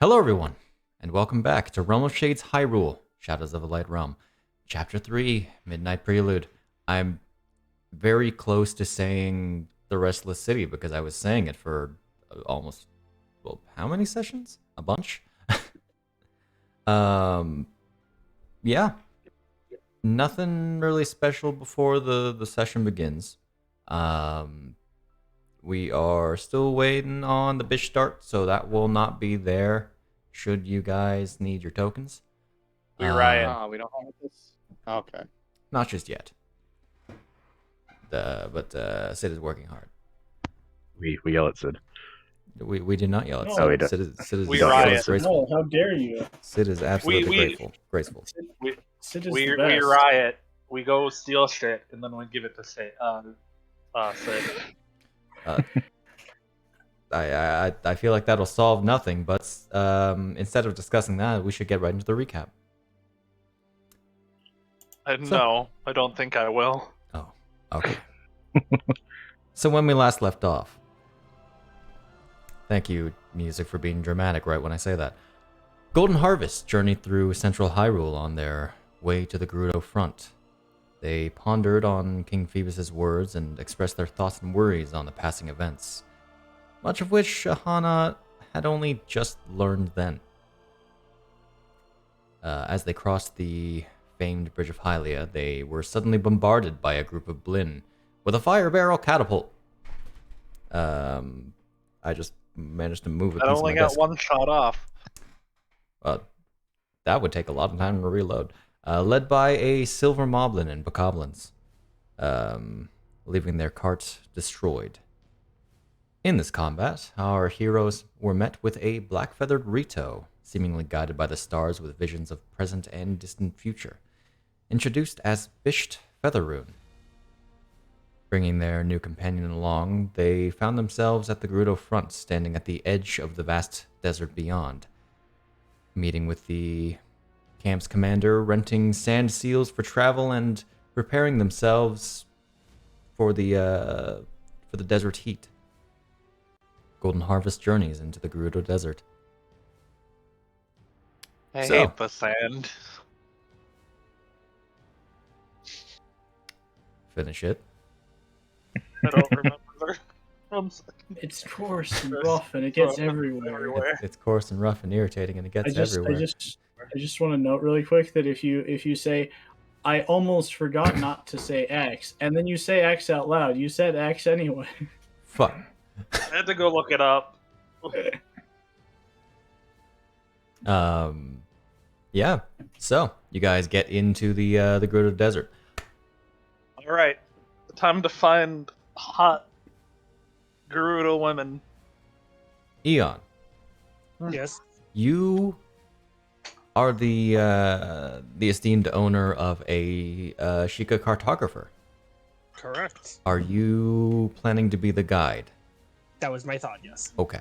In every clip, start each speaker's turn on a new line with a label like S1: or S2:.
S1: Hello, everyone, and welcome back to Realm of Shades Hyrule, Shadows of the Light Realm, Chapter 3, Midnight Prelude. I'm very close to saying the Restless City because I was saying it for almost, well, how many sessions? A bunch? um, yeah, nothing really special before the session begins. We are still waiting on the Bisht start, so that will not be there should you guys need your tokens.
S2: We riot.
S3: We don't have this. Okay.
S1: Not just yet. But Sid is working hard.
S4: We yell at Sid.
S1: We did not yell at
S5: No.
S1: Sid.
S4: Oh, he does.
S1: Sid is
S2: We riot.
S1: graceful.
S5: No, how dare you?
S1: Sid is absolutely
S2: We-
S1: graceful.
S5: Sid is
S2: We
S5: the best.
S2: riot. We go steal shit and then we give it to Sid.
S1: I feel like that'll solve nothing, but instead of discussing that, we should get right into the recap.
S2: No, I don't think I will.
S1: Oh, okay. So when we last left off, thank you, music, for being dramatic right when I say that. Golden Harvest journeyed through central Hyrule on their way to the Gerudo front. They pondered on King Phoebus's words and expressed their thoughts and worries on the passing events, much of which Shahana had only just learned then. As they crossed the famed Bridge of Hylia, they were suddenly bombarded by a group of Blinn with a fire barrel catapult. I just managed to move a
S2: I
S1: piece of
S2: only
S1: my
S2: got
S1: desk.
S2: one shot off.
S1: That would take a lot of time to reload. Led by a silver moblin and bokoblins, leaving their cart destroyed. In this combat, our heroes were met with a black-feathered Rito, seemingly guided by the stars with visions of present and distant future, introduced as Bisht Featherune. Bringing their new companion along, they found themselves at the Gerudo front, standing at the edge of the vast desert beyond, meeting with the camp's commander, renting sand seals for travel, and preparing themselves for the desert heat. Golden Harvest journeys into the Gerudo Desert.
S2: I
S1: So-
S2: hate the sand.
S1: Finish it.
S2: I don't remember. I'm sorry.
S5: It's coarse and rough, and it gets everywhere.
S1: It's coarse and rough and irritating, and it gets everywhere.
S5: I just want to note really quick that if you say, I almost forgot not to say X, and then you say X out loud, you said X anyway.
S1: Fuck.
S2: I had to go look it up.
S1: Yeah. So you guys get into the Gerudo Desert.
S2: All right, time to find hot Gerudo women.
S1: Eon,
S6: Yes.
S1: you are the esteemed owner of a Sheikah cartographer.
S6: Correct.
S1: Are you planning to be the guide?
S6: That was my thought, yes.
S1: Okay.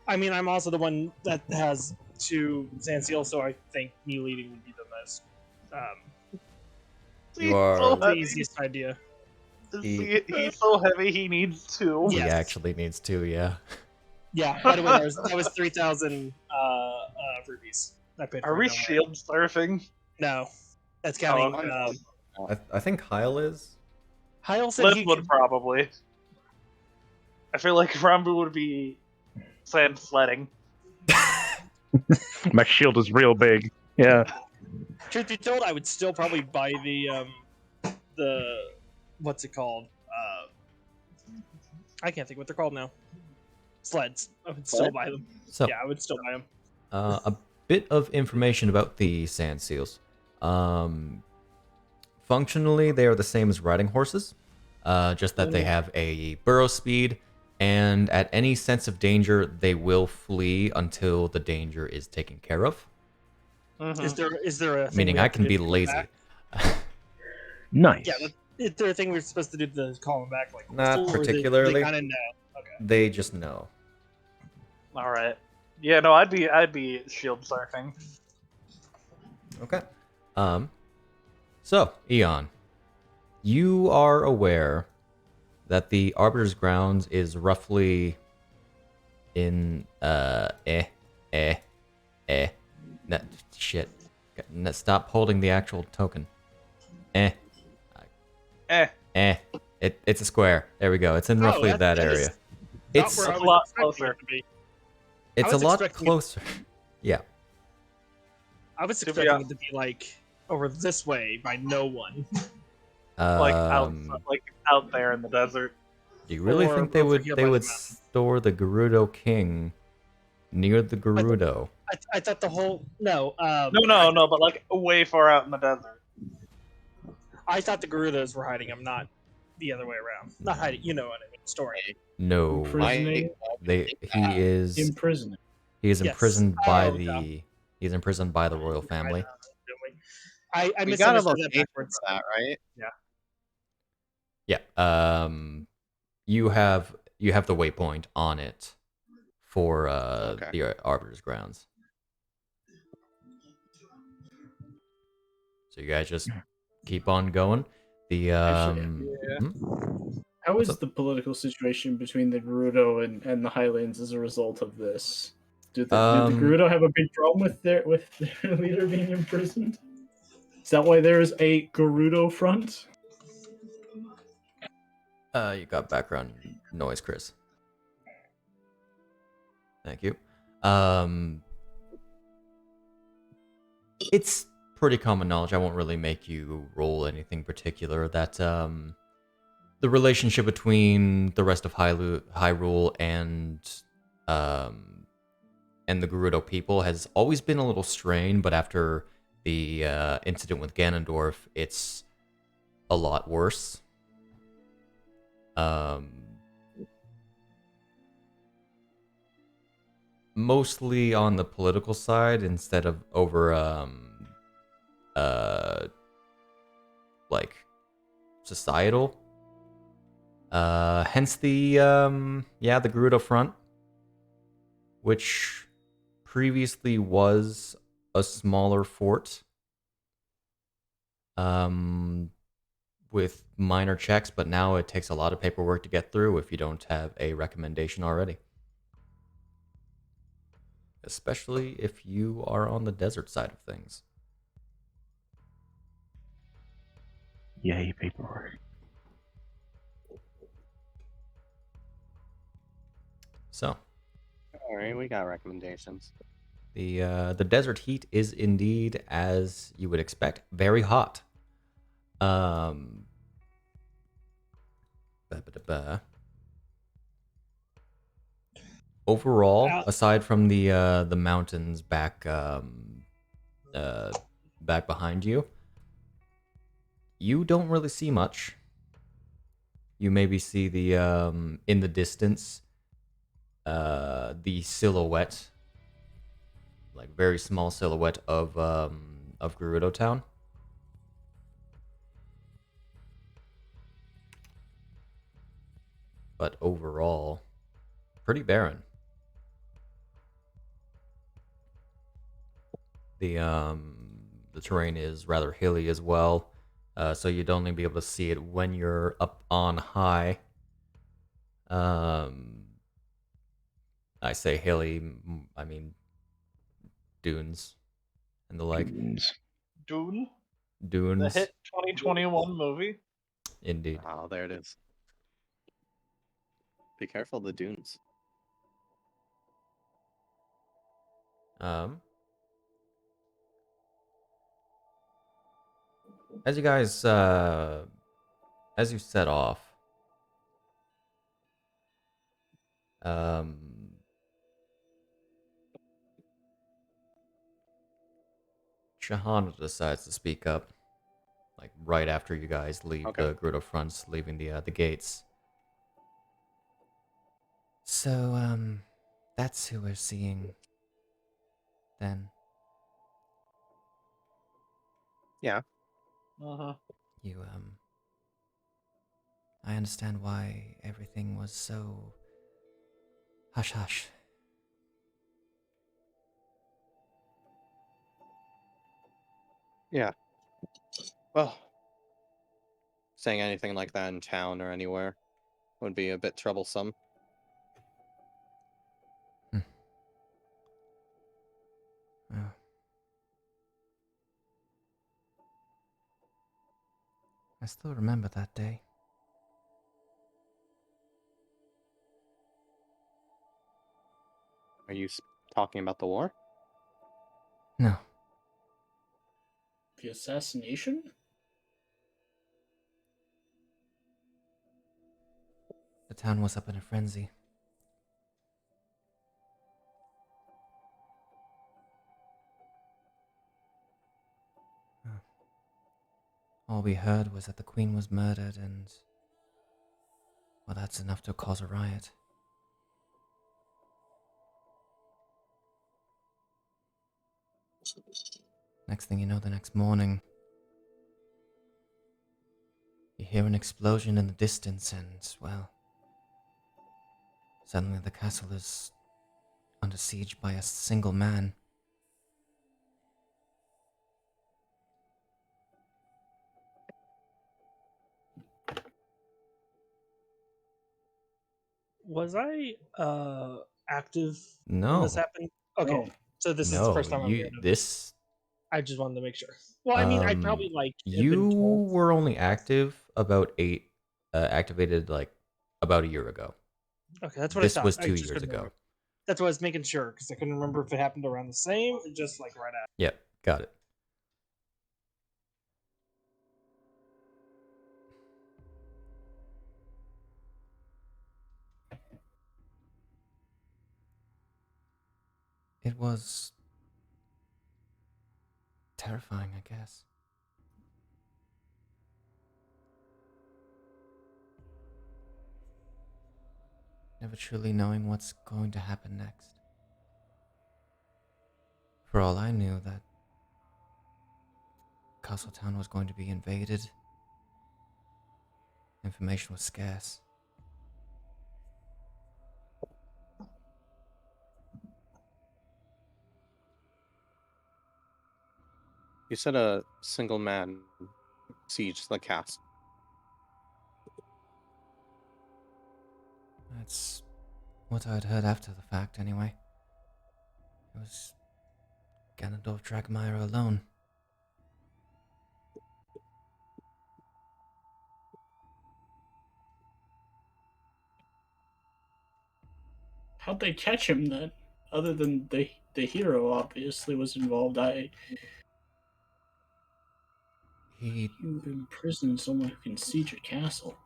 S6: I mean, I'm also the one that has two sand seals, so I think me leading would be the most,
S1: You are-
S2: so
S6: the
S2: heavy.
S6: easiest idea.
S2: He's so heavy he needs two.
S1: He
S6: Yes.
S1: actually needs two, yeah.
S6: Yeah, by the way, that was 3,000 rupees. I paid for
S2: Are
S6: it,
S2: we
S6: don't worry.
S2: shield surfing?
S6: No. That's counting.
S2: okay.
S1: I think Hyle is.
S6: Hyle said
S2: Lynn
S6: he
S2: would
S6: could,
S2: probably. I feel like Rambu would be sand sledding.
S4: My shield is real big. Yeah.
S6: truth be told, I would still probably buy the what's it called? I can't think what they're called now. Sleds. I would still
S3: Sled?
S6: buy them.
S1: So,
S6: Yeah, I would still buy them.
S1: a bit of information about the sand seals. Functionally, they are the same as riding horses, just that they have a burrow speed, and at any sense of danger, they will flee until the danger is taken care of.
S2: Mhm.
S6: Is there a thing
S1: Meaning
S6: we
S1: I
S6: have to
S1: can
S6: do
S1: be
S6: to come
S1: lazy.
S6: back?
S4: Nice.
S6: Yeah, but is there a thing we're supposed to do to call them back? Like
S1: Not
S6: full, or
S1: particularly.
S6: They kind of know. Okay.
S1: They just know.
S2: All right. Yeah, no, I'd be shield surfing.
S1: Okay. So, Eon, you are aware that the Arbiter's Grounds is roughly in That shit. Stop holding the actual token.
S2: Eh.
S1: It's a square. There we go. It's in roughly that area.
S6: Not
S1: It's
S6: where I
S2: a
S6: was
S2: lot
S6: expecting
S2: closer.
S6: it to be.
S1: it's a
S6: was
S1: lot
S6: expecting it-
S1: closer. Yeah.
S6: I was
S2: To be
S6: expecting
S2: hon-
S6: it to be like over this way by no one.
S2: Like
S1: Um,
S2: out there in the desert.
S1: do you really
S6: or
S1: think they
S6: over
S1: would
S6: here
S1: they
S6: by the
S1: would
S6: mountain.
S1: store the Gerudo King near the Gerudo?
S6: I thought the whole no.
S2: No, but like way far out in the desert.
S6: I thought the Gerudos were hiding him, not the other way around. Not hiding. You know what I mean? Story.
S1: No.
S5: Imprisoning,
S1: He is
S5: imprisoning.
S1: He is
S6: Yes.
S1: imprisoned by
S6: Oh,
S1: the
S6: yeah.
S1: He's imprisoned by the royal family.
S6: I
S3: We got a
S6: misunderstood that
S3: location for
S6: backwards.
S3: that, right?
S1: Yeah. You have the waypoint on it for
S3: Okay.
S1: the Arbiter's grounds. So you guys just keep on going. The
S5: Actually, How
S1: What's
S5: is
S1: up?
S5: the political situation between the Gerudo and the Highlands as a result of this? Do the Gerudo have a big problem with their leader being imprisoned? Is that why there is a Gerudo front?
S1: You got background noise, Chris. Thank you. It's pretty common knowledge. I won't really make you roll anything particular. That the relationship between the rest of Hyrule and the Gerudo people has always been a little strained, but after the incident with Ganondorf, it's a lot worse. Mostly on the political side instead of over like societal. Hence the the Gerudo front, which previously was a smaller fort with minor checks, but now it takes a lot of paperwork to get through if you don't have a recommendation already. Especially if you are on the desert side of things.
S4: Yay, paperwork.
S1: So,
S3: All right, we got recommendations.
S1: the desert heat is indeed, as you would expect, very hot. Overall, aside from the mountains back back behind you, you don't really see much. You maybe see the in the distance the silhouette, like very small silhouette of Gerudo Town. But overall, pretty barren. The terrain is rather hilly as well, so you'd only be able to see it when you're up on high. I say hilly, I mean dunes and the like.
S2: Dune? The
S1: Dunes,
S2: hit 2021 movie?
S1: indeed.
S3: Oh, there it is. Be careful of the dunes.
S1: As you guys, as you set off, Shahana decides to speak up, like right after you guys leave
S3: Okay.
S1: the Gerudo fronts, leaving the gates. So, that's who we're seeing. Then
S3: Yeah.
S2: Uh-huh.
S1: you, I understand why everything was so hush hush.
S3: Yeah. Well, saying anything like that in town or anywhere would be a bit troublesome.
S1: I still remember that day.
S3: Are you talking about the war?
S1: No,
S5: The assassination?
S1: the town was up in a frenzy. All we heard was that the queen was murdered and... well, that's enough to cause a riot. Next thing you know, the next morning, you hear an explosion in the distance and, well, suddenly the castle is under siege by a single man.
S6: Was I active when
S1: No.
S6: this happened? Okay,
S5: No.
S6: so this is the
S1: No,
S6: first time I'm
S1: you,
S6: hearing of it.
S1: this...
S6: I just wanted to make sure. Well, I mean, I probably like have
S1: You
S6: been told.
S1: were only active about activated like about a year ago.
S6: Okay, that's what
S1: This
S6: I thought.
S1: was
S6: I
S1: 2
S6: just
S1: years
S6: couldn't
S1: ago.
S6: remember. That's what I was making sure because I couldn't remember if it happened around the same or just like right after.
S1: Yep, got it. It was terrifying, I guess. Never truly knowing what's going to happen next. For all I knew, that Castletown was going to be invaded. Information was scarce.
S3: You said a single man sieged the castle.
S1: That's what I'd heard after the fact, anyway. It was Ganondorf Dragmire alone.
S5: How'd they catch him then? Other than the hero obviously was involved.
S1: He
S5: You imprison someone who can siege a castle.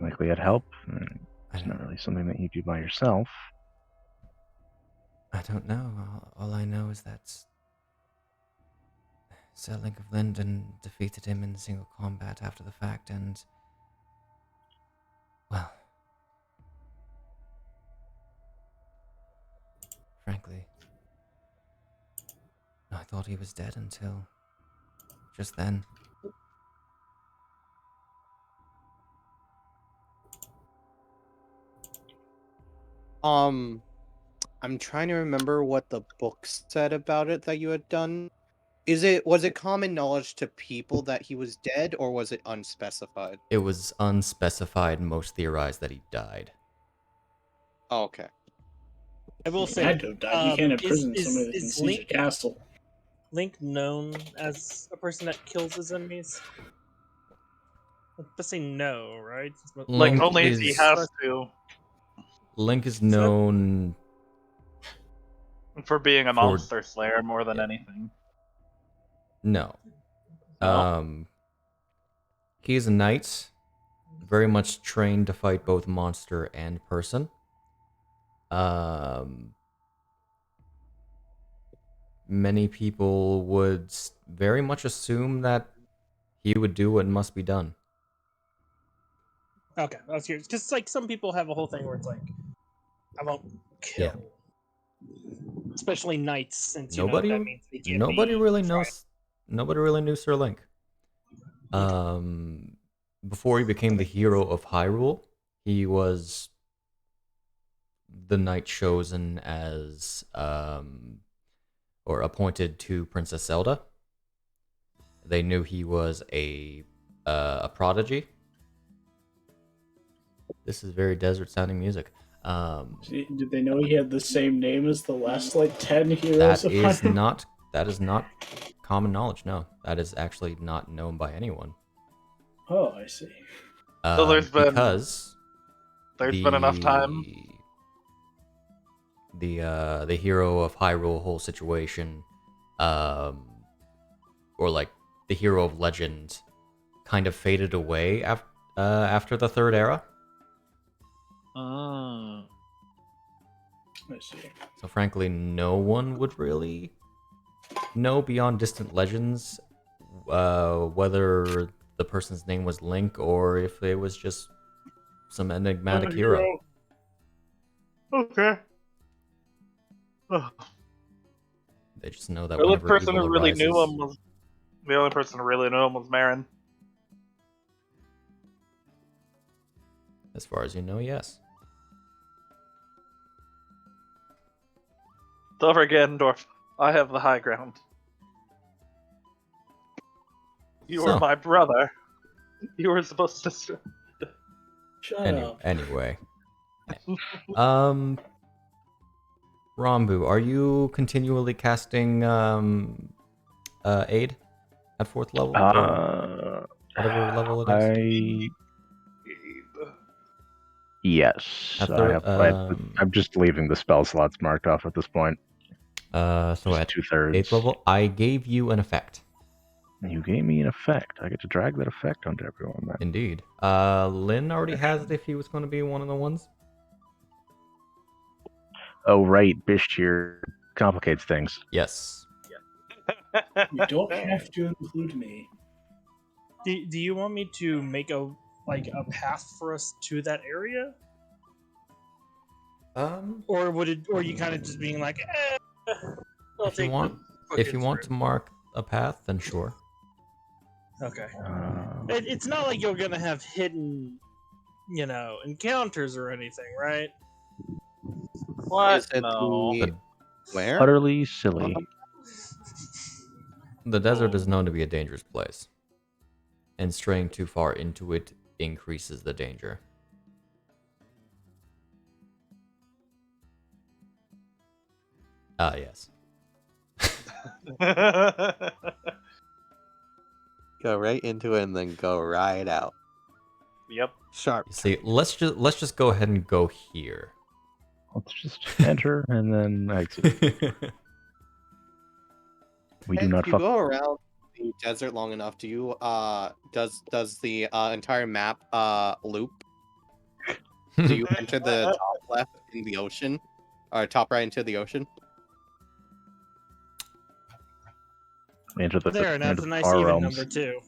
S4: Likely had help.
S1: I
S4: It's not really something that you do by yourself.
S1: don't know. All I know is that Sir Link of Linden defeated him in single combat after the fact, and well, frankly, I thought he was dead until just then.
S3: I'm trying to remember what the book said about it that you had done. Was it common knowledge to people that he was dead, or was it unspecified?
S1: It was unspecified. Most theorized that he died.
S3: Oh, okay.
S6: I will
S5: He
S6: say,
S5: had to have died. You can't imprison
S6: is
S5: somebody that can siege a
S6: Link
S5: castle.
S6: Link known as a person that kills his enemies? Let's say no, right?
S2: Like,
S1: Link
S2: only if he has to,
S1: Link is known
S2: for being a
S1: For-
S2: monster slayer more than
S1: yeah.
S2: anything.
S1: No.
S2: No?
S1: He is a knight, very much trained to fight both monster and person. Many people would very much assume that he would do what must be done.
S6: Okay, I was curious because like some people have a whole thing where it's like, I won't kill, especially knights, since
S1: Nobody,
S6: that means they can't
S1: nobody
S6: be
S1: really
S6: tried.
S1: knows. Nobody really knew Sir Link. Before he became the hero of Hyrule, he was the knight chosen as, or appointed to Princess Zelda. They knew he was a prodigy. This is very desert-sounding music.
S5: Did they know he had the same name as the last like 10 heroes of Hyrule?
S1: That is not common knowledge. No, that is actually not known by anyone.
S5: Oh, I see.
S2: So there's been-
S1: Because
S2: There's been enough time.
S1: The hero of Hyrule whole situation, or like the hero of legend, kind of faded away after the third era.
S2: Mm.
S5: I see.
S1: So frankly, no one would really know beyond distant legends whether the person's name was Link or if it was just some enigmatic hero.
S2: Okay. Ugh.
S1: They just know that
S2: The only
S1: whenever
S2: person
S1: evil
S2: who really
S1: arises,
S2: knew him was the only person who really knew him was Marin.
S1: as far as you know, yes.
S2: Don't forget, Endorf, I have the high ground. You
S1: So-
S2: are my brother. You were supposed to.
S5: Shut up.
S1: Anyway. Rambu, are you continually casting aid at 4th level? Or whatever level it is?
S4: Yes.
S1: At
S4: I
S1: third-
S4: have, I'm just leaving the spell slots marked off at this point.
S1: So
S4: Just
S1: at
S4: 2/3.
S1: 8th level, I gave you an effect.
S4: You gave me an effect. I get to drag that effect onto everyone then.
S1: Indeed. Lynn already has it if he was going to be one of the ones.
S4: Oh, right. Bisht here complicates things.
S1: Yes.
S5: You don't have to include me.
S6: Do you want me to make a path for us to that area, or would it, or you kind of just being like, I'll
S1: If you
S6: take
S1: want,
S6: the
S1: if you want to
S6: through.
S1: mark a path, then sure.
S6: Okay.
S4: Uh,
S6: It's not like you're gonna have hidden, encounters or anything, right?
S2: What?
S3: Is it
S2: No.
S3: the where?
S4: utterly silly.
S1: The desert is known to be a dangerous place, and straying too far into it increases the danger. Yes.
S3: Go right into it and then go right out.
S2: Yep.
S3: Sharp.
S1: You see, let's just go ahead and go here.
S4: Let's just enter and then exit. We do
S3: If
S4: not
S3: you
S4: fuck.
S3: go around the desert long enough, do you does the entire map loop? Do you enter the top left in the ocean, or top right into the ocean?
S4: Enter the
S6: There, now
S4: enter
S6: it's a
S4: the
S6: nice
S4: far
S6: even
S4: realms.
S6: number too,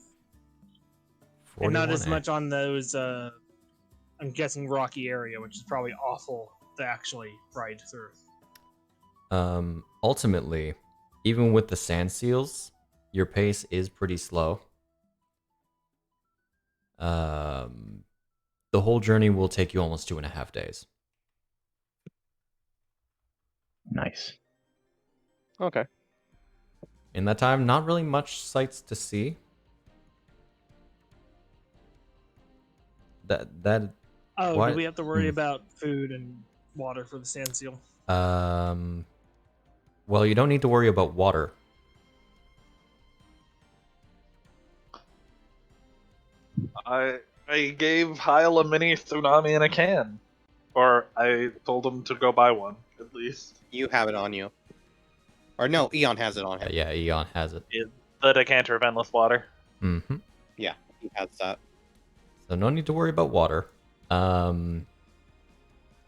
S6: and not as
S1: 41A.
S6: much on those. I'm guessing rocky area, which is probably awful to actually ride through.
S1: Ultimately, even with the sand seals, your pace is pretty slow. The whole journey will take you almost 2.5 days.
S4: Nice.
S3: Okay.
S1: In that time, not really much sights to see. That
S6: Oh,
S1: Why-
S6: do we have to worry
S1: Hmm.
S6: about food and water for the sand seal?
S1: well, you don't need to worry about water.
S2: I gave Hyle a mini tsunami in a can. Or I told him to go buy one, at least.
S3: You have it on you. Or no, Eon has it on him.
S1: Yeah, Eon has it.
S2: The decanter of endless water.
S1: Mm-hmm.
S3: Yeah, he has that.
S1: So no need to worry about water. I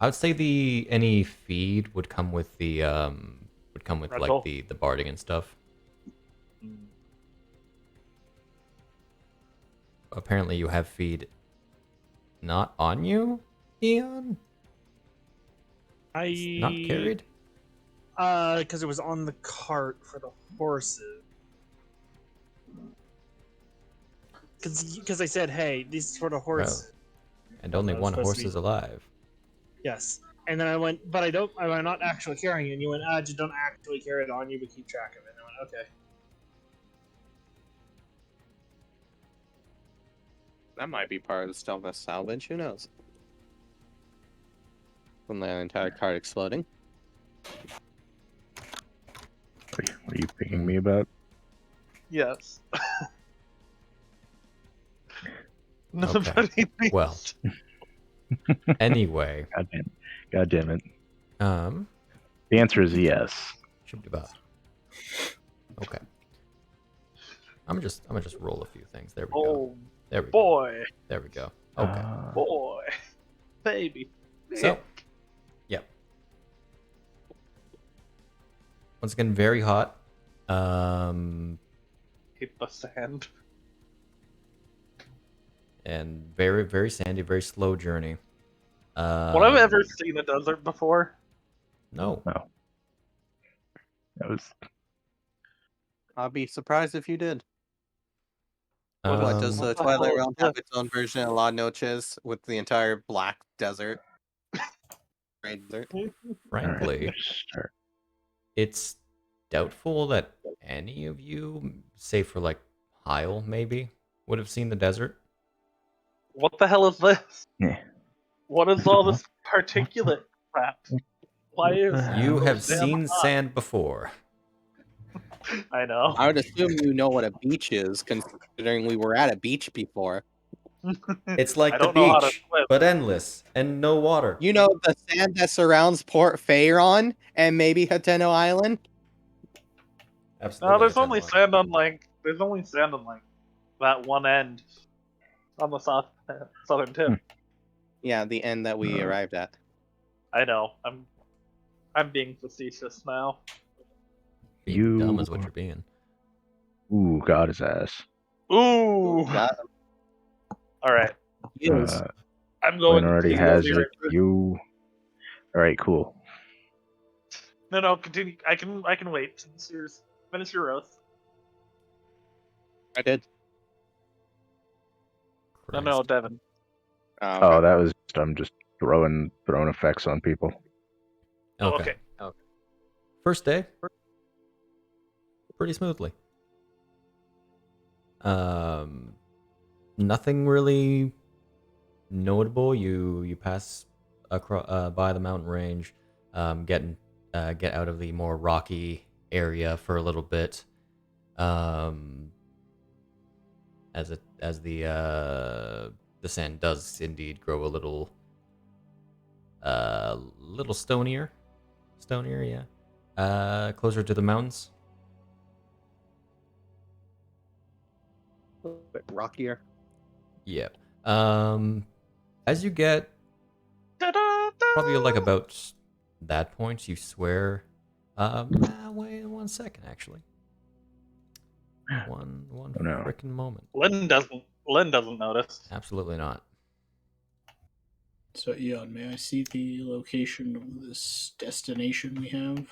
S1: would say any feed would come with the
S2: Rental?
S1: like the barding and stuff. Apparently you have feed not on you, Eon? Not carried?
S6: Because it was on the cart for the horses. Because I said, hey, these for the horse.
S1: And only
S6: That's
S1: one
S6: supposed
S1: horse
S6: to be-
S1: is alive.
S6: Yes. And then I went, but I'm not actually carrying it. And you went, just don't actually carry it on you, but keep track of it. And I went, okay.
S3: That might be part of the stealth salvage. Who knows? From the entire card exploding.
S4: What are you picking me about?
S2: Yes. Nobody needs
S1: Well. Anyway,
S4: God damn it.
S1: um,
S4: The answer is yes.
S1: should be about. Okay. I'm gonna just roll a few things. There we go.
S2: Oh
S1: There we go.
S2: boy,
S1: There we go. Okay.
S2: boy, baby.
S1: So, yep. Once again, very hot.
S2: Hit the sand.
S1: And very, very sandy, very slow journey.
S2: Would I've ever seen a desert before?
S1: No.
S4: No. That was
S3: I'd be surprised if you did. What does the
S2: What the
S3: Twilight
S2: hell
S3: Realm
S2: is
S3: have
S2: this?
S3: its own version of La Noches with the entire black desert? Gray desert.
S1: Frankly,
S4: Alright, start.
S1: it's doubtful that any of you, say for like Hyle maybe, would have seen the desert.
S2: What the hell is this?
S4: Yeah.
S2: What is all this particulate crap? Why is
S1: You
S2: it
S1: have
S2: so damn
S1: seen
S2: hot?
S1: sand before.
S2: I know.
S3: I would assume you know what a beach is, considering we were at a beach before.
S1: It's like
S2: I
S1: the
S2: don't know how to
S1: beach,
S2: swim.
S1: but endless and no water.
S3: You know the sand that surrounds Port Feyron and maybe Hateno Island?
S1: Absolutely.
S2: No, there's
S1: I
S2: only
S1: don't
S2: sand on that one end on the southern tip.
S3: Yeah, the end that we arrived at.
S2: I know. I'm being facetious now.
S1: Being dumb
S4: You-
S1: is what you're being.
S4: Ooh, got his ass.
S2: Ooh.
S3: Got
S2: All right.
S3: views.
S2: I'm going
S4: Lynn already
S2: to
S4: has
S2: leader.
S4: it. You. Alright, cool.
S2: No, continue. I can wait. Finish your roast.
S3: I did.
S2: No,
S1: Christ.
S2: Devon.
S4: Oh,
S3: Okay.
S4: that was I'm just throwing effects on people.
S1: Okay.
S2: Okay.
S1: First day, pretty smoothly. Nothing really notable. You pass across by the mountain range, get out of the more rocky area for a little bit. As the sand does indeed grow a little stonier, yeah. Closer to the mountains.
S3: A bit rockier.
S1: Yeah. As you get probably like about that point, you swear. Wait 1 second, actually. One
S4: Oh, no.
S1: frickin' moment.
S2: Lynn doesn't notice.
S1: Absolutely not.
S5: So, Eon, may I see the location of this destination we have?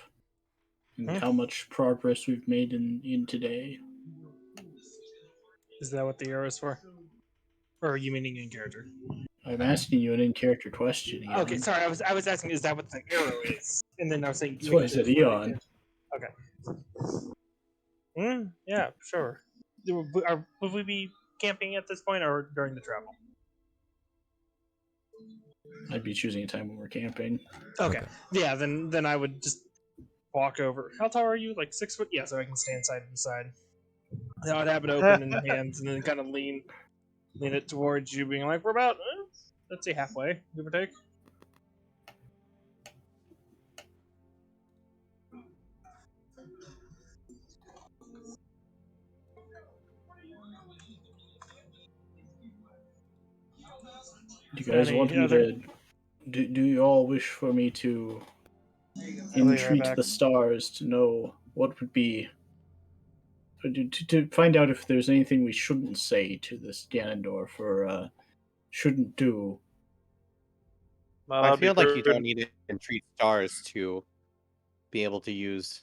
S5: And how much progress we've made in today?
S6: Is that what the arrow is for? Or are you meaning in character?
S5: I'm asking you an in-character question, Eon.
S6: Okay, sorry. I was asking, is that what the arrow is? And then I was saying.
S5: That's why I said Eon.
S6: Yeah, sure. Would we be camping at this point or during the travel?
S5: I'd be choosing a time when we're camping.
S6: Okay. Yeah, then I would just walk over. How tall are you? Like 6 foot? Yeah, so I can stand side by side. I would have it open in hands and then kind of lean it towards you, being like, we're about, let's say halfway, give or take.
S5: Do you guys want me to? Do you all wish for me to entreat the stars to know what would be? To find out if there's anything we shouldn't say to this Ganondorf or shouldn't do.
S3: I feel like you don't need to entreat stars to be able to use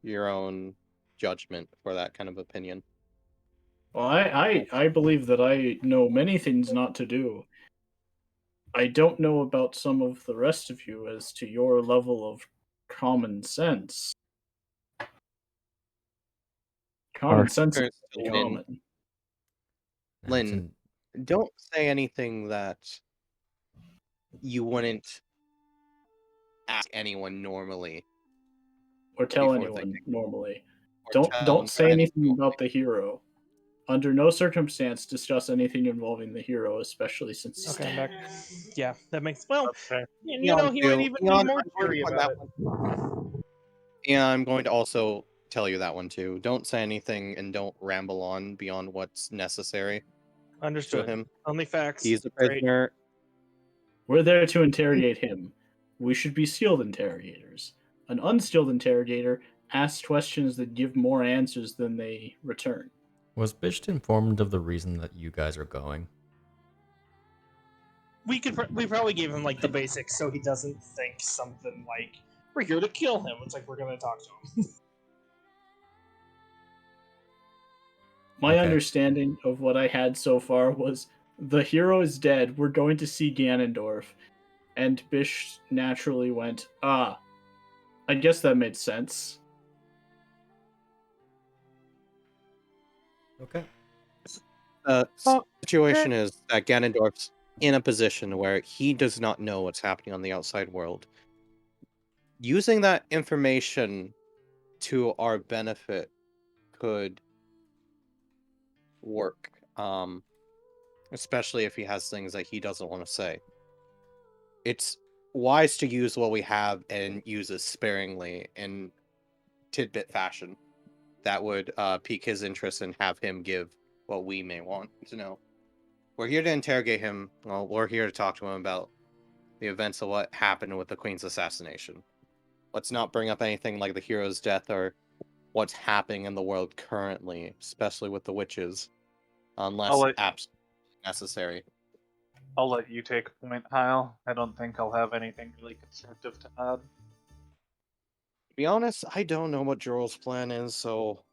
S3: your own judgment for that kind of opinion.
S5: Well, I believe that I know many things not to do. I don't know about some of the rest of you as to your level of common sense. Common sense is common.
S3: Lynn, don't say anything that you wouldn't ask anyone normally.
S5: Or tell
S3: before
S5: anyone normally. Don't say anything about the hero. Under no circumstance discuss anything involving the hero, especially since he's
S6: Okay, I'm
S5: dead.
S6: back. Yeah, that makes well.
S2: Okay.
S6: And you know, he might even be
S3: Eon,
S6: more
S3: I'm going to
S6: curious
S3: point
S6: about
S3: that
S6: it.
S3: one. And I'm going to also tell you that one too. Don't say anything and don't ramble on beyond what's necessary to
S6: Understood.
S3: him.
S6: Only facts.
S3: He's a
S6: Great.
S3: prisoner.
S5: We're there to interrogate him. We should be skilled interrogators. An unskilled interrogator asks questions that give more answers than they return.
S1: Was Bisht informed of the reason that you guys are going?
S6: We probably gave him like the basics so he doesn't think something like we're here to kill him. It's like we're gonna talk to him.
S5: My
S1: Okay.
S5: understanding of what I had so far was the hero is dead. We're going to see Ganondorf. And Bish naturally went, I guess that made sense.
S1: Okay.
S3: The situation is that Ganondorf's in a position where he does not know what's happening on the outside world. Using that information to our benefit could work, especially if he has things that he doesn't want to say. It's wise to use what we have and use it sparingly in tidbit fashion. That would pique his interest and have him give what we may want to know. We're here to interrogate him. Well, we're here to talk to him about the events of what happened with the Queen's assassination. Let's not bring up anything like the hero's death or what's happening in the world currently, especially with the witches, unless absolutely necessary.
S2: I'll let you take a point, Hyle. I don't think I'll have anything really constructive to add.
S3: To be honest, I don't know what Joral's plan is, so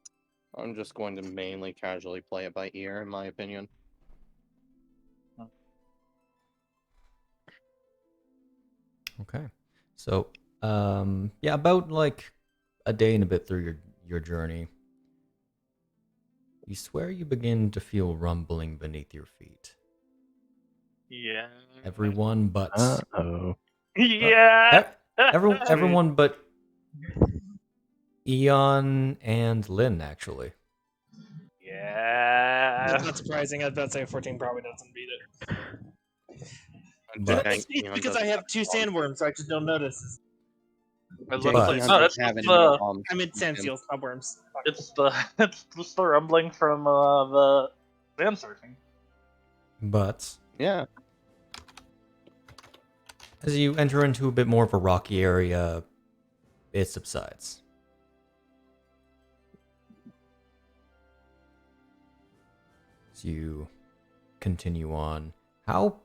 S3: I'm just going to mainly casually play it by ear, in my opinion.
S1: Okay. So, yeah, about like a day and a bit through your journey, you swear you begin to feel rumbling beneath your feet.
S2: Yeah.
S1: Everyone but
S4: Uh-oh.
S2: Yeah.
S1: everyone but Eon and Lynn, actually.
S2: Yeah.
S6: That's not surprising. I'd about to say 14 probably doesn't beat it.
S1: But
S6: It's because I have 2 sandworms, so I just don't notice.
S2: I was about to
S1: But-
S2: say, no, that's
S6: I'm in sand seals, not worms.
S2: it's just the rumbling from the sand surfing.
S1: But
S3: Yeah.
S1: as you enter into a bit more of a rocky area, it subsides. As you continue on, out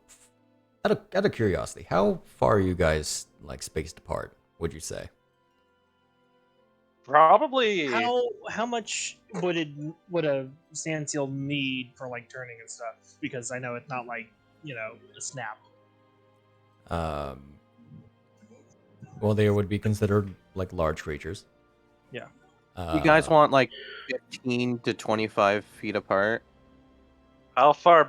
S1: of curiosity, how far are you guys like spaced apart? Would you say?
S2: Probably.
S6: How much would a sand seal need for like turning and stuff? Because I know it's not like a snap.
S1: Well, they would be considered like large creatures.
S6: Yeah.
S3: You guys want like 15 to 25 feet apart?
S2: How far is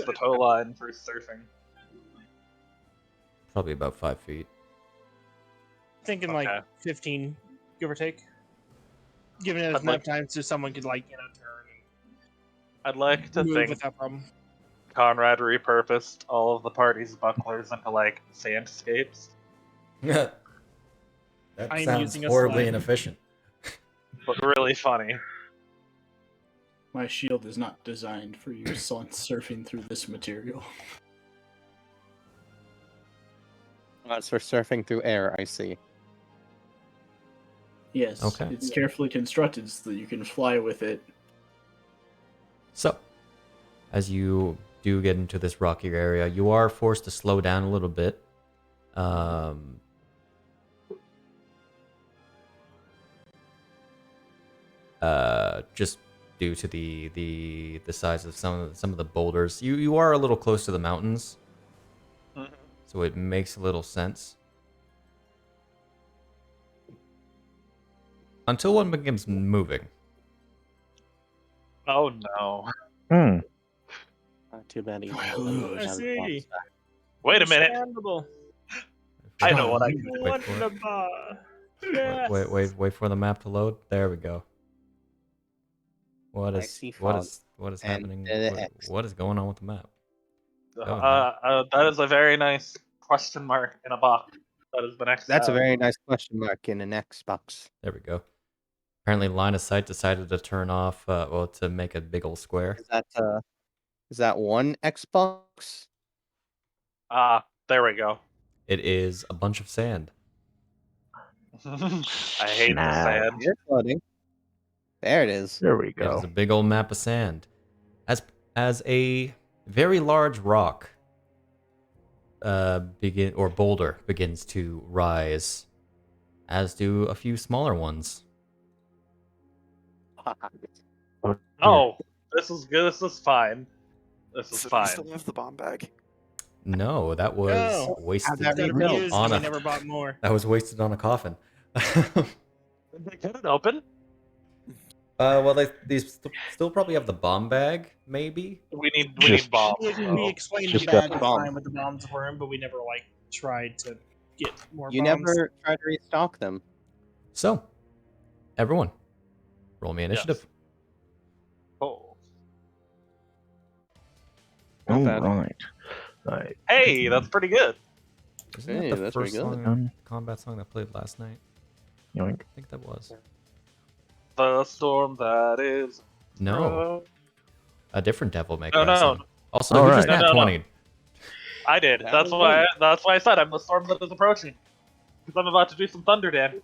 S2: the tow line for surfing?
S1: Probably about 5 feet.
S6: Thinking like 15, give or take. Giving it enough time so someone could turn.
S2: I'd like to
S6: move
S2: think
S6: without problem.
S2: Conrad repurposed all of the party's bucklers into sandscapes.
S1: That
S6: I'm
S1: sounds
S6: using a
S1: horribly
S6: slide.
S1: inefficient.
S2: But really funny.
S5: My shield is not designed for use on surfing through this material.
S3: That's for surfing through air, I see.
S5: Yes,
S1: Okay.
S5: it's carefully constructed so that you can fly with it.
S1: So, as you do get into this rockier area, you are forced to slow down a little bit. Just due to the size of some of the boulders, you are a little close to the mountains, so it makes a little sense. Until one begins moving.
S2: Oh no.
S3: Not too bad.
S6: I see.
S2: Wait a minute.
S6: Understandable.
S2: I know what I can do.
S1: Wait for it.
S6: Yeah.
S1: Wait for the map to load. There we go. What
S3: I
S1: is
S3: see
S1: what
S3: fog.
S1: is what is
S3: And
S1: happening?
S3: the
S1: What,
S3: X.
S1: what is going on with the map?
S2: That is a very nice question mark in a box. That is the next
S3: That's a
S2: tab.
S3: very nice question mark in an Xbox.
S1: There we go. Apparently, line of sight decided to turn off. Well, to make a big old square.
S3: Is that one Xbox?
S2: There we go.
S1: It is a bunch of sand.
S2: I hate the
S4: Snap.
S2: sand.
S3: You're floating. There it is.
S4: There we
S1: It is
S4: go.
S1: a big old map of sand. As a very large rock boulder begins to rise, as do a few smaller ones.
S2: Oh, this is good. This is fine. This is
S7: So do
S2: fine.
S7: we still have the bomb bag?
S1: No, that was
S6: No.
S1: wasted.
S3: that
S6: Instead of
S3: rebuilt
S6: used,
S1: on
S6: we
S1: a-
S6: never bought more.
S1: That was wasted on a coffin.
S2: Did they get it open?
S1: Well, these still probably have the bomb bag, maybe.
S2: We need
S4: Just-
S2: bombs.
S6: We
S2: though.
S6: explained
S4: Just
S6: the
S4: got
S6: bad
S3: the bomb.
S6: time with the bombs were in, but we never like tried to get more
S3: You
S6: bombs.
S3: never tried to restock them.
S1: So, everyone, roll me initiative.
S2: Oh.
S3: Not
S4: All
S3: bad.
S4: right.
S2: Hey, that's pretty good.
S1: Isn't
S3: Hey,
S1: that the
S3: that's pretty
S1: first
S3: good.
S1: song, combat song that played last night?
S4: Yoink.
S1: I think that was.
S2: The storm that is.
S1: No, a different Devil May Cry
S2: No, no.
S1: song. Also,
S4: All
S1: who just
S4: right.
S1: nat
S2: No, no, no.
S1: 20?
S2: I did.
S3: That
S2: That's
S3: was
S2: why.
S3: me.
S2: That's why I said I'm the storm that is approaching. Because I'm about to do some thunder dance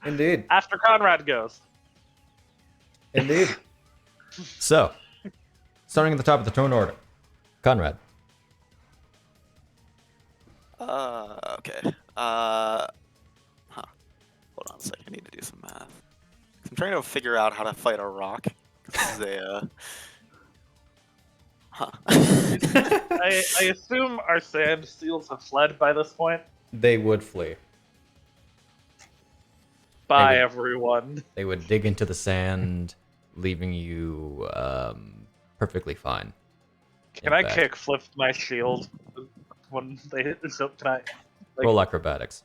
S1: Indeed.
S2: after Conrad goes.
S1: Indeed. So, starting at the top of the turn order, Conrad.
S7: Okay. Hold on a sec. I need to do some math. I'm trying to figure out how to fight a rock. This is a.
S2: I assume our sand seals have fled by this point.
S1: They would flee.
S2: Bye,
S1: would-
S2: everyone.
S1: They would dig into the sand, leaving you perfectly fine.
S2: Can
S1: In
S2: I
S1: fact.
S2: kick flip my shield when they hit the ship? Can I? Like-
S1: Roll acrobatics.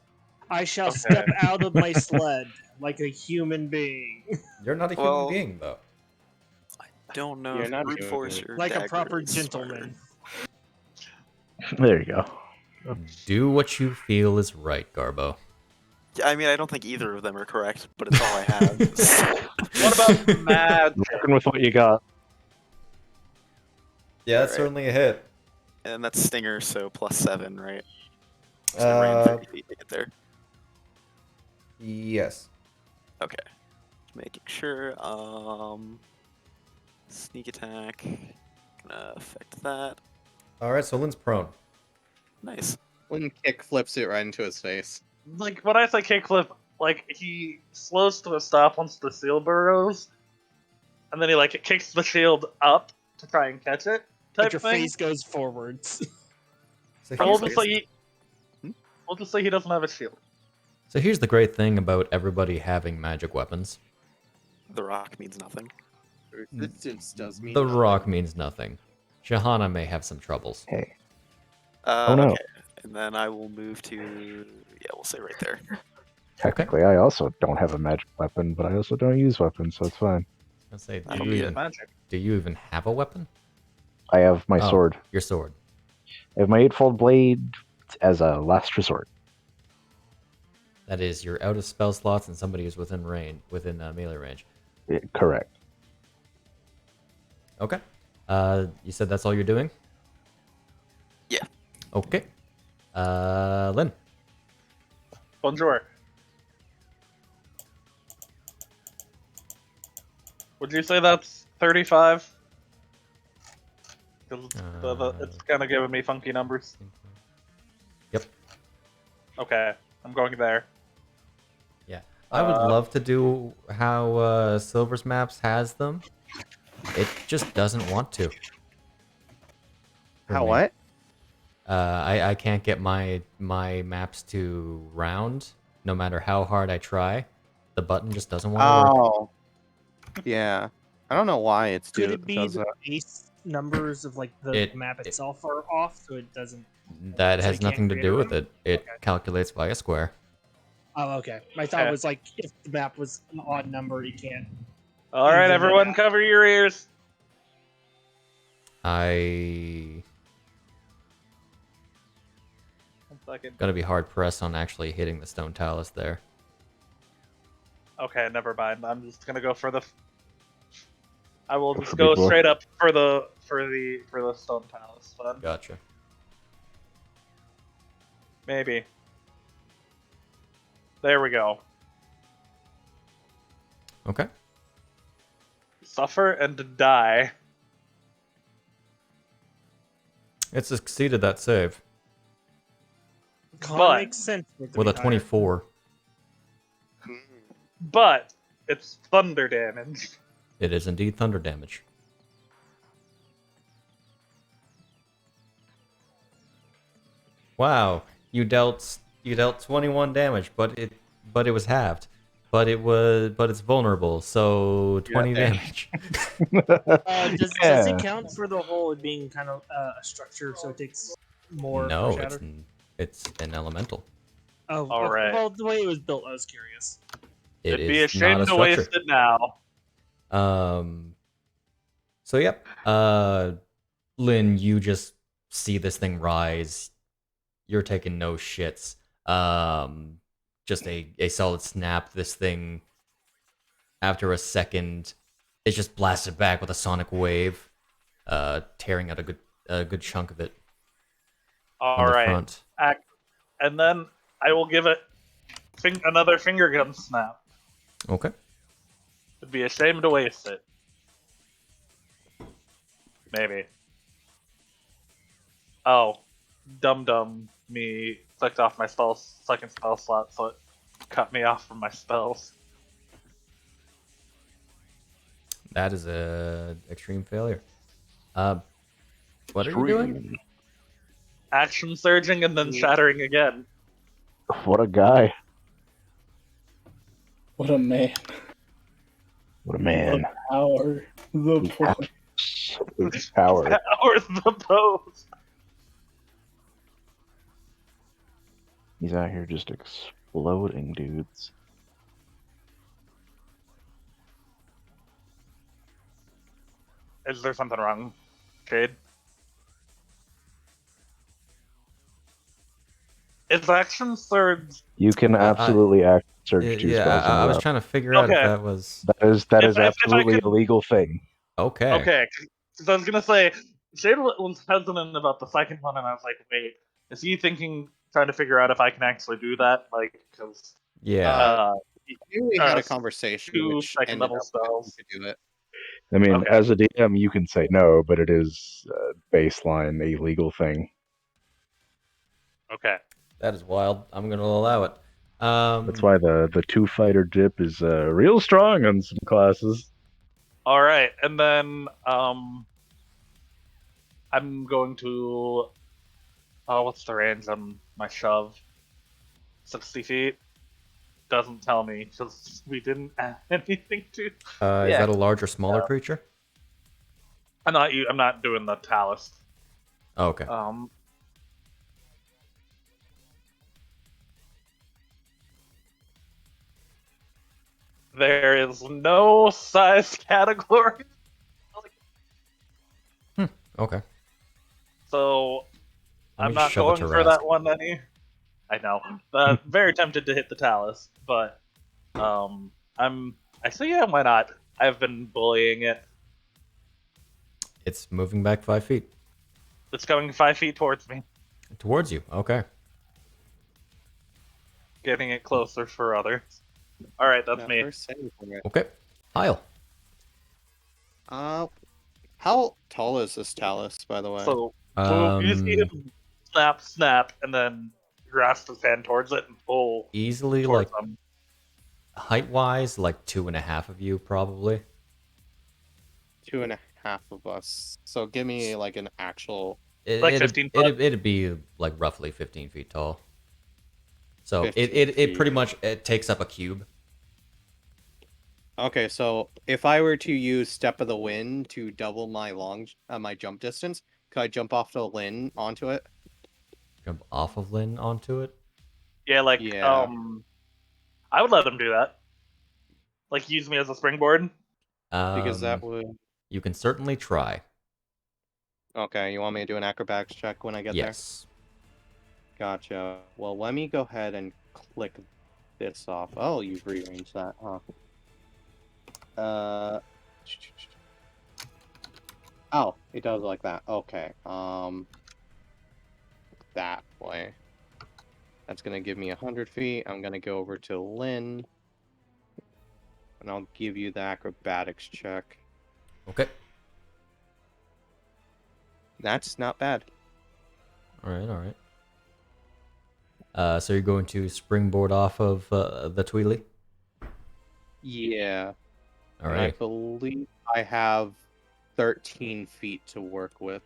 S6: I shall
S2: Okay.
S6: step out of my sled like a human being.
S1: You're not a human
S7: Well-
S1: being, though.
S7: Don't know
S3: You're
S7: if
S3: not
S7: brute
S3: doing
S7: force
S3: it.
S7: or
S6: Like a
S7: dagger
S6: proper
S7: is
S6: gentleman.
S4: There you go.
S1: Do what you feel is right, Garbo.
S7: Yeah, I mean, I don't think either of them are correct, but it's all I have.
S2: What about magic?
S4: Working with what you got.
S1: Yeah, that's
S7: Alright.
S1: certainly a hit.
S7: And that's Stinger, so +7, right? So I ran 30 feet to get there.
S1: Yes.
S7: Okay. Just making sure. Sneak attack. Gonna affect that.
S1: Alright, so Lynn's prone.
S7: Nice.
S3: Lynn kick flips it right into his face.
S2: Like when I say kickflip, like he slows to a stop once the seal burrows, and then he like kicks the shield up to try and catch it. Type
S6: But your
S2: thing.
S6: face goes forwards.
S1: So
S2: We'll
S1: here's,
S2: just say we'll just say he doesn't have a shield.
S1: so here's the great thing about everybody having magic weapons.
S7: The rock means nothing.
S3: Resistance does mean
S1: The
S3: nothing.
S1: rock means nothing. Shahana may have some troubles.
S4: Hey. Oh, no.
S7: Okay. And then I will move to. Yeah, we'll say right there.
S4: Technically, I also don't have a magic weapon, but I also don't use weapons, so it's fine.
S1: I say,
S7: That'll
S1: do
S7: be
S1: you,
S7: it.
S1: even,
S2: Magic.
S1: do you even have a weapon?
S4: I have my
S1: Oh,
S4: sword.
S1: Your sword.
S4: I have my eightfold blade as a last resort.
S1: That is, you're out of spell slots and somebody is within melee range.
S4: Correct.
S1: Okay. You said that's all you're doing?
S7: Yeah.
S1: Okay. Lynn.
S2: Bonjour. Would you say that's 35? Because it's kind of giving me funky numbers.
S1: Yep.
S2: Okay, I'm going there.
S1: Yeah. I would love to do how Silver's Maps has them. It just doesn't want to. For
S3: How
S1: me.
S3: what?
S1: I can't get my maps to round, no matter how hard I try. The button just doesn't want to work.
S3: Oh. Yeah. I don't know why it's
S6: Could
S3: doing
S6: it be
S3: does
S6: the
S3: that.
S6: base numbers of like the
S1: It-
S6: map itself are off, so it doesn't?
S1: That
S6: So
S1: has
S6: you can't
S1: nothing to
S6: create
S1: do
S6: a
S1: with
S6: room?
S1: it. It
S6: Okay.
S1: calculates via square.
S6: Oh, okay. My thought
S2: Okay.
S6: was like if the map was an odd number, you can't
S2: All right, everyone, cover your ears.
S1: I gonna be hard pressed on actually hitting the stone talus there.
S2: Okay, never mind. I'm just gonna go for the. I will just
S4: For
S2: go
S4: before.
S2: straight up for the stone talus. Then
S1: Gotcha.
S2: maybe. There we go.
S1: Okay.
S2: Suffer and die.
S1: It succeeded that save
S2: But-
S6: Makes sense for it to
S1: with
S6: be
S1: a
S6: higher.
S1: 24.
S2: But it's thunder damage.
S1: It is indeed thunder damage. Wow, you dealt 21 damage, but it was halved. But it's vulnerable, so 20 damage.
S6: Does
S4: Yeah.
S6: it count for the whole being kind of a structure, so it takes more?
S1: No,
S6: per shatter?
S1: it's an elemental.
S6: Oh,
S2: All right.
S6: Well, the way it was built, I was curious.
S1: It
S2: It'd be a
S1: is not
S2: shame
S1: a
S2: to waste
S1: structure.
S2: it now.
S1: So yep. Lynn, you just see this thing rise. You're taking no shits. Just a solid snap. This thing, after a second, is just blasted back with a sonic wave, tearing out a good chunk of it
S2: All
S1: on the
S2: right.
S1: front.
S2: And then I will give it another finger gun snap.
S1: Okay.
S2: It'd be a shame to waste it. Maybe. Oh, dum me clicked off my second spell slot, so it cut me off from my spells.
S1: That is a extreme failure. What are you doing?
S2: Action surging and then shattering again.
S4: What a guy.
S5: What a man.
S4: What a man.
S5: Power. The poor.
S4: His power.
S2: Or the pose.
S4: He's out here just exploding, dudes.
S2: Is there something wrong, Jade? Is action surge?
S4: You can absolutely act search two
S1: Yeah,
S4: spells in
S1: I
S4: a
S1: was
S4: row.
S1: trying to figure out if
S2: Okay.
S1: that was
S4: That
S2: If-
S4: is
S2: if I
S4: absolutely
S2: could-
S4: a legal thing.
S1: okay.
S2: Okay, because I was gonna say Jade was hesitant about the second one, and I was like, wait, is he trying to figure out if I can actually do that? Like, because
S1: Yeah.
S3: We had a
S2: Uh,
S3: conversation
S2: two
S3: which
S2: second
S3: ended
S2: level
S3: up
S2: spells.
S3: to do it.
S4: I mean,
S2: Okay.
S4: as a DM, you can say no, but it is baseline a legal thing.
S2: Okay.
S1: That is wild. I'm gonna allow it.
S4: That's why the two fighter dip is real strong on some classes.
S2: All right, and then I'm going to. Oh, what's the range on my shove? 60 feet. Doesn't tell me because we didn't add anything to.
S1: Is
S2: yeah.
S1: that a large or smaller creature?
S2: I'm not doing the talus.
S1: Oh, okay.
S2: There is no size category,
S1: Okay.
S2: so
S1: Let
S2: I'm
S1: me
S2: not
S1: shove a
S2: going for that
S1: Tarrasque.
S2: one any. I know. Very tempted to hit the talus, but actually, yeah, why not? I've been bullying it.
S1: It's moving back 5 feet
S2: It's coming 5 feet towards me,
S1: towards you. Okay.
S2: getting it closer for others. All right, that's
S3: That
S2: me.
S3: first save for it.
S1: Okay. Hyle.
S3: How tall is this talus, by the way?
S2: So you see him snap, and then grasp his hand towards it and pull
S1: Easily,
S2: towards
S1: like,
S2: him.
S1: height-wise, like 2.5 of you, probably.
S3: 2.5 of us. So give me like an actual.
S2: Like 15 foot?
S1: It'd be like roughly 15 feet tall. So
S3: 15
S1: it
S3: feet.
S1: pretty much takes up a cube.
S3: Okay, so if I were to use Step of the Wind to double my my jump distance, could I jump off the Lynn onto it?
S1: Jump off of Lynn onto it.
S2: Yeah, like
S3: Yeah.
S2: I would let him do that. Like use me as a springboard.
S3: Because that would.
S1: You can certainly try.
S3: Okay, you want me to do an acrobatics check when I get there?
S1: Yes.
S3: Gotcha. Well, let me go ahead and click this off. Oh, you've rearranged that, huh? Oh, it does like that. Okay. That way. That's gonna give me 100 feet. I'm gonna go over to Lynn, and I'll give you the acrobatics check.
S1: Okay.
S3: That's not bad.
S1: All right. All right. So you're going to springboard off of the Tweely?
S3: Yeah.
S1: All
S3: And I
S1: right.
S3: believe I have 13 feet to work with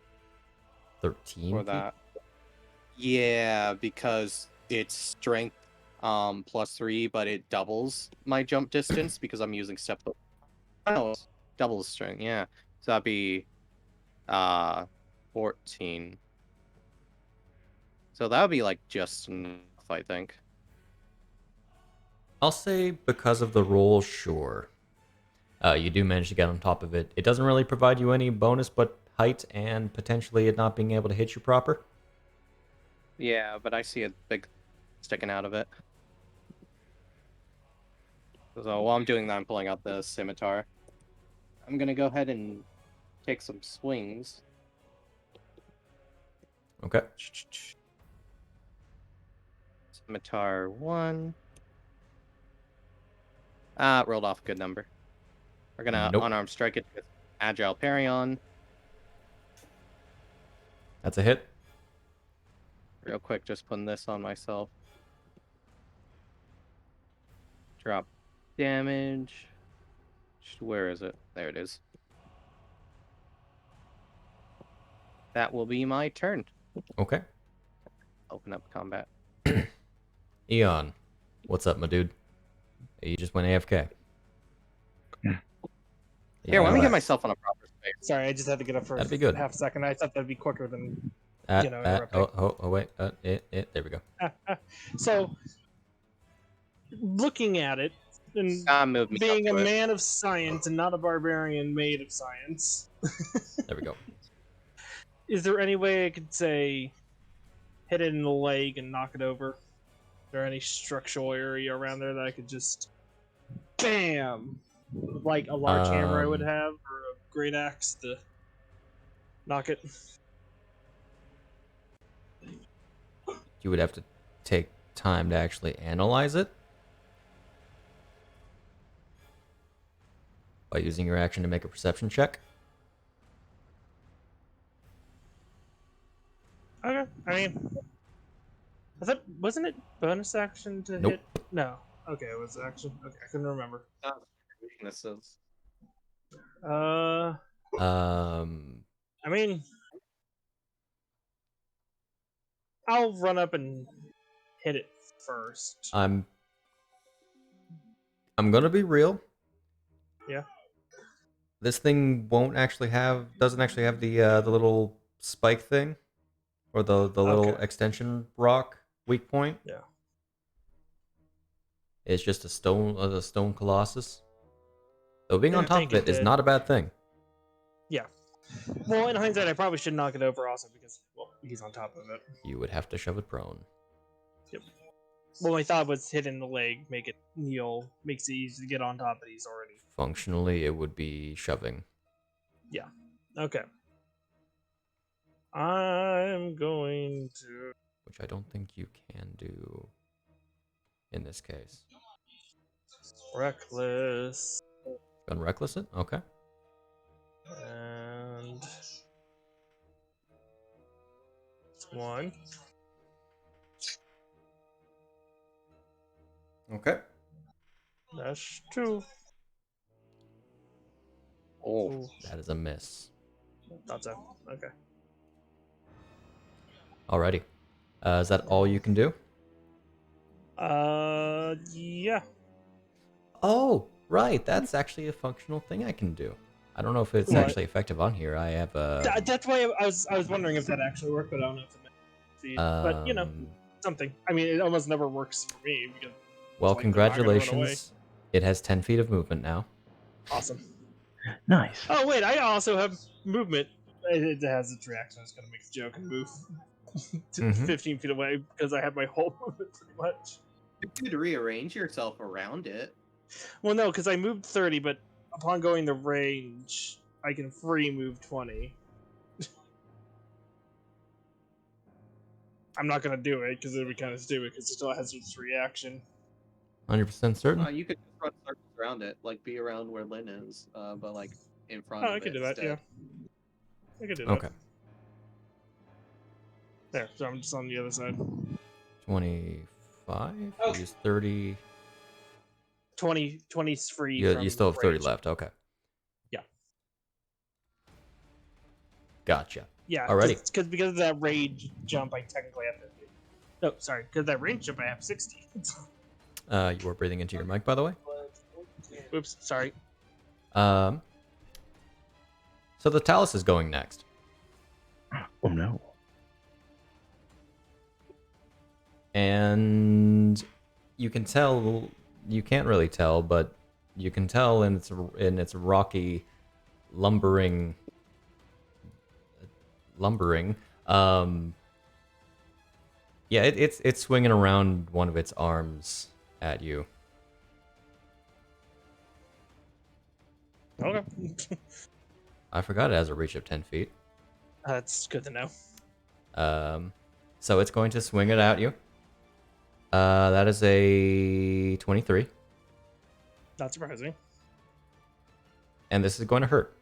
S1: 13
S3: for
S1: feet?
S3: that. Yeah, because it's strength +3, but it doubles my jump distance because I'm using step. Oh, doubles strength. Yeah, so that'd be 14. So that would be like just enough, I think.
S1: I'll say because of the roll, sure. You do manage to get on top of it. It doesn't really provide you any bonus, but height and potentially it not being able to hit you proper.
S3: Yeah, but I see a big sticking out of it. So while I'm doing that, I'm pulling out the scimitar. I'm gonna go ahead and take some swings.
S1: Okay.
S3: Scimitar 1. Rolled off a good number. We're gonna
S1: Nope.
S3: unarmed strike it with agile parry on.
S1: That's a hit.
S3: Real quick, just putting this on myself. Drop damage. Where is it? There it is. That will be my turn.
S1: Okay.
S3: Open up combat.
S1: Eon, what's up, my dude? You just went AFK.
S3: Here, let me get
S1: Relax.
S3: myself on a proper space.
S6: Sorry, I just had to get up for
S1: That'd be good.
S6: half a second. I thought that'd be quicker than
S1: Interrupting.
S6: interrupting.
S1: Oh, wait. There we go.
S6: So, looking at it, and
S3: Move me
S6: being a
S3: up to it.
S6: man of science and not a barbarian made of science,
S1: There we go.
S6: is there any way I could say hit it in the leg and knock it over? Is there any structural area around there that I could just BAM! Like a large hammer I would have, or a great axe to knock it?
S1: You would have to take time to actually analyze it by using your action to make a perception check.
S6: Okay, I mean, wasn't it bonus action to
S1: Nope.
S6: hit? No. Okay, it was action. Okay, I couldn't remember.
S3: Weaknesses.
S6: I mean, I'll run up and hit it first.
S1: I'm gonna be real.
S6: Yeah.
S1: This thing doesn't actually have the little spike thing, or the little
S6: Okay.
S1: extension rock weak point.
S6: Yeah.
S1: It's just a stone colossus. Though being on
S6: I
S1: top
S6: think
S1: of
S6: it
S1: it is
S6: did.
S1: not a bad thing.
S6: Yeah. Well, in hindsight, I probably should knock it over also because, well, he's on top of it.
S1: You would have to shove it prone.
S6: Well, my thought was hitting the leg, make it kneel, makes it easy to get on top, but he's already.
S1: Functionally, it would be shoving.
S6: Yeah. Okay. I'm going to.
S1: Which I don't think you can do in this case.
S6: Reckless.
S1: Gonna reckless it? Okay.
S6: And. It's 1.
S1: Okay.
S6: That's 2.
S3: Oh,
S6: Ooh,
S1: That is a miss.
S6: thought so. Okay.
S1: Alrighty. Is that all you can do?
S6: Yeah.
S1: Oh, right. That's actually a functional thing I can do. I don't know if it's
S6: What?
S1: actually effective on here. I have a.
S6: That's why I was wondering if that actually worked, but I don't know if it meant. But you know, something. I mean, it almost never works for me because.
S1: Well,
S6: like, they're not gonna run away.
S1: congratulations. It has 10 feet of movement now.
S6: Awesome.
S4: Nice.
S6: Oh wait, I also have movement. It has its reaction. I was gonna make a joke and move to
S1: Mhm.
S6: 15 feet away because I have my whole movement pretty much.
S3: You could rearrange yourself around it.
S6: Well, no, because I moved 30, but upon going the range, I can free move 20. I'm not gonna do it because it would be kind of stupid because it still has its reaction.
S1: 100% certain.
S3: You could just run circles around it, like be around where Lynn is, but like in front
S6: Oh,
S3: of
S6: I
S3: it
S6: could do that.
S3: instead.
S6: Yeah, I could do that.
S1: Okay.
S6: There, so I'm just on the other side.
S1: 25.
S6: Oh.
S1: Use 30.
S6: 20's free.
S1: You,
S6: from
S1: you still have 30
S6: range.
S1: left. Okay.
S6: Yeah.
S1: Gotcha.
S6: Yeah.
S1: Alrighty.
S6: Because of that range jump, I technically have 50. No, sorry. Because that range jump, I have 60.
S1: You were breathing into your mic, by the way.
S6: Oops. Sorry.
S1: So the Talus is going next.
S4: Oh no.
S1: And you can tell, you can't really tell, but you can tell in its rocky, lumbering. Yeah, it's swinging around one of its arms at you.
S6: Okay.
S1: I forgot it has a reach of 10 feet.
S6: That's good to know.
S1: So it's going to swing it at you. That is a 23.
S6: Not surprising.
S1: And this is going to hurt.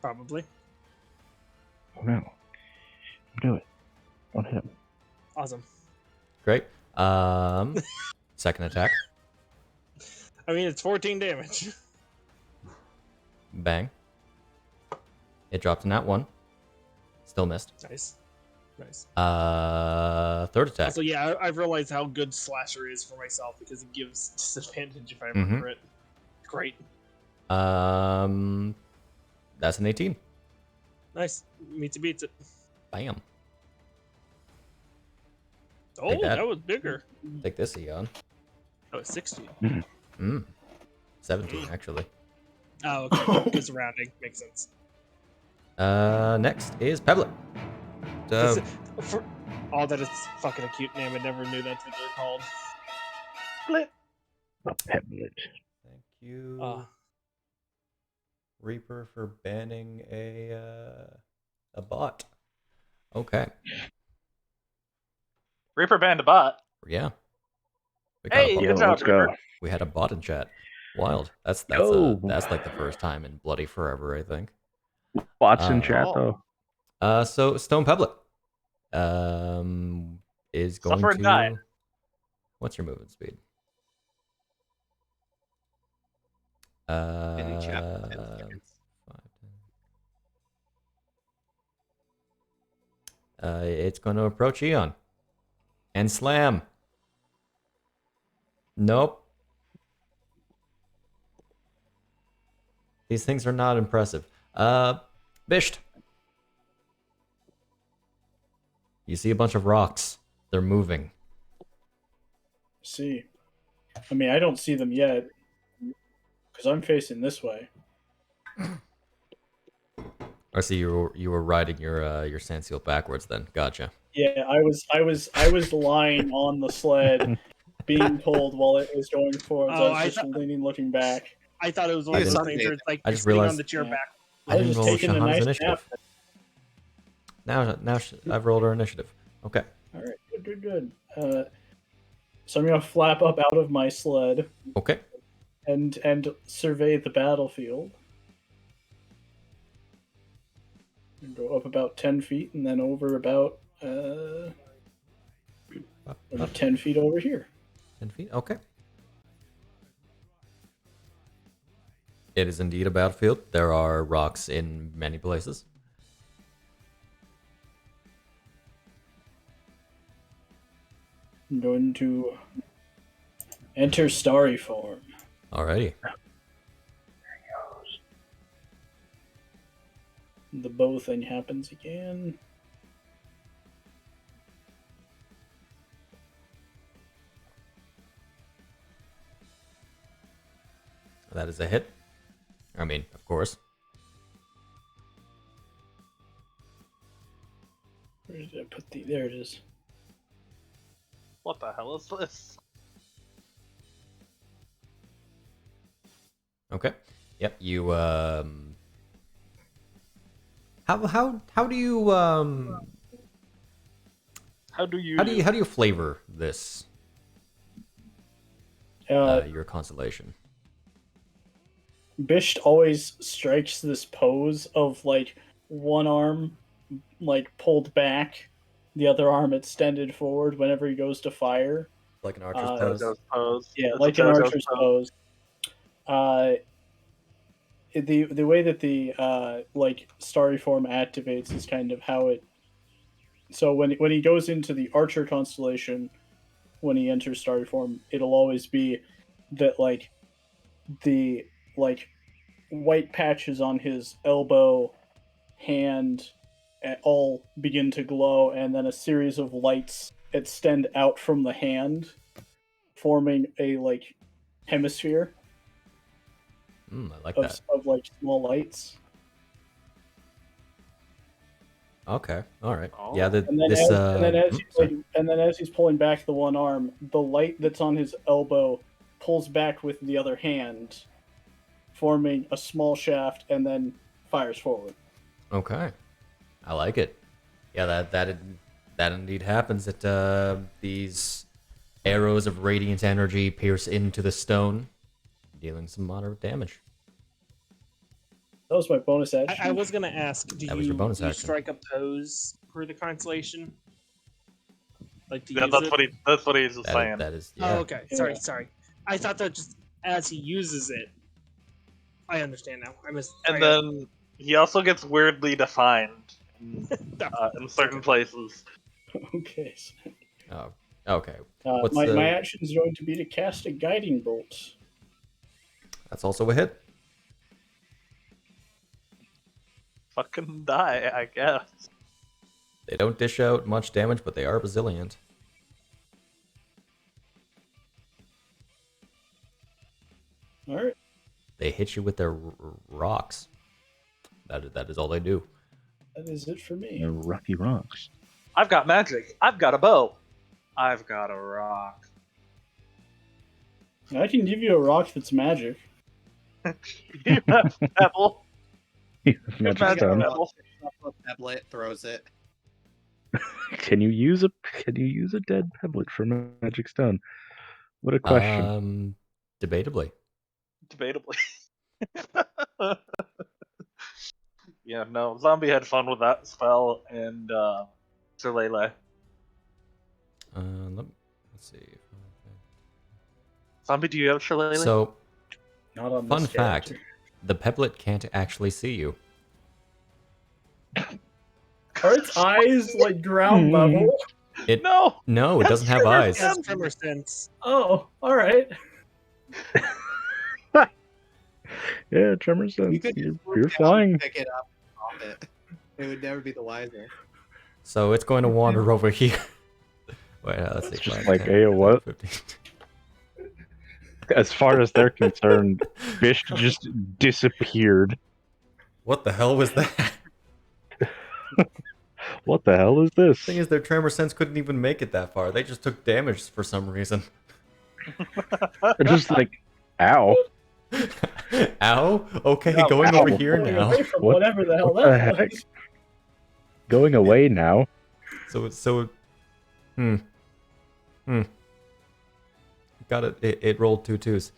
S6: Probably.
S4: Oh no. Don't do it. Don't hit him.
S6: Awesome.
S1: Great. Second attack.
S6: I mean, it's 14 damage.
S1: Bang. It dropped in that one. Still missed.
S6: Nice. Nice.
S1: Third attack.
S6: Also, yeah, I've realized how good Slasher is for myself because it gives disadvantage if I ever
S1: Mhm.
S6: crit. Great.
S1: That's an 18.
S6: Nice. Meets it beats it.
S1: Bam.
S6: Oh,
S1: Take that.
S6: that was bigger.
S1: Take this, Eon.
S6: Oh, 16.
S1: 17, actually.
S6: Oh, okay. Because rounding makes sense.
S1: Next is Pebble.
S6: For all that it's fucking a cute name, I never knew that's what they're called. Split.
S4: A peblet.
S1: Thank you, Reaper, for banning a bot. Okay.
S2: Reaper banned a bot.
S1: Yeah. We got a
S2: Hey,
S1: bot.
S4: Yeah,
S2: good job,
S4: let's go.
S2: Reaper.
S1: We had a bot in chat. Wild. That's
S4: Go.
S1: that's like the first time in bloody forever, I think.
S4: Bots in chat
S3: Oh.
S4: though.
S1: So Stone Pebble is going
S2: Suffer and die.
S1: to. What's your movement speed?
S3: In chat. 10 seconds.
S1: 5, 10. It's going to approach Eon and slam. Nope. These things are not impressive. Bisht. You see a bunch of rocks. They're moving.
S5: See. I mean, I don't see them yet because I'm facing this way.
S1: I see you were riding your Sandseal backwards then. Gotcha.
S5: Yeah, I was lying on the sled, being told while it was going forwards.
S6: Oh,
S5: I was just leaning, looking back.
S6: I thought it was one
S1: I
S6: of those
S1: didn't-
S6: things where it's like
S1: I
S6: you're
S1: just
S6: sitting on
S1: realized-
S6: the chair
S5: Yeah.
S6: back.
S1: I didn't
S5: was
S1: roll
S5: taking a
S1: Shahan's
S5: nice
S1: initiative.
S5: nap.
S1: Now I've rolled her initiative. Okay.
S5: All right, good. So I'm gonna flap up out of my sled
S1: Okay.
S5: and survey the battlefield. And go up about 10 feet and then over about 10 feet over here.
S1: 10 feet. Okay. It is indeed a battlefield. There are rocks in many places.
S5: I'm going to enter starry form.
S1: Alrighty.
S5: The bow thing happens again.
S1: That is a hit. I mean, of course.
S5: Where did I put the? There it is.
S2: What the hell is this?
S1: Okay. Yep. You How do you
S2: How do you?
S1: how do you flavor this your constellation?
S5: Bisht always strikes this pose of like one arm like pulled back, the other arm extended forward whenever he goes to fire.
S1: Like an archer's
S2: JoJo's
S1: pose.
S2: pose.
S5: Yeah,
S2: It's
S5: like
S2: a
S5: an
S2: JoJo's
S5: archer's pose. The way that the like starry form activates is kind of how it. So when he goes into the archer constellation, when he enters starry form, it'll always be that like the like white patches on his elbow, hand, all begin to glow, and then a series of lights extend out from the hand, forming a like hemisphere
S1: I like
S5: of,
S1: that.
S5: of like small lights.
S1: Okay. All right.
S2: Oh.
S1: Yeah.
S5: And then,
S1: This.
S5: and then as he's pulling back the one arm, the light that's on his elbow pulls back with the other hand, forming a small shaft, and then fires forward.
S1: Okay. I like it. Yeah. That indeed happens. That these arrows of radiant energy pierce into the stone, dealing some moderate damage.
S5: That was my bonus action.
S6: I was gonna ask, do
S1: That was your bonus
S6: you
S1: action.
S6: strike a pose for the constellation? Like to
S2: Yeah,
S6: use
S2: that's
S6: it?
S2: what he's saying.
S1: That is. Yeah.
S6: Oh, okay. Sorry. I thought that just as he uses it. I understand now.
S2: And then he also gets weirdly defined in certain places.
S5: Okay.
S1: Oh. Okay.
S5: My action is going to be to cast a guiding bolt.
S1: That's also a hit.
S2: Fucking die, I guess.
S1: They don't dish out much damage, but they are resilient.
S5: All right.
S1: They hit you with their rocks. That is all they do.
S5: That is it for me.
S4: They're rocky rocks.
S2: I've got magic. I've got a bow. I've got a rock.
S5: I can give you a rock that's magic.
S2: You have pebble.
S4: Magic
S2: Magic
S4: stone.
S2: pebble.
S3: Tablet throws it.
S4: Can you use a dead pebblet for magic stone? What a question.
S1: Debatably.
S2: Debatably. Yeah, no. Zombie had fun with that spell, and Shillelagh.
S1: Let's see.
S2: Zombie, do you have Shillelagh?
S1: So,
S5: Not on
S1: fun
S5: this
S1: fact:
S5: character.
S1: the pebblet can't actually see you.
S5: Are its eyes like ground level?
S2: No!
S1: No, it doesn't have eyes.
S6: Has tremor sense.
S5: Oh, all right.
S4: Yeah, tremor sense.
S3: You could
S4: You're flying.
S3: pick it up and drop it. It would never be the wiser.
S1: So it's going to wander over here. Wait, let's see.
S4: It's just
S1: 5,
S4: like,
S1: 10,
S4: hey, what?
S1: 15.
S4: As far as they're concerned, Bisht just disappeared.
S1: What the hell was that?
S4: What the hell is this?
S1: Thing is, their tremor sense couldn't even make it that far. They just took damage for some reason.
S4: They're just like, ow.
S1: Ow? Okay,
S4: No,
S1: going
S4: ow.
S1: over here
S5: Going
S1: now.
S5: away from
S4: What-
S5: whatever the hell
S4: what the
S5: that
S4: heck?
S5: was.
S4: Going away now.
S1: Got it. It rolled 2 2s.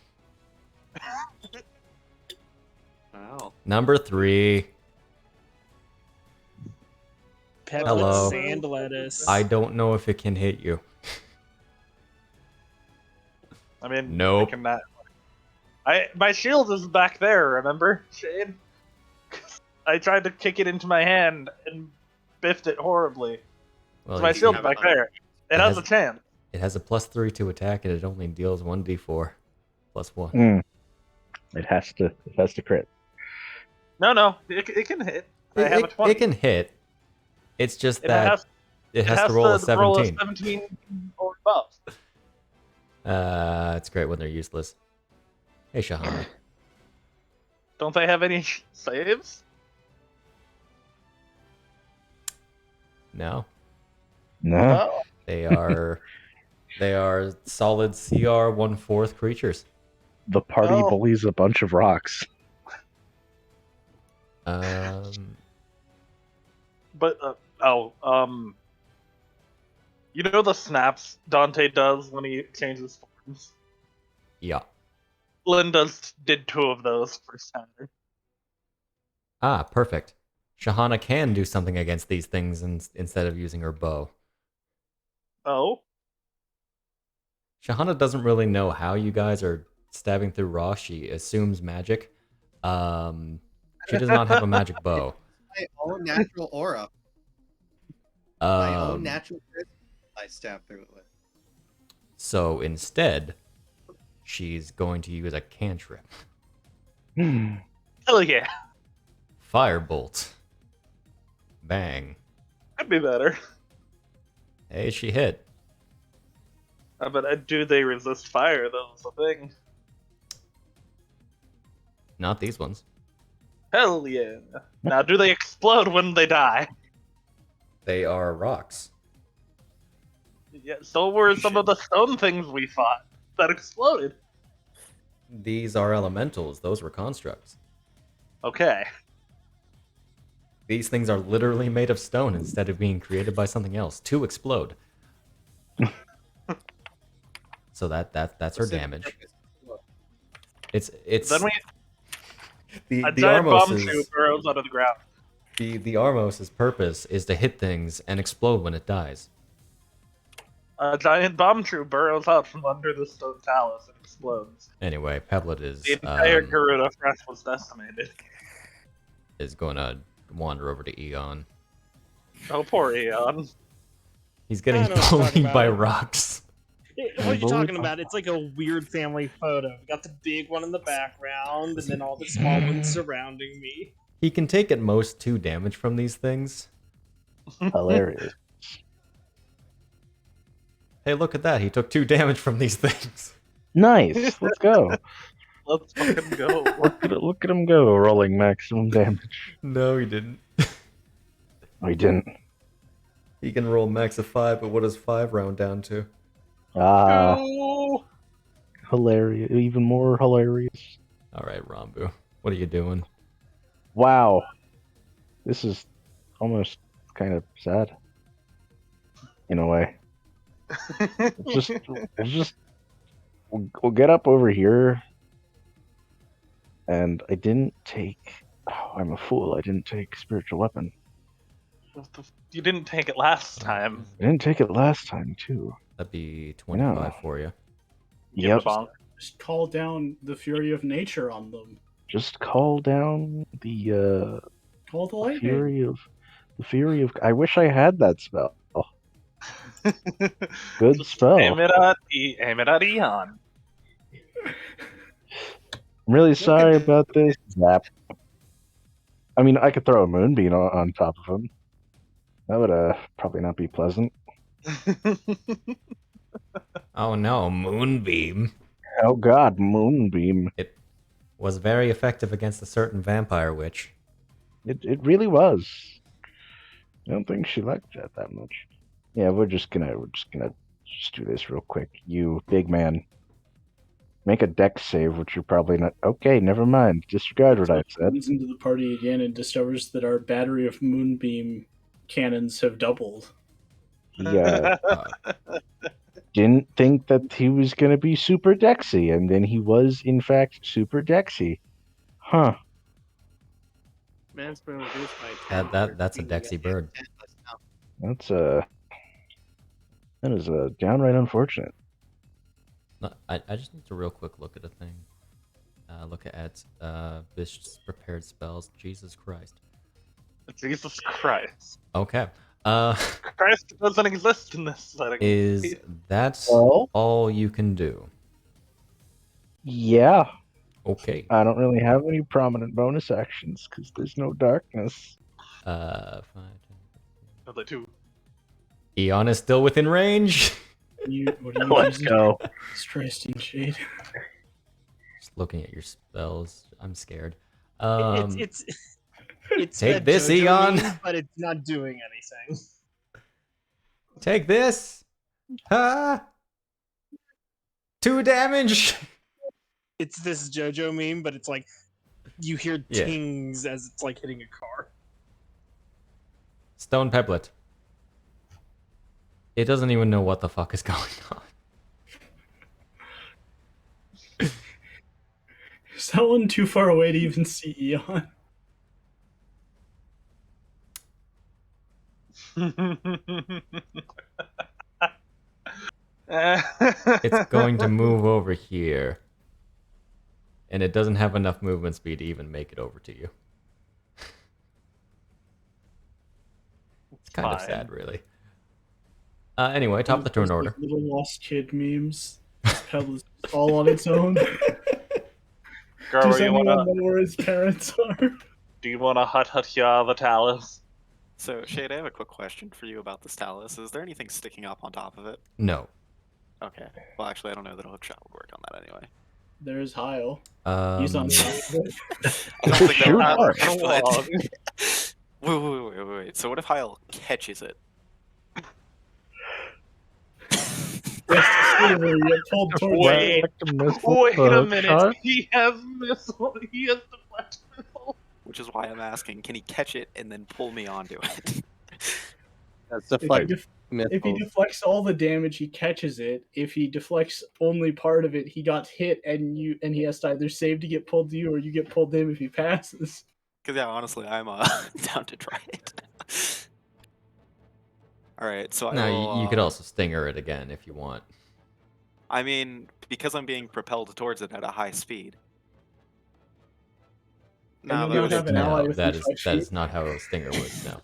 S3: Wow.
S1: Number 3.
S6: Pebble
S1: Hello.
S6: sand lettuce.
S1: I don't know if it can hit you.
S2: I mean,
S1: Nope.
S2: I cannot. My shield is back there, remember, Shane? I tried to kick it into my hand and biffed it horribly.
S1: Well,
S2: So my
S1: you
S2: shield's
S3: have
S2: back
S3: it.
S2: there. It has a chance.
S1: It has a +3 to attack, and it only deals 1d4 +1.
S4: It has to crit.
S2: No, it can hit. I have a 20.
S1: It can hit. It's just
S2: It
S1: that
S2: has,
S1: it has to roll a 17.
S2: roll a 17 or above.
S1: It's great when they're useless. Hey, Shahana.
S2: Don't they have any saves?
S1: No,
S4: No.
S2: Oh.
S1: they are solid CR 1/4 creatures.
S4: The party
S2: Oh.
S4: bullies a bunch of rocks.
S2: But you know the snaps Dante does when he changes forms?
S1: Yeah.
S2: Lynn did 2 of those for Saturn.
S1: Ah, perfect. Shahana can do something against these things instead of using her bow.
S2: Oh?
S1: Shahana doesn't really know how you guys are stabbing through rocks. She assumes magic. She does not have a magic bow.
S3: My own natural aura. My own natural charisma I stab through it with.
S1: So instead, she's going to use a cantrip.
S2: Hell yeah.
S1: Firebolt. Bang.
S2: That'd be better.
S1: Hey, she hit.
S2: But do they resist fire, though, is the thing.
S1: Not these ones.
S2: Hell yeah. Now, do they explode when they die?
S1: They are rocks.
S2: Yeah, so were some of the stone things we fought that exploded.
S1: These are elementals. Those were constructs.
S2: Okay.
S1: These things are literally made of stone instead of being created by something else to explode. So that's her damage. It's
S2: Then
S1: the
S2: a giant bomb
S1: Armos's
S2: shoot burrows out of the ground.
S1: the Armos's purpose is to hit things and explode when it dies.
S2: A giant bomb troop burrows out from under the stone talus and explodes.
S1: Anyway, Peblet is
S2: The entire Garuda fresh was decimated.
S1: gonna wander over to Eon.
S2: Oh, poor Eon.
S1: He's getting
S6: I know what you're talking
S1: bullied by
S6: about.
S1: rocks.
S6: What are you talking about? It's like a weird family photo. We got the big one in the background, and then all the small ones surrounding me.
S1: He can take at most 2 damage from these things.
S4: Hilarious.
S1: Hey, look at that. He took 2 damage from these things.
S4: Nice. Let's go.
S2: Let's fucking go.
S4: Look at him go, rolling maximum damage.
S1: No, he didn't.
S4: Oh, he didn't.
S1: He can roll max of 5, but what does 5 round down to?
S4: Ah,
S2: No.
S4: hilarious. Even more hilarious.
S1: Alright, Rambu. What are you doing?
S4: Wow. This is almost kind of sad. In a way. We'll get up over here. And I didn't take... Oh, I'm a fool. I didn't take spiritual weapon.
S2: You didn't take it last time.
S4: I didn't take it last time, too.
S1: That'd be 25
S4: No.
S1: for you.
S4: Yep.
S5: Just call down the fury of nature on them.
S4: Just call down the
S5: Call the lightning.
S4: fury of. I wish I had that spell. Good spell.
S2: Aim it at Eon.
S4: I'm really sorry about this. Zap. I mean, I could throw a moonbeam on top of him. That would probably not be pleasant.
S1: Oh no, Moonbeam.
S4: Oh God, moonbeam!
S1: It was very effective against a certain vampire witch.
S4: It really was. I don't think she liked that much. Yeah, we're just gonna do this real quick. You big man, make a dex save, which you're probably not. Okay, never mind. Disregard what I said.
S5: Comes into the party again and discovers that our battery of moonbeam cannons have doubled.
S4: Yeah. Didn't think that he was going to be super dexy, and then he was, in fact, super dexy. Huh.
S3: Man's been reduced by 10.
S1: That's a Dexy bird.
S4: That is downright unfortunate.
S1: No, I just need to real quick look at a thing. Look at Bisht's prepared spells. Jesus Christ.
S2: Jesus Christ.
S1: Okay.
S2: Christ doesn't exist in this setting.
S1: Is that
S4: Well?
S1: all you can do?
S4: Yeah.
S1: Okay.
S4: I don't really have any prominent bonus actions, because there's no darkness.
S1: 5, 10.
S2: Another 2.
S1: Eon is still within range.
S5: What are you
S4: Let's
S5: using?
S4: go.
S5: Stressed in shade.
S1: Just looking at your spells, I'm scared.
S6: It's
S1: Take
S6: a
S1: this,
S6: JoJo
S1: Eon.
S6: meme, but it's not doing anything.
S1: Take this. 2 damage.
S6: It's this JoJo meme, but it's like you hear
S1: Yeah.
S6: tings as it's like hitting a car.
S1: Stone Peblet. It doesn't even know what the fuck is going on.
S5: Is that one too far away to even see Eon?
S1: It's going to move over here. And it doesn't have enough movement speed to even make it over to you. It's kind of
S2: Fine.
S1: sad, really. Anyway, top of the turn order.
S5: Little lost kid memes. This pebble is all on its own.
S2: Garbo,
S5: Does
S2: you
S5: anyone
S2: wanna?
S5: know where his parents are?
S2: Do you wanna hut ya the talus?
S7: So, Shade, I have a quick question for you about this talus. Is there anything sticking up on top of it?
S1: No.
S7: Okay. Well, actually, I don't know that a hookshot would work on that anyway.
S5: There's Hyle. He's on top of it.
S7: I don't think that
S4: Sure
S7: would
S4: are.
S7: work, but... Wait. So what if Hyle catches it?
S5: You pulled towards
S2: Wait.
S5: it.
S2: Wait a minute. He has missile. He has deflect missile.
S7: Which is why I'm asking, can he catch it and then pull me onto it?
S3: That's the
S5: If he,
S3: flight
S5: if he deflects all the damage, he catches it. If he deflects only part of it, he got hit, and he has to either save to get pulled to you, or you get pulled to him if he passes.
S7: Because yeah, honestly, I'm down to try it. All right, so I
S1: No,
S7: will,
S1: you could also stinger it again if you want.
S7: I mean, because I'm being propelled towards it at a high speed. No,
S5: you
S7: that,
S5: don't
S7: was,
S5: have an ally
S1: No,
S5: with
S1: that
S5: reflex
S1: is
S5: sheet?
S1: not how a stinger works. No.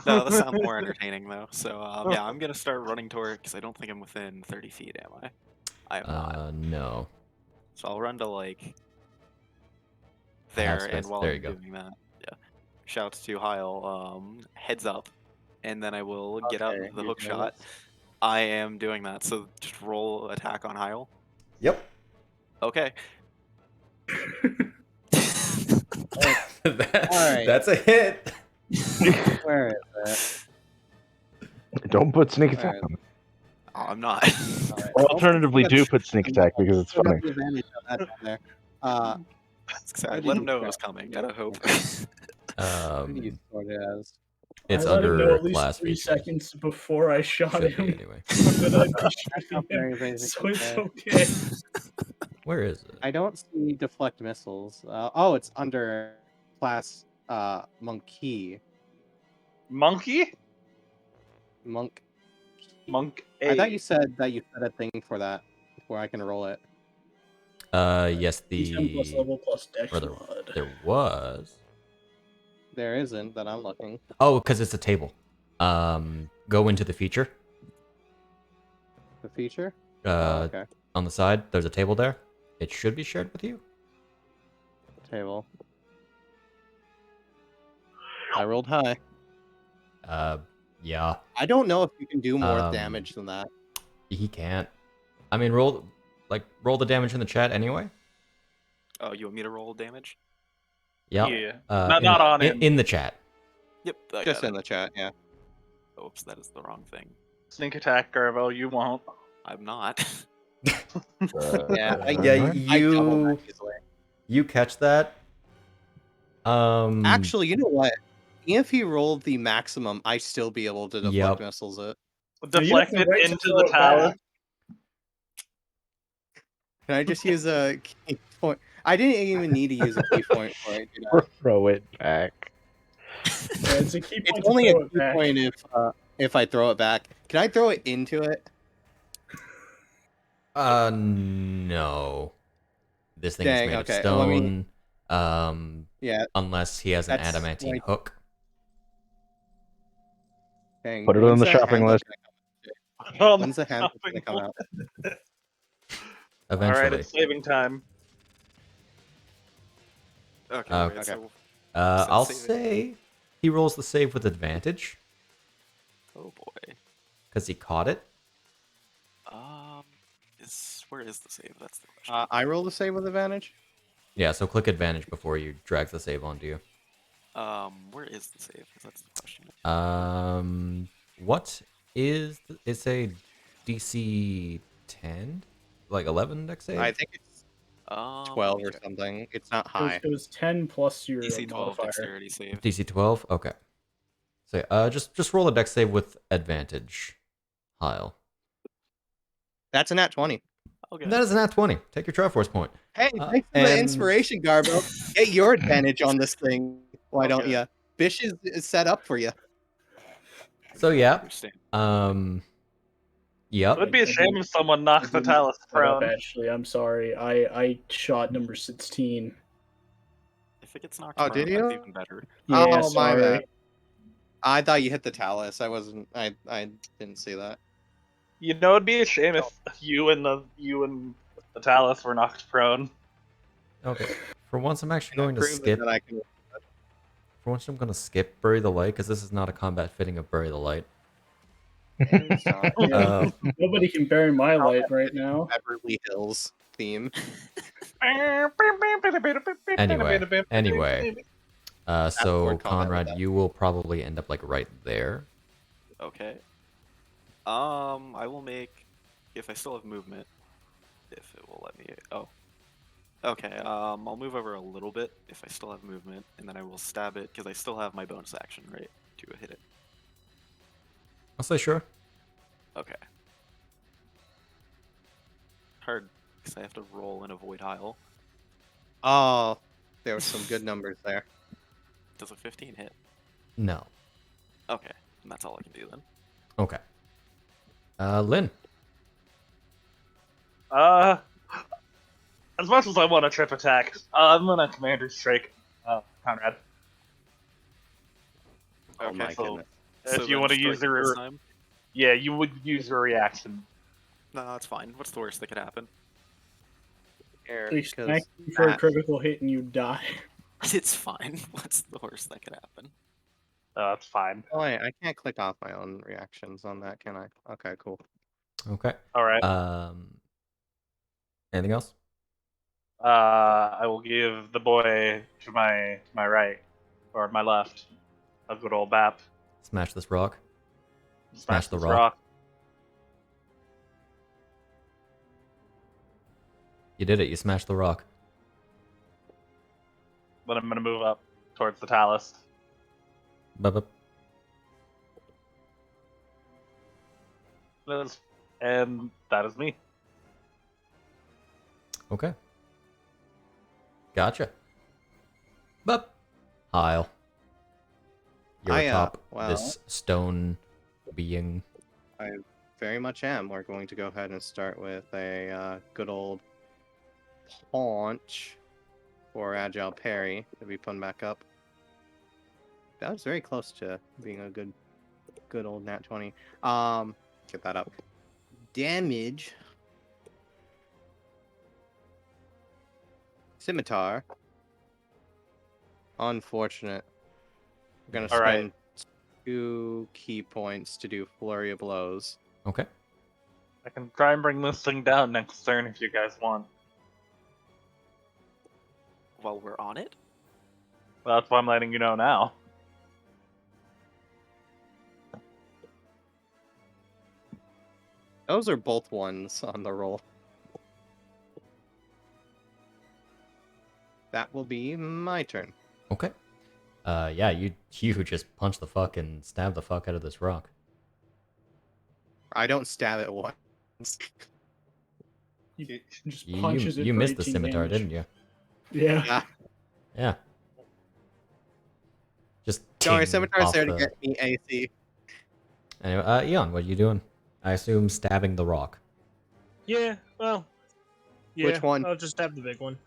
S7: no, that sounds more entertaining though. So yeah, I'm gonna start running toward because I don't think I'm within 30 feet, am I? I am not.
S1: No.
S7: So I'll run to like
S1: Perhaps
S7: there, and
S1: best-
S7: while
S1: there
S7: I'm
S1: you go.
S7: doing that, yeah, shout to Hyle, heads up, and then I will get out
S3: Okay,
S7: the
S3: you're
S7: hook
S3: doing
S7: shot. I am doing that, so just roll attack on Hyle.
S1: Yep.
S7: Okay.
S3: Alright.
S1: That's a hit.
S3: Where is
S4: Don't put sneak attack
S3: Alright.
S4: on it.
S7: Oh, I'm not.
S3: it? Alright.
S4: Or alternatively, do put sneak attack because it's
S3: Still got
S4: funny.
S3: the advantage of that down there.
S7: I let him know it was coming. I hope.
S3: Who do you sort it as?
S1: It's
S5: I let him know
S1: under
S5: at least
S1: class
S5: 3
S1: features.
S5: seconds before I shot
S1: Should be
S5: him
S1: anyway.
S5: that I'd be
S3: That's
S5: shooting
S3: not very
S5: him,
S3: basic,
S5: so it's
S3: okay.
S5: okay.
S1: Where is it?
S3: I don't see deflect missiles. Oh, it's under class monkey.
S2: Monkey?
S3: Monk.
S2: Monk
S3: I thought
S2: A.
S3: you said that you had a thing for that, where I can roll it.
S1: Yes,
S5: D10 plus
S1: the
S5: level plus dex
S1: or
S5: mod.
S1: there was.
S3: There isn't that I'm looking.
S1: Oh, because it's a table. Go into the feature.
S3: The feature?
S1: Okay. On the side, there's a table there. It should be shared with you.
S3: Table. I rolled high.
S1: Yeah.
S3: I don't know if you can do more
S1: Um,
S3: damage than that.
S1: He can't. I mean, roll the damage in the chat anyway.
S7: Oh, you want me to roll damage?
S1: Yep.
S2: Yeah.
S1: In,
S2: Not on him.
S1: in the chat.
S7: Yep. I
S3: Just
S7: got
S3: in
S7: it.
S3: the chat, yeah.
S7: Oops, that is the wrong thing.
S2: Sneak attack, Garbo. You won't.
S7: I'm not.
S3: Yeah, I double that easily.
S1: You catch that.
S3: Actually, you know what? If he rolled the maximum, I'd still be able to deflect
S1: Yep.
S3: missiles it.
S2: Deflect
S5: have
S2: it
S5: the right to
S2: into
S5: throw
S2: the
S5: it
S2: talus.
S5: back.
S3: Can I just use a key point? I didn't even need to use a key point for it. Did I?
S4: Throw it back.
S5: Yeah, it's a key point
S3: It's
S5: to
S3: only a
S5: throw it
S3: key
S5: back.
S3: point if I throw it back. Can I throw it into it?
S1: No. This thing is
S3: Dang,
S1: made
S3: okay.
S1: of
S3: Well, I
S1: stone.
S3: mean, yeah.
S1: Unless he has an
S3: That's
S1: adamantine
S3: like-
S1: hook.
S3: Dang,
S4: Put it on
S3: when's
S4: the
S3: that
S4: shopping
S3: handbook
S4: list.
S3: gonna come- When's the handbook
S2: Shopping
S3: gonna come out?
S1: Eventually.
S2: Alright, it's saving time.
S7: Okay.
S1: Okay.
S7: Wait, so,
S1: I'll
S7: saving.
S1: say he rolls the save with advantage
S7: oh boy.
S1: because he caught it.
S7: Where is the save? That's the question.
S3: I roll the save with advantage.
S1: Yeah, so click advantage before you drag the save onto you.
S7: Where is the save? 'Cause that's the question.
S1: What is it's a DC 10, like 11 deck save?
S3: I think it's
S7: Let
S3: 12
S7: me
S3: or
S7: check.
S3: something. It's not high.
S5: It was 10 plus your
S7: DC 12
S5: modifier.
S7: dexterity save.
S1: DC 12. Okay. So just roll a deck save with advantage, Hyle.
S3: That's a nat 20.
S7: Okay.
S1: That is an at 20. Take your Triforce point.
S3: Hey, thanks for the
S1: and-
S3: inspiration, Garbo. Get your advantage on this thing. Why don't
S7: Okay.
S3: you? Bish is set up for you.
S1: So yeah,
S7: Understand.
S1: yep.
S2: It would be a shame if someone
S5: I
S2: knocked the
S5: didn't
S2: Talus
S5: set up,
S2: prone.
S5: actually, I'm sorry. I shot number 16.
S7: If it gets knocked
S3: Oh,
S7: prone,
S3: did you?
S7: that's even better.
S5: Yeah,
S3: Oh, my
S5: sorry.
S3: bad. I thought you hit the Talus. I wasn't. I didn't see that.
S2: You know, it'd be a shame if you and the Talus were knocked prone.
S1: Okay. For once, I'm actually going to
S3: Proven
S1: skip.
S3: that I can.
S1: For once, I'm going to skip Bury the Light because this is not a combat fitting of Bury the Light.
S3: Sorry.
S5: Yeah, nobody can bury my light right now.
S3: Beverly Hills theme.
S1: Anyway. So
S3: forward combat with
S1: Conrad,
S3: that.
S1: you will probably end up like right there.
S7: Okay. I will make, if I still have movement, if it will let me. Oh. Okay. I'll move over a little bit if I still have movement, and then I will stab it because I still have my bonus action, right, to hit it.
S1: I'll say sure.
S7: Okay. Hard because I have to roll and avoid Hyle.
S3: Oh, there were some good numbers there.
S7: Does a 15 hit?
S1: No.
S7: Okay, and that's all I can do then.
S1: Okay. Lynn.
S2: As much as I want a trip attack, I'm gonna Commander Strike Conrad.
S3: Oh my
S2: so-
S3: goodness.
S2: If you
S7: then
S2: want to
S7: strike
S2: use
S7: this
S2: your,
S7: time?
S2: yeah, you would use your reaction.
S7: No, that's fine. What's the worst that could happen?
S3: Here,
S5: They
S3: 'cause
S5: smack you for a
S3: that-
S5: critical hit and you die.
S7: It's fine. What's the worst that could happen?
S2: That's fine.
S3: Oh wait, I can't click off my own reactions on that, can I? Okay, cool.
S1: Okay.
S2: All right.
S1: Anything else?
S2: I will give the boy to my right or my left a good old bap.
S1: Smash this rock.
S2: Smash
S1: the
S2: this
S1: rock. You did it. You smashed the rock.
S2: Then I'm gonna move up towards the Talus.
S1: Bup.
S2: And that is me.
S1: Okay. Gotcha. Bup. Hyle. You're
S3: I,
S1: atop
S3: well-
S1: this stone being.
S3: I very much am. We're going to go ahead and start with a good old paunch for agile parry to be put back up. That was very close to being a good old nat 20. Get that up. Damage. Scimitar. Unfortunate. We're gonna
S2: All right.
S3: spend 2 key points to do flurry of blows.
S1: Okay.
S2: I can try and bring this thing down next turn if you guys want.
S7: While we're on it?
S2: Well, that's why I'm letting you know now.
S3: Those are both ones on the roll. That will be my turn.
S1: Okay. Yeah, you just punch the fuck and stab the fuck out of this rock.
S3: I don't stab it once.
S5: He just
S1: You
S5: punches it.
S1: you
S5: for
S1: missed the
S5: 18
S1: scimitar,
S5: damage.
S1: didn't you?
S5: Yeah.
S3: Yeah.
S1: Yeah. Just
S3: Don't worry,
S1: ting
S3: Scimitar's
S1: off
S3: there to
S1: the-
S3: get me AC.
S1: Anyway, Eon, what are you doing? I assume stabbing the rock.
S6: Yeah, well. Yeah,
S3: Which one?
S6: I'll just stab the big one.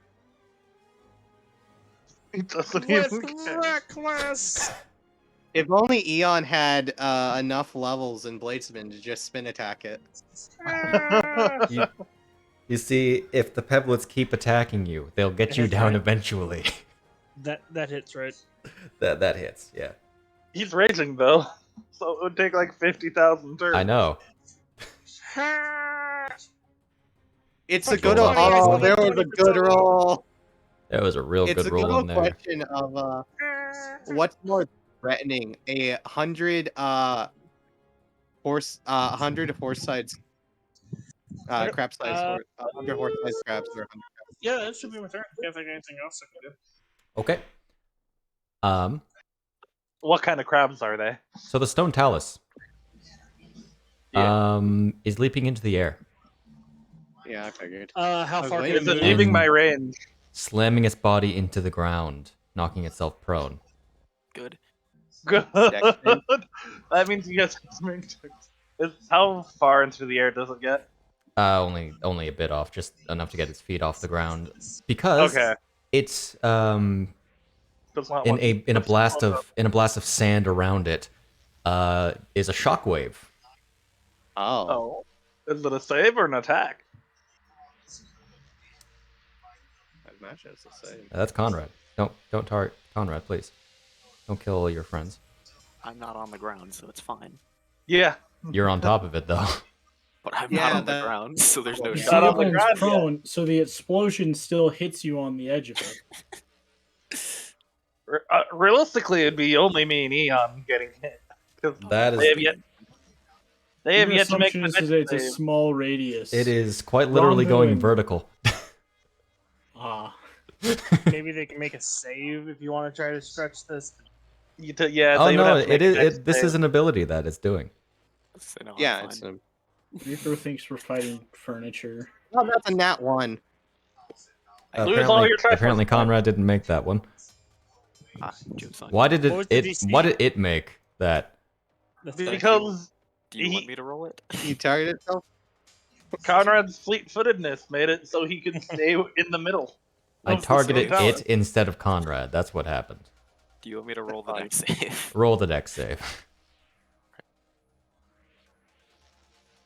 S2: It doesn't
S6: With
S2: even care.
S6: reckless.
S3: If only Eon had enough levels in Bladesman to just spin attack it.
S6: Ah.
S1: You see, if the Pebblets keep attacking you, they'll get you
S6: That's
S1: down
S6: right.
S1: eventually.
S6: that hits right.
S1: that hits, yeah.
S2: He's raging though, so it would take like 50,000 turns.
S1: I know.
S3: It's a
S6: Fuck
S3: good
S6: you,
S3: roll.
S6: buddy, I
S3: Oh,
S6: still
S3: there
S6: have
S3: was a
S6: 20%
S3: good roll.
S1: That was a real
S3: It's
S1: good
S3: a
S1: roll
S3: good
S1: in there.
S3: question of what's more threatening, a 100 horse-sized
S6: Okay.
S3: crab-sized horse, 100 horse-sized crabs, or 100.
S6: Yeah, that should be my turn. Can't think of anything else I can do.
S1: Okay.
S2: What kind of crabs are they?
S1: So the stone talus
S2: Yeah.
S1: is leaping into the air,
S3: Yeah, I figured.
S6: How
S3: was
S6: far can
S3: waiting
S6: it
S2: Is it
S6: move?
S2: leaving
S1: And-
S2: my range?
S1: slamming its body into the ground, knocking itself prone.
S7: Good.
S2: Good.
S3: Dexter.
S2: That means you guys have to make checks. How far into the air does it get?
S1: Only a bit off, just enough to get its feet off the ground, because
S2: Okay.
S1: it's
S2: Does not
S1: in
S2: want-
S1: a blast of sand around it is a shockwave.
S3: Oh.
S2: Oh. Is it a save or an attack?
S3: I imagine it's the same.
S1: That's Conrad. Don't target Conrad, please. Don't kill all your friends.
S7: I'm not on the ground, so it's fine.
S2: Yeah.
S1: You're on top of it though.
S7: But I'm
S3: Yeah,
S7: not on the
S3: that-
S7: ground, so there's no
S3: Not
S2: Not on
S7: shot.
S2: the
S5: Eon's
S2: ground yet.
S5: prone, so the explosion still hits you on the edge of it.
S2: Realistically, it'd be only me and Eon getting hit. 'Cause
S1: That
S2: they
S1: is.
S2: have yet. They have
S5: Your
S2: yet to make
S5: assumption
S2: the
S5: is
S2: next
S5: that it's a
S2: save.
S5: small radius.
S1: It is quite literally going
S5: Rambu.
S1: vertical.
S5: Ah.
S6: Maybe they can make a save if you want to try to stretch this.
S2: Yeah.
S1: Oh
S2: they would
S1: no,
S2: have to
S1: it
S2: make the
S1: is.
S2: next
S1: This
S2: save.
S1: is an ability that it's doing.
S7: So no, I'm
S3: Yeah,
S7: fine.
S3: it's a.
S5: Rico thinks we're fighting furniture.
S3: Oh, that's a nat 1.
S2: Lose all your try
S1: Apparently
S2: points.
S1: Conrad didn't make that one.
S7: Joke's on
S1: Why
S7: you.
S1: did
S6: What was
S1: it?
S6: the DC?
S1: Why did it make that?
S2: Because
S7: Do you want
S2: he-
S7: me to roll it?
S3: He targeted itself?
S2: Conrad's fleet-footedness made it so he could stay in the middle.
S1: I
S2: of the
S1: targeted
S2: stone tower.
S1: it instead of Conrad. That's what happened.
S7: Do you want me to roll the
S3: Fine.
S7: next save?
S1: Roll the dex save.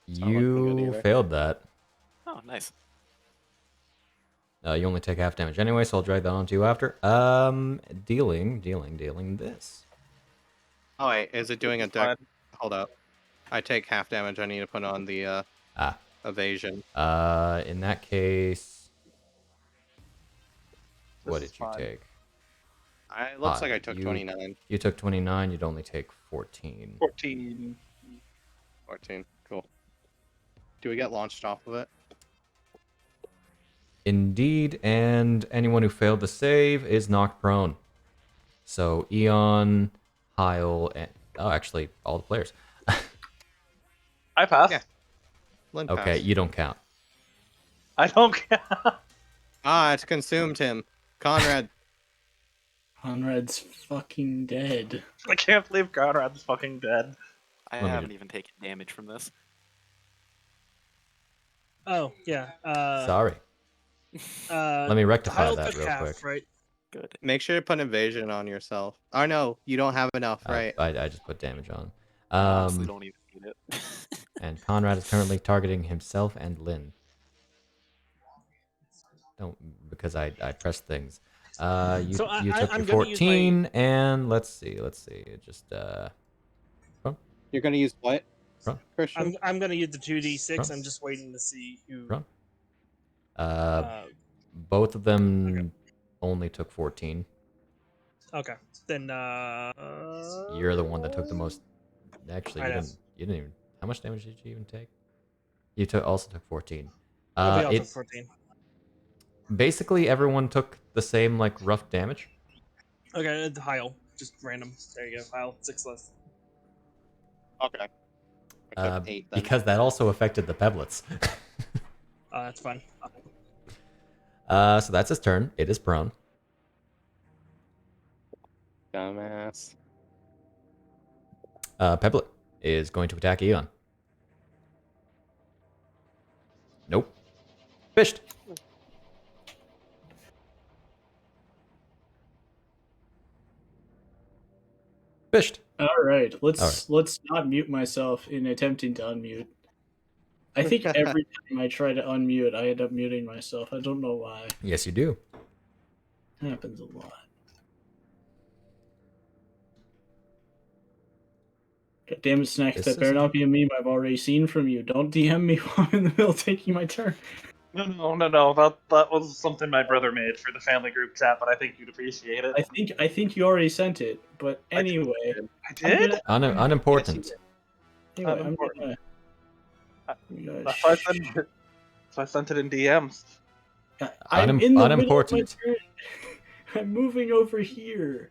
S3: not looking good
S1: You
S3: either.
S1: failed that.
S7: Oh, nice.
S1: You only take half damage anyway, so I'll drag that onto you after. Dealing this.
S3: Oh, wait, is it doing a
S2: It's
S3: deck? Hold up. I take half damage. I need to put on the evasion.
S1: In that case, what
S2: This
S1: did
S2: is
S1: you
S2: fine.
S1: take?
S3: It looks like I took
S1: you-
S3: 29.
S1: You took 29. You'd only take 14.
S2: 14.
S3: 14. Cool. Do we get launched off of it?
S1: Indeed, and anyone who failed the save is knocked prone. So Eon, Hyle, and actually all the players.
S2: I passed.
S3: Yeah. Lynn
S1: Okay,
S3: passed.
S1: you don't count.
S2: I don't care.
S3: It's consumed him. Conrad.
S5: Conrad's fucking dead.
S2: I can't believe Conrad's fucking dead.
S7: I
S1: me
S7: haven't even taken damage from this.
S6: Oh yeah.
S1: Sorry. Let me rectify
S6: Hyle
S1: that
S6: took
S1: real
S6: half,
S1: quick.
S6: right?
S3: Good. Make sure to put evasion on yourself. Oh no, you don't have enough, right?
S1: I just put damage on.
S7: Honestly, don't even need it.
S1: And Conrad is currently targeting himself and Lynn. Don't, because I pressed things. You
S6: So
S1: you took
S6: I'm
S1: your
S6: gonna use
S1: 14, and let's see. It just
S3: You're gonna use what?
S1: Run.
S3: Christian?
S6: I'm gonna use the 2d6.
S1: Run.
S6: I'm just waiting to see who.
S1: Run.
S6: Uh,
S1: both of them only took 14.
S6: okay, then.
S1: You're the one that took the most. Actually,
S6: I
S1: you
S6: know.
S1: didn't even. How much damage did you even take? You also took 14.
S6: We all took
S1: It
S6: 14.
S1: basically everyone took the same like rough damage.
S6: Okay, Hyle, just random. There you go, Hyle. 6 less.
S3: Okay. I took 8 then.
S1: Because that also affected the pebblets.
S6: That's fine.
S1: So that's his turn. It is prone.
S3: Dumbass.
S1: Pebblet is going to attack Eon. Nope. Bisht. Bisht.
S5: All right, let's
S1: All
S5: let's not mute myself in attempting to unmute. I think every time I try to unmute, I end up muting myself. I don't know why.
S1: Yes, you do.
S5: It happens a lot. God damn it, Snak,
S1: This
S5: that better
S1: is-
S5: not be a meme I've already seen from you. Don't DM me while I'm in the middle of taking my turn.
S2: No. That was something my brother made for the family group chat, but I think you'd appreciate it.
S5: I think you already sent it, but anyway,
S2: I did?
S1: Unimportant.
S5: anyway,
S2: Unimportant.
S5: I'm gonna
S2: That's why I sent it. So I sent it in DMs.
S5: I'm in the middle of my
S1: Unimportant.
S5: turn. I'm moving over here.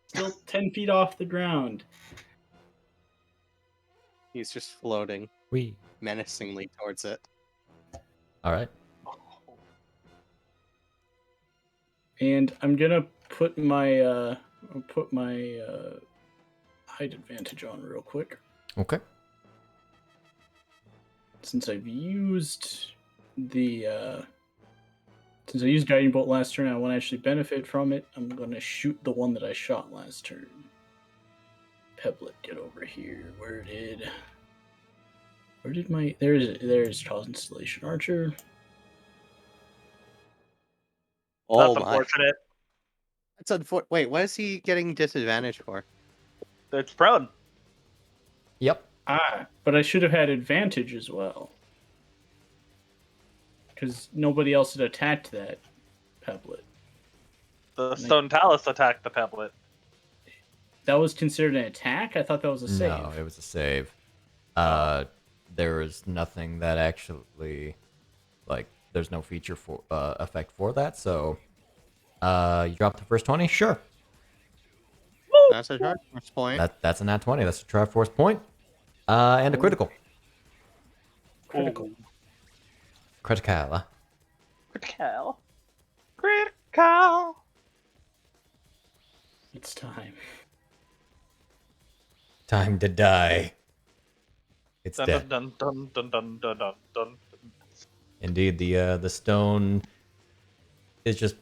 S5: Still 10 feet off the ground.
S3: He's just floating
S1: We.
S3: menacingly towards it.
S1: All right.
S5: And I'm gonna put my height advantage on real quick.
S1: Okay.
S5: Since I've used Guiding Bolt last turn, I want to actually benefit from it. I'm gonna shoot the one that I shot last turn. Peblet, get over here. Where did my there's Constellation Archer.
S3: Oh
S2: That's
S3: my!
S2: unfortunate.
S3: That's unfortunate. Wait, what is he getting disadvantage for?
S2: It's prone.
S1: Yep.
S5: But I should have had advantage as well. Because nobody else had attacked that Peblet.
S2: The Stone Talus attacked the Peblet.
S5: That was considered an attack? I thought that was a save.
S1: No, it was a save. There was nothing that actually, like, there's no feature for effect for that. So, you drop the first 20, sure.
S3: That's a Triforce point.
S1: That's a nat 20. That's a Triforce point. And a critical.
S5: Critical.
S1: Critical.
S2: Critical.
S5: It's time.
S1: Time to die. It's
S2: Dun,
S1: dead.
S2: dun, dun, dun, dun, dun, dun, dun.
S1: Indeed, the stone is just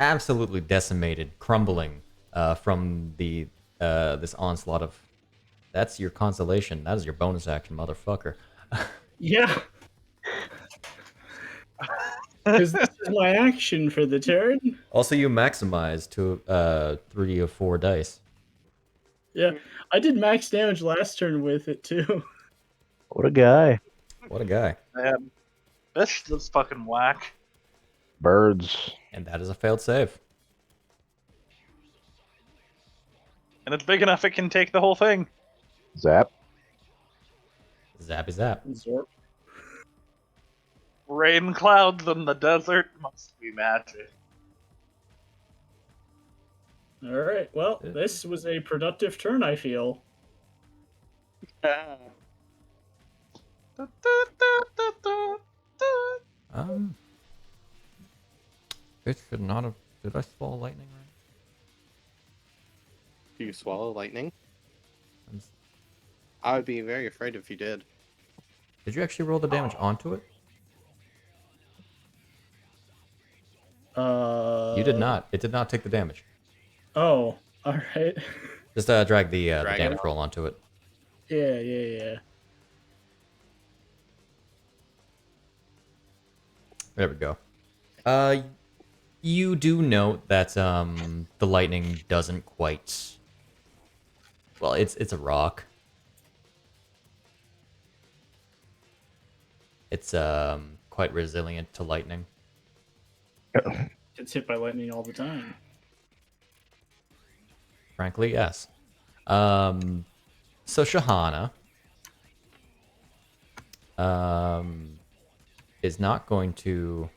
S1: absolutely decimated, crumbling from the this onslaught of. That's your consolation. That is your bonus action, motherfucker.
S5: Yeah. Because this is my action for the turn.
S1: Also, you maximize to 3 of 4 dice.
S5: Yeah, I did max damage last turn with it too.
S4: What a guy.
S1: What a guy.
S2: Man, this is fucking whack.
S4: Birds.
S1: And that is a failed save.
S2: And it's big enough it can take the whole thing.
S4: Zap.
S1: Zappy zap.
S5: Zorp.
S2: Rain clouds in the desert must be magic.
S5: All right. Well, this was a productive turn, I feel.
S1: It should not have. Did I swallow lightning right?
S3: Do you swallow lightning?
S1: I'm-
S3: I would be very afraid if you did.
S1: Did you actually roll the damage onto it? You did not. It did not take the damage.
S5: Oh, all right.
S1: Just drag the
S3: Drag it
S1: damage
S3: out.
S1: roll onto it.
S5: Yeah.
S1: There we go. You do note that the lightning doesn't quite. Well, it's a rock. It's quite resilient to lightning.
S5: Gets hit by lightning all the time.
S1: Frankly, yes. So Shahana is not going to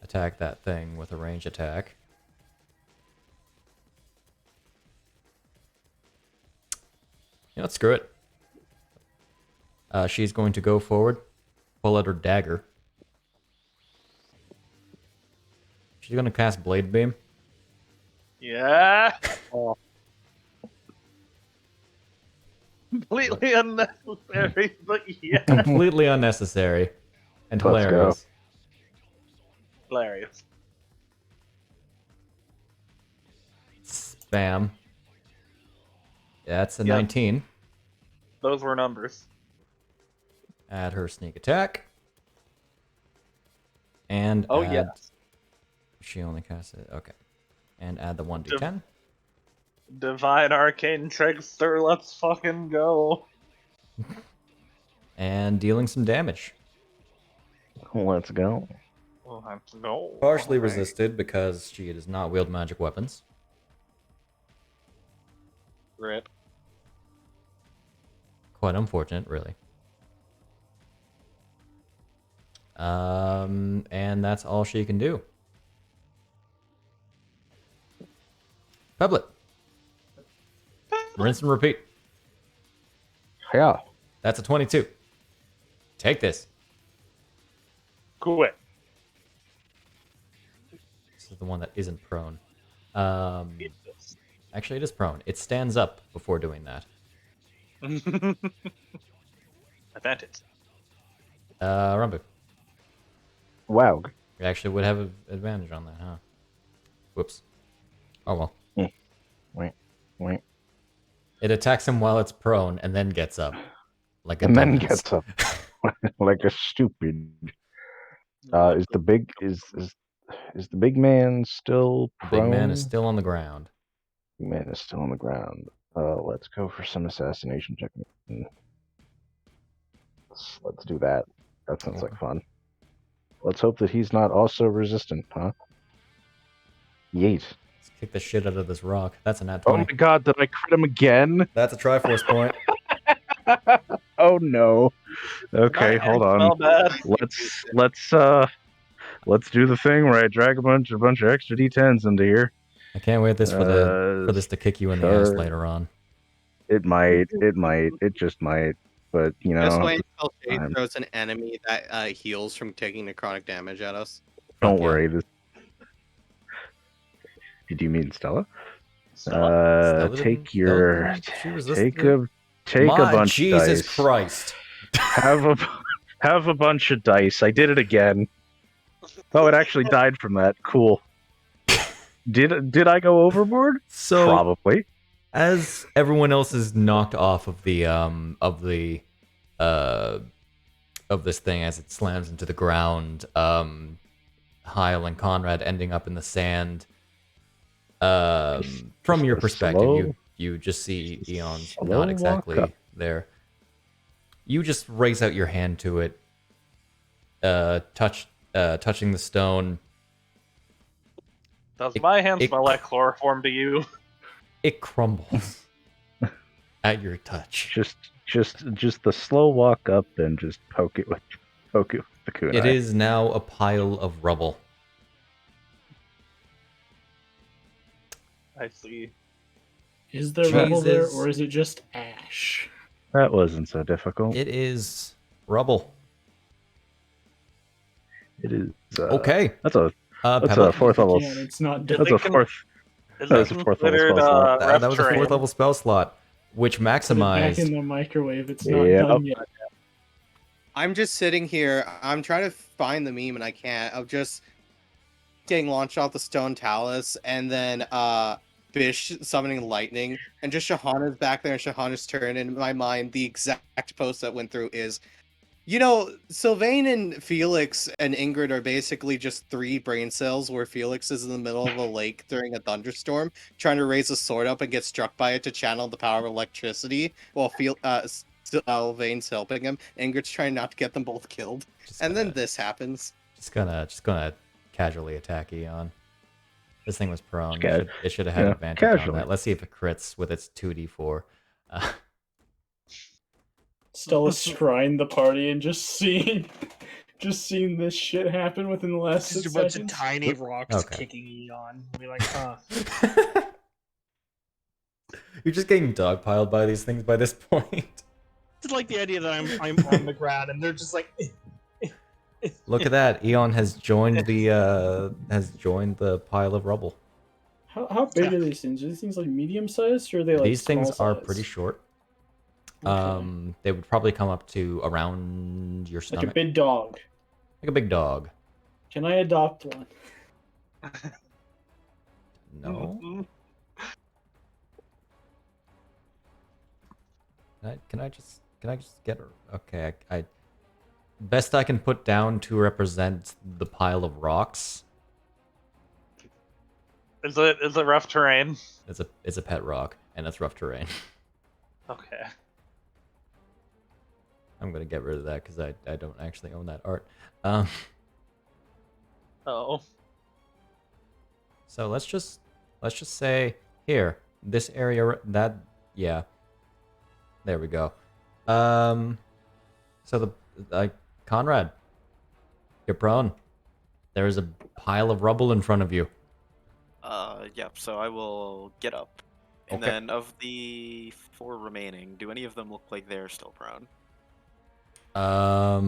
S1: attack that thing with a range attack. You know what, screw it. She's going to go forward, pull out her dagger. She's going to cast Blade Beam.
S2: Yeah.
S3: Oh.
S2: Completely unnecessary, but yeah.
S1: Completely unnecessary and
S4: Let's go.
S1: hilarious.
S2: Hilarious.
S1: Spam. That's a
S2: Yep.
S1: 19.
S2: Those were numbers.
S1: Add her sneak attack. And
S2: Oh,
S1: add...
S2: yes.
S1: She only casts it. Okay. And add the 1d10.
S2: Divine Arcane Trickster, let's fucking go.
S1: And dealing some damage.
S4: Let's go.
S2: We'll have to go.
S1: Partially
S2: Alright.
S1: resisted because she does not wield magic weapons.
S2: Rip.
S1: Quite unfortunate, really. And that's all she can do. Peblet. Rinse and repeat.
S4: Yeah.
S1: That's a 22. Take this.
S2: Quit.
S1: This is the one that isn't prone. Actually, it is prone. It stands up before doing that.
S2: Advantage.
S1: Rambu.
S4: Wow.
S1: We actually would have an advantage on that, huh? Whoops. Oh well.
S4: Wait.
S1: It attacks him while it's prone and then gets up. Like a
S4: And then
S1: dumbass.
S4: gets up like a stupid. Is the big man still
S1: The
S4: prone?
S1: big man is still on the ground.
S4: Big man is still on the ground. Let's go for some assassination technique. Let's do that. That sounds like fun. Let's hope that he's not also resistant, huh? Yeet.
S1: Let's kick the shit out of this rock. That's a nat
S4: Oh
S1: 20.
S4: my god, did I crit him again?
S1: That's a Triforce point.
S4: Oh no. Okay, hold on.
S2: Smell bad.
S4: Let's do the thing where I drag a bunch of extra D10s into here.
S1: I can't wait for this to kick you in the ass
S4: sure.
S1: later on.
S4: It just might. But you know,
S3: Just wait until Shay
S4: I'm-
S3: throws an enemy that heals from taking necrotic damage at us.
S4: don't
S1: yeah.
S4: worry. Did you mean Stella?
S1: Stella
S4: Take
S1: didn't-
S4: your
S1: she resisted
S4: take a
S1: My
S4: bunch
S1: Jesus
S4: of dice.
S1: Christ.
S4: Have a bunch of dice. I did it again. Oh, it actually died from that. Cool. Did I go overboard?
S1: So
S4: Probably.
S1: as everyone else is knocked off of the of this thing as it slams into the ground, Hyle and Conrad ending up in the sand. From your
S4: a
S1: perspective,
S4: slow-
S1: you just see Eon
S4: slow
S1: not
S4: walk
S1: exactly
S4: up.
S1: there. You just raise out your hand to it, touching the stone.
S2: Does my hand
S1: it-
S2: smell like chloroform to you?
S1: It crumbles at your touch.
S4: Just the slow walk up and just poke it with the kunai.
S1: It is now a pile of rubble.
S2: I see.
S5: Is there rubble there,
S1: Jesus.
S5: or is it just ash?
S4: That wasn't so difficult.
S1: It is rubble.
S4: It is.
S1: Okay.
S4: That's a
S1: Pebble.
S4: fourth level.
S5: Again, it's not
S2: Is
S4: That's
S2: it
S4: a
S2: con-
S4: fourth.
S2: Is
S4: That's
S2: it
S4: a fourth level
S2: considered
S4: spell slot.
S1: That was a
S2: terrain?
S1: fourth level spell slot, which
S5: Put it back in
S1: maximized.
S5: the microwave. It's not
S4: Yep.
S5: done yet.
S3: I'm just sitting here. I'm trying to find the meme and I can't. Of just getting launched off the stone talus and then Bisht summoning lightning and just Shahana's back there and Shahana's turn. In my mind, the exact post that went through is, Sylvain and Felix and Ingrid are basically just 3 brain cells where Felix is in the middle of a lake during a thunderstorm trying to raise a sword up and get struck by it to channel the power of electricity while Sylvain's helping him. Ingrid's trying not to get them both killed.
S1: Just
S3: And then
S1: gonna-
S3: this happens.
S1: just gonna casually attack Eon. This thing was prone.
S4: Scared.
S1: It should have had
S4: Yeah,
S1: advantage on
S4: casually.
S1: that. Let's see if it crits with its 2d4.
S5: Stella scrying the party and just seeing this shit happen within the last
S6: Just a
S5: 6
S6: bunch of
S5: seconds.
S6: tiny rocks
S1: Okay.
S6: kicking Eon. Be like, huh.
S1: You're just getting dogpiled by these things by this point.
S6: Just like the idea that I'm on the ground and they're just like,
S1: Look at that. Eon has joined the pile of rubble.
S5: How big are these things? Are these things like medium sized, or are they like
S1: These things
S5: small
S1: are
S5: size?
S1: pretty short.
S5: Okay.
S1: They would probably come up to around your
S5: Like
S1: stomach.
S5: a big dog.
S1: Like a big dog.
S5: Can I adopt one?
S1: No.
S2: Mm-mm.
S1: Can I just get her? Okay, I best I can put down to represent the pile of rocks.
S2: Is it rough terrain?
S1: It's a pet rock, and it's rough terrain.
S2: Okay.
S1: I'm gonna get rid of that because I don't actually own that art.
S2: Oh.
S1: So let's just say here, this area that yeah. There we go. So Conrad, you're prone. There is a pile of rubble in front of you.
S7: Yep, so I will get up. And
S1: Okay.
S7: then of the 4 remaining, do any of them look like they're still prone?
S1: Are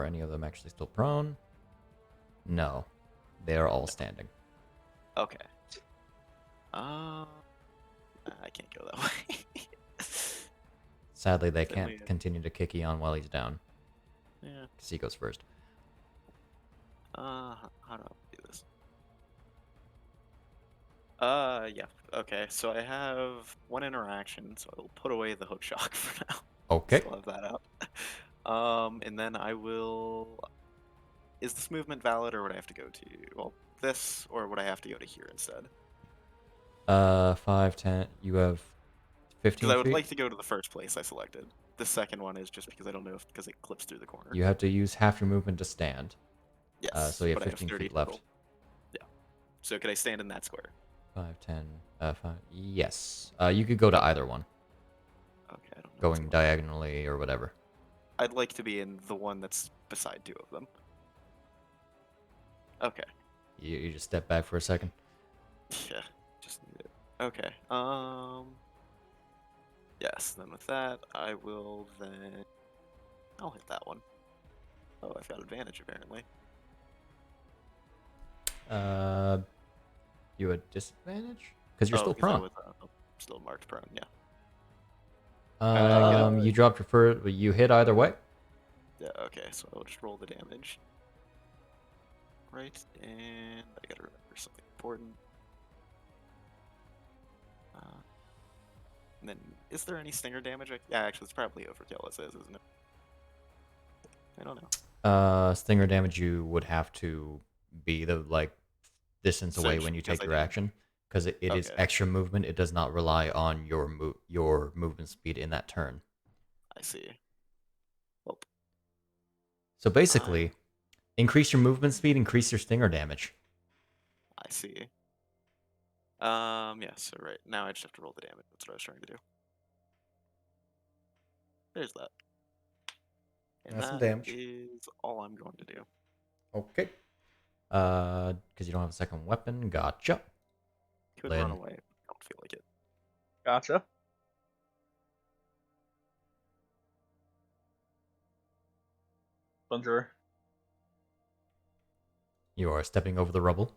S1: any of them actually still prone? No. They are all standing.
S7: Okay. I can't go that way.
S1: Sadly, they
S7: Then
S1: can't continue to kick Eon while he's down.
S7: Yeah.
S1: Because he goes first.
S7: How do I do this? Yeah. Okay, so I have 1 interaction, so I'll put away the hook shock for now.
S1: Okay.
S7: Still have that out. And then I will... Is this movement valid, or would I have to go to, well, this, or would I have to go to here instead?
S1: 5, 10, you have 15
S7: Because I would
S1: feet?
S7: like to go to the first place I selected. The second one is just because I don't know if, because it clips through the corner.
S1: You have to use half your movement to stand.
S7: Yes,
S1: So you have
S7: but I have
S1: 15
S7: 30
S1: feet left.
S7: total. Yeah. So could I stand in that square?
S1: 5, 10, 5. Yes. You could go to either one.
S7: Okay, I don't know. what's
S1: Going
S7: going on.
S1: diagonally or whatever.
S7: I'd like to be in the one that's beside 2 of them. Okay.
S1: You just step back for a second.
S7: Yeah, just need it. Okay. Yes, then with that, I will then... I'll hit that one. Oh, I've got advantage, apparently.
S1: You had disadvantage? Because you're still
S7: 'cause I
S1: prone.
S7: was, still marked prone, yeah.
S1: You dropped your first, you hit either way.
S7: Yeah, okay, so I'll just roll the damage. Right, and I gotta remember something important. And then, is there any stinger damage? Yeah, actually, it's probably overkill as is, isn't it? I don't know.
S1: Stinger damage, you would have to be the distance
S7: So
S1: away
S7: just
S1: when you
S7: because
S1: take
S7: I
S1: your
S7: didn't-
S1: action, because it is
S7: Okay.
S1: extra movement. It does not rely on your movement speed in that turn.
S7: I see. Well,
S1: So basically, increase your movement speed, increase your stinger damage.
S7: I see. Yeah, so right, now I just have to roll the damage. That's what I was trying to do. There's that. And
S1: That's some
S7: that
S1: damage.
S7: is all I'm going to do.
S1: Okay. Because you don't have a second weapon. Gotcha.
S7: Could
S1: Lynn.
S7: run away. Don't feel like it.
S2: Gotcha. Bonjour.
S1: You are stepping over the rubble.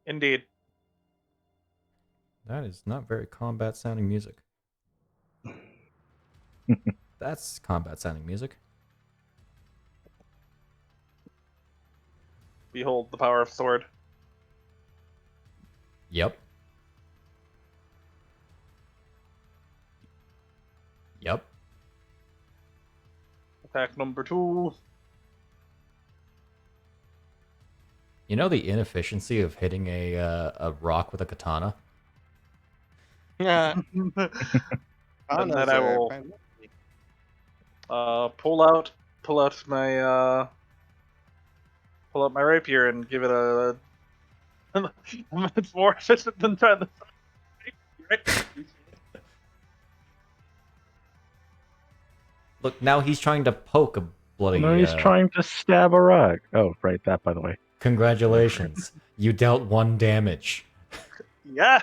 S2: Indeed.
S1: That is not very combat sounding music. That's combat sounding music.
S2: Behold the power of sword.
S1: Yep. Yep.
S2: Attack number 2.
S1: You know the inefficiency of hitting a rock with a katana?
S3: Yeah.
S2: And then I will pull out my rapier and give it a. It's more efficient than trying to. Right?
S1: Look, now he's trying to poke a bloody...
S4: No, he's trying to stab a rock. Oh, right, that, by the way.
S1: Congratulations. You dealt 1 damage.
S2: Yeah.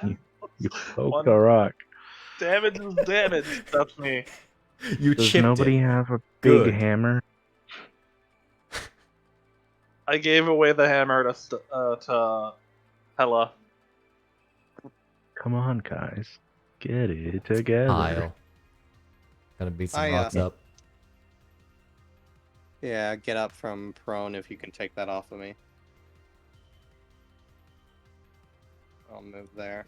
S4: You poke
S2: One
S4: a rock.
S2: damage is damage. That's me.
S1: You
S4: Does
S1: chipped
S4: nobody
S1: it.
S4: have a
S1: Good.
S4: big hammer?
S2: I gave away the hammer to Hella.
S4: Come on, guys. Get it together.
S1: Hyle. Gonna beat some
S3: I,
S1: rocks up.
S3: Yeah, get up from prone if you can take that off of me. I'll move there.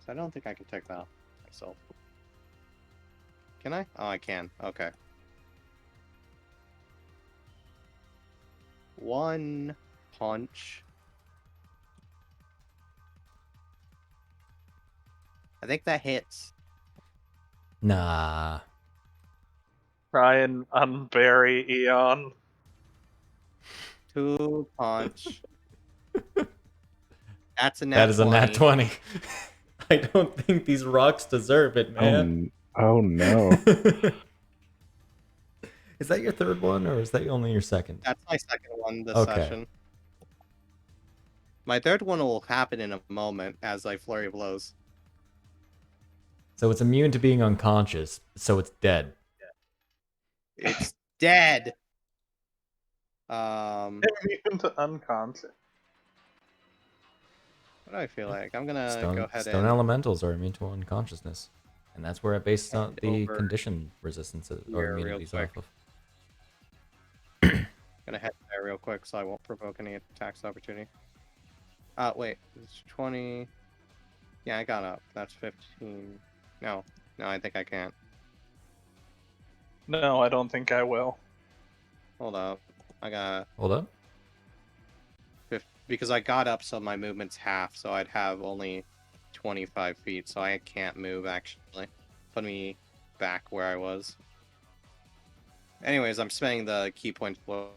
S3: So I don't think I can take that off myself. Can I? Oh, I can. Okay. 1 punch. I think that hits.
S1: Nah.
S2: Try and unbury Eon.
S3: 2 punch. That's a nat
S1: That is a nat
S3: 20.
S1: 20. I don't think these rocks deserve it, man.
S4: Oh no.
S1: Is that your third one, or is that only your second?
S3: That's my second one this
S1: Okay.
S3: session. My third one will happen in a moment as I flurry blows.
S1: So it's immune to being unconscious, so it's dead.
S3: It's dead.
S2: Immune to unconscious.
S3: What do I feel like? I'm gonna go ahead
S1: Stone
S3: and
S1: elementals are immune to unconsciousness. And that's where it based on the
S3: over
S1: condition resistances or
S3: here real
S1: immunities
S3: quick.
S1: off of.
S3: gonna head there real quick so I won't provoke any attacks opportunity. Wait, it's 20. Yeah, I got up. That's 15. No, I think I can't.
S2: No, I don't think I will.
S3: Hold up. I got
S1: Hold up.
S3: because I got up, so my movement's half, so I'd have only 25 feet, so I can't move actually. Put me back where I was. Anyways, I'm spending the key points below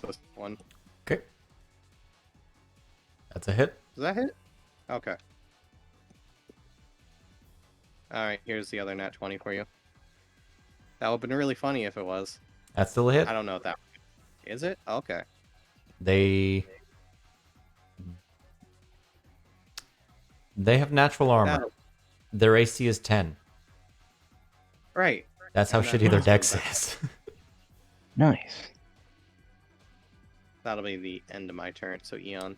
S3: this one.
S1: Okay. That's a hit.
S3: Does that hit? Okay. Alright, here's the other nat 20 for you. That would have been really funny if it was.
S1: That's still a hit.
S3: I don't know if that is it? Okay.
S1: They have natural armor.
S3: That'll-
S1: Their AC is 10.
S3: Right.
S1: That's how
S3: And
S1: shitty their
S3: that's
S1: dex
S3: what-
S1: is.
S4: Nice.
S3: That'll be the end of my turn, so Eon.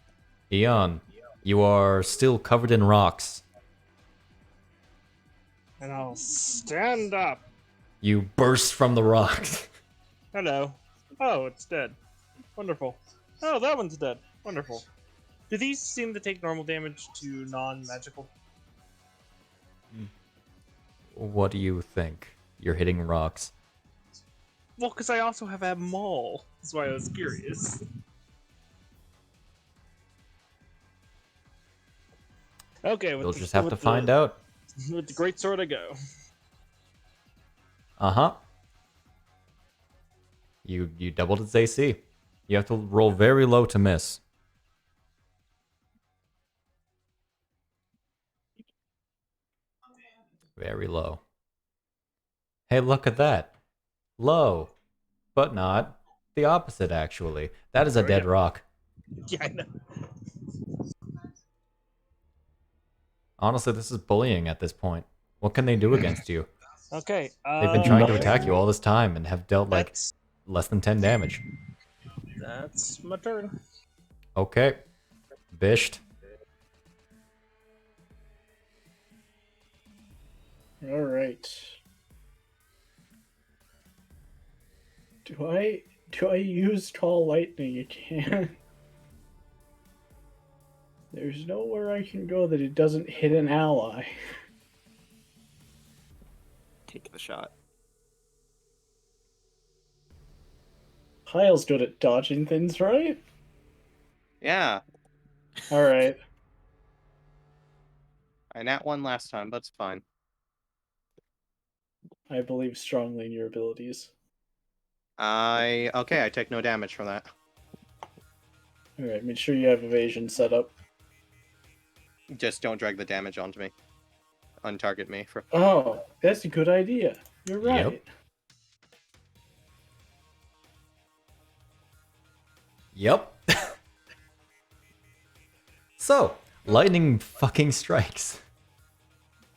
S1: Eon, you are still covered in rocks.
S6: And I'll stand up.
S1: You burst from the rocks.
S6: Hello. Oh, it's dead. Wonderful. Oh, that one's dead. Wonderful. Do these seem to take normal damage to non-magical?
S1: What do you think? You're hitting rocks.
S6: Well, because I also have a maul. That's why I was curious. Okay,
S1: You'll just have to find
S6: out.
S1: out.
S6: With the great sword I go.
S1: Uh-huh. You doubled its AC. You have to roll very low to miss. Very low. Hey, look at that. Low. But not. The opposite, actually. That is a dead rock.
S6: Yeah, I know.
S1: Honestly, this is bullying at this point. What can they do against you?
S6: Okay.
S1: They've been trying to
S4: Nothing.
S1: attack you all this time and have dealt like
S6: That's,
S1: less than 10 damage.
S6: that's my turn.
S1: Okay. Bisht.
S5: All right. Do I use tall lightning again? There's nowhere I can go that it doesn't hit an ally.
S7: Take the shot.
S5: Hyle's good at dodging things, right?
S3: Yeah.
S5: All right.
S3: I nat 1 last time, but it's fine.
S5: I believe strongly in your abilities.
S3: Okay, I take no damage from that.
S5: All right, make sure you have evasion set up.
S3: Just don't drag the damage onto me. Untarget me for.
S5: Oh, that's a good idea. You're right.
S1: Yep. Yep. So, lightning fucking strikes.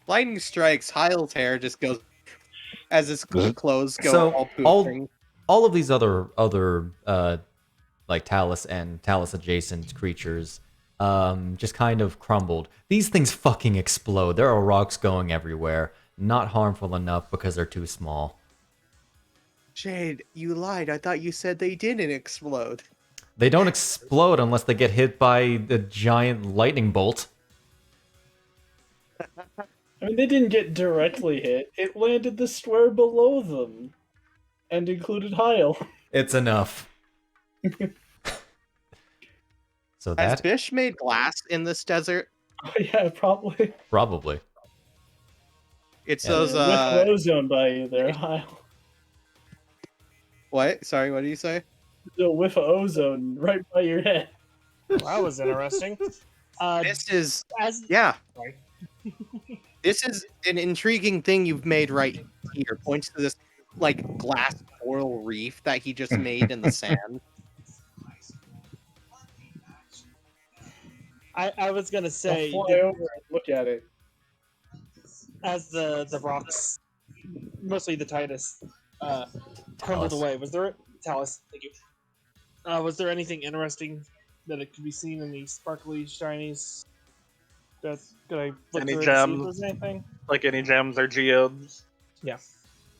S3: Lightning strikes. Hyle's hair just goes as his clothes go
S1: So,
S3: all
S1: all-
S3: poofing.
S1: All of these other like Talus and Talus adjacent creatures just kind of crumbled. These things fucking explode. There are rocks going everywhere. Not harmful enough because they're too small.
S3: Jade, you lied. I thought you said they didn't explode.
S1: They don't explode unless they get hit by the giant lightning bolt.
S5: I mean, they didn't get directly hit. It landed the square below them, and included Hyle.
S1: It's enough. So
S3: Has
S1: that
S3: Bisht made glass in this desert?
S5: Oh, yeah, probably.
S1: probably.
S3: It's
S1: Yeah.
S3: those
S5: With ozone by you there, Hyle.
S3: what? Sorry, what did you say?
S5: The whiff of ozone right by your head.
S6: Well, that was interesting.
S3: This is
S6: As
S3: yeah.
S6: sorry.
S3: This is an intriguing thing you've made right here. Points to this like glass coral reef that he just made in the sand.
S6: I was gonna
S5: I'll
S6: say,
S5: fly over and look at it.
S6: as the rocks, mostly the Titus, crumbled
S1: Talus.
S6: away. Was there Talus? Thank you. Was there anything interesting that it could be seen in these sparkly shinies? Could I look
S2: Any
S6: through it and see if
S2: gems?
S6: there's anything?
S2: Like any gems or geodes?
S6: Yeah.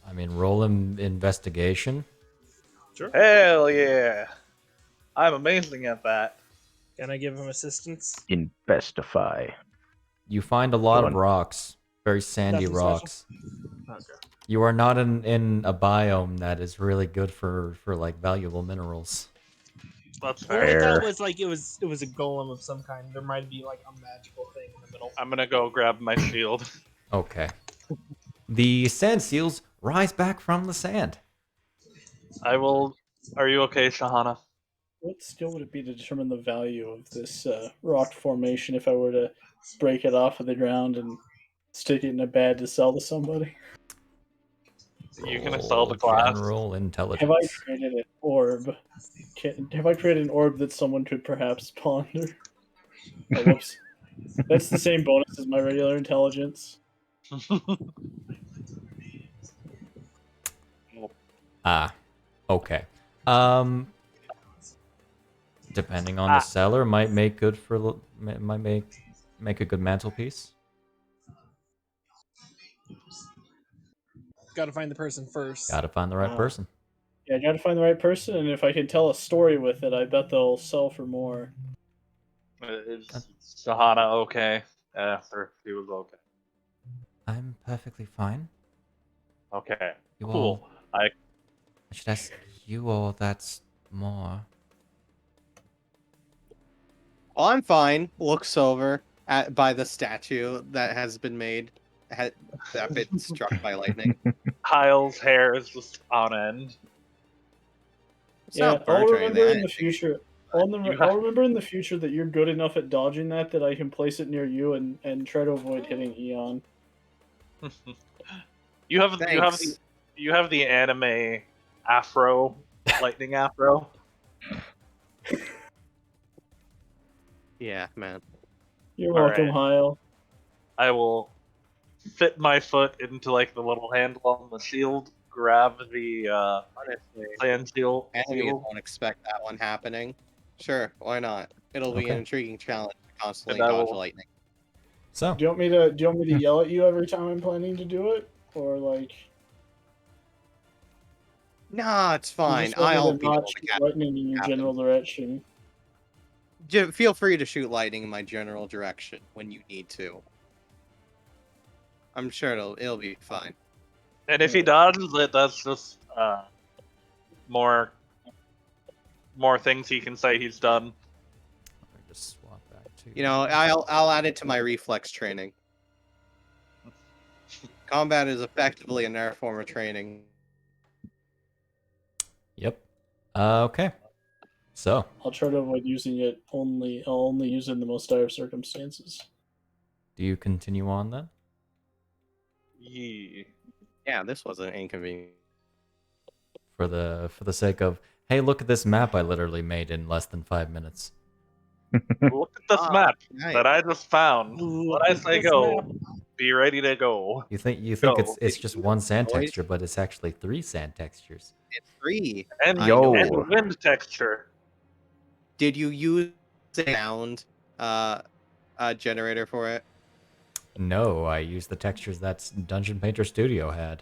S1: I mean, roll him investigation.
S6: Sure.
S2: Hell yeah! I'm amazing at that.
S6: Can I give him assistance?
S4: Investify.
S1: You find a lot of
S4: One.
S1: rocks, very sandy
S6: Nothing special?
S1: rocks.
S6: Okay.
S1: You are not in a biome that is really good for like valuable minerals.
S2: That's
S6: Well, I
S2: fair.
S6: thought
S4: Fair.
S6: it was like it was a golem of some kind. There might be like a magical thing in the middle.
S2: I'm gonna go grab my shield.
S1: Okay. The sand seals rise back from the sand.
S2: I will. Are you okay, Shahana?
S5: What skill would it be to determine the value of this rock formation if I were to break it off of the ground and stick it in a bag to sell to somebody?
S2: You can sell the
S1: Roll
S2: glass.
S1: General
S5: Have I
S1: intelligence.
S5: created an orb? Have I created an orb that someone could perhaps ponder? Oh, whoops. That's the same bonus as my regular intelligence.
S1: Ah, okay. Depending on the seller, might make good for might make a good mantelpiece.
S6: Got to find the person first.
S1: Got to find the right person.
S5: Yeah, I gotta find the right person, and if I can tell a story with it, I bet they'll sell for more.
S2: Is Shahana okay? After she was okay.
S1: I'm perfectly fine.
S2: Okay.
S1: You
S2: Cool.
S1: I should ask you all that's more.
S3: Oh, I'm fine. Looks over by the statue that has been made. That been struck by lightning.
S2: Hyle's hair is just on end.
S3: It's
S5: Yeah,
S3: not
S5: I'll
S3: burnt or
S5: remember
S3: anything.
S5: in the future. I'll remember in the future that you're good enough at dodging that I can place it near you and try to avoid hitting Eon.
S2: You have
S3: Thanks.
S2: you have the anime afro, lightning afro.
S3: Yeah, man.
S5: You're
S2: All
S5: welcome,
S2: right.
S5: Hyle.
S2: I will fit my foot into like the little handle on the shield, grab the
S3: Honestly,
S2: sand seal.
S3: enemies won't expect that one happening. Sure, why not? It'll be
S1: Okay.
S3: an intriguing challenge to constantly
S2: And I
S3: dodge
S2: will-
S3: lightning.
S1: So,
S5: Do you want me to yell at you every time I'm planning to do it, or like?
S3: Nah, it's
S5: you
S3: fine.
S5: just want me
S3: I'll
S5: to
S3: be able
S5: not
S3: to
S5: shoot
S3: catch.
S5: lightning in your
S3: happen.
S5: general direction.
S3: Feel free to shoot lightning in my general direction when you need to. I'm sure it'll be fine.
S2: And if he dodges it, that's just more things he can say he's done.
S1: let me just swap back to
S3: You know, I'll add it to my reflex training. Combat is effectively a nerf form of training.
S1: Yep. Okay. So,
S5: I'll try to avoid using it. I'll only use it in the most dire circumstances.
S1: do you continue on then?
S3: Yeah, this wasn't inconvenient.
S1: For the sake of, hey, look at this map I literally made in less than 5 minutes.
S2: Look at this map
S3: Nice.
S2: that I just found.
S6: Look
S2: When I
S6: at
S2: say
S6: this
S2: go,
S6: map.
S2: be ready to go.
S1: You think
S2: Go.
S1: it's just one sand
S3: Boys.
S1: texture, but it's actually 3 sand textures.
S3: It's free.
S2: And,
S3: I know.
S2: and wind texture.
S3: Did you use a sound generator for it?
S1: No, I used the textures that Dungeon Painter Studio had.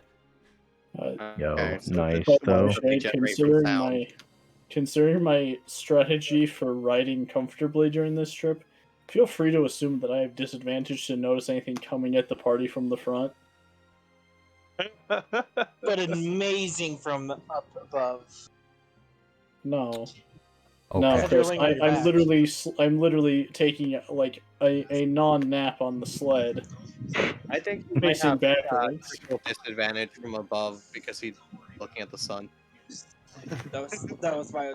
S4: Yo,
S3: Okay, so
S4: nice
S3: this
S4: though.
S3: should be generate from sound.
S5: Considering my strategy for riding comfortably during this trip, feel free to assume that I have disadvantage to notice anything coming at the party from the front.
S6: But amazing from up above.
S5: No. No,
S1: Okay.
S5: Chris,
S6: Signaling your
S5: I'm
S6: back.
S5: I'm literally taking like a non-nap on the sled,
S3: I think he might
S5: facing
S3: have
S5: backwards.
S3: critical disadvantage from above because he's looking at the sun.
S6: That was my.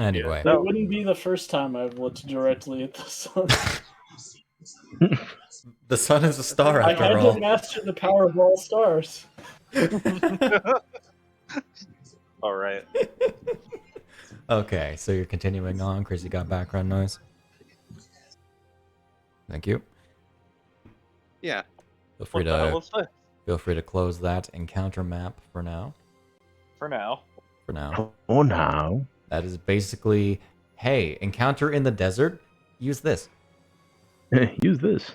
S1: Anyway.
S5: It wouldn't be the first time I've looked directly at the sun.
S1: The sun is a star
S5: I
S1: after
S5: had
S1: all.
S5: to master the power of all stars.
S2: All right.
S1: Okay, so you're continuing on. Chris, you got background noise? Thank you.
S3: Yeah.
S1: Feel free
S2: What the hell
S1: to
S2: is this?
S1: feel free to close that encounter map for now.
S2: For now.
S1: For now.
S4: Oh, now.
S1: That is basically, hey, encounter in the desert, use this.
S4: Use this.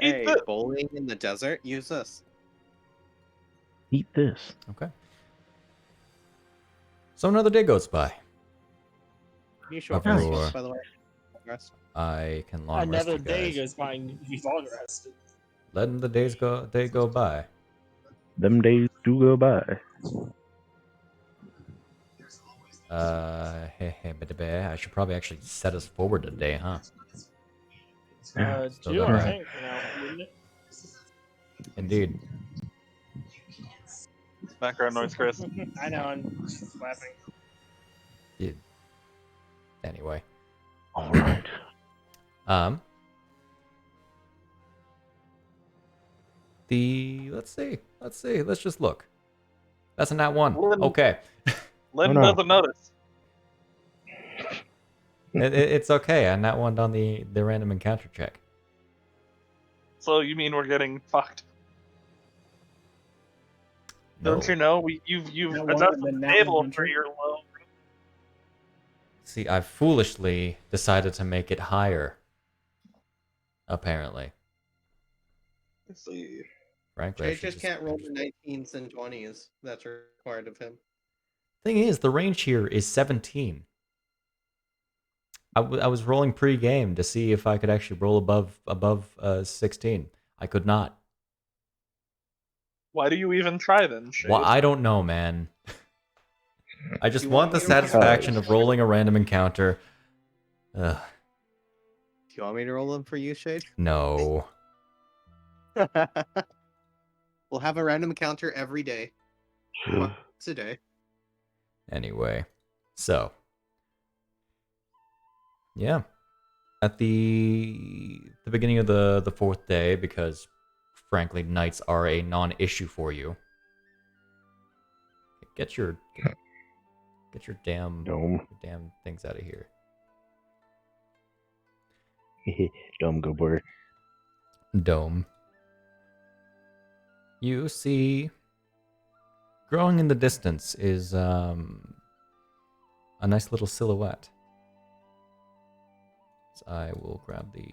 S2: Eat
S3: Hey,
S2: this.
S3: bowling in the desert? Use this.
S4: Eat this.
S1: Okay. So another day goes by.
S3: Can you show up
S1: Of
S3: for
S1: your-
S3: by the way? Rest.
S1: I can long rest
S6: Another
S1: you
S6: day
S1: guys.
S6: goes by and we've long rested.
S1: Letting the day go by.
S4: Them days do go by.
S1: I should probably actually set us forward today, huh? So
S6: Do
S1: that
S6: I
S1: I-
S6: think, wouldn't it?
S1: Indeed.
S2: Background noise, Chris.
S6: I know, I'm just laughing.
S1: Anyway.
S4: All right.
S1: Let's just look. That's a nat 1.
S2: Lynn.
S1: Okay.
S2: Lynn
S4: Oh, no.
S2: doesn't notice.
S1: It's okay. I nat 1'd on the random encounter check.
S2: So you mean we're getting fucked?
S1: No.
S2: Don't you know? You've
S5: That one
S2: adjusted
S5: and
S2: the
S5: then that
S2: table
S5: one,
S2: for
S5: Hunter.
S2: your low.
S1: See, I foolishly decided to make it higher. Apparently.
S3: Let's see.
S1: Frankly, I
S3: Jay
S1: should
S3: just can't roll the 19s and 20s. That's required of him.
S1: Thing is, the range here is 17. I was rolling pre-game to see if I could actually roll above 16. I could not.
S2: Why do you even try then, Shade?
S1: Well, I don't know, man. I just
S3: You
S1: want
S3: want
S1: the
S3: me to roll
S1: satisfaction of
S3: them?
S1: rolling a random encounter. Ugh,
S3: Do you want me to roll them for you, Shade?
S1: no.
S3: We'll have a random encounter every day. Once a day.
S1: Anyway, so yeah, at the beginning of the fourth day, because frankly nights are a non-issue for you. Get your damn
S4: Dome.
S1: things out of here.
S4: Dome, good boy.
S1: Dome. You see, growing in the distance is a nice little silhouette. So I will grab the.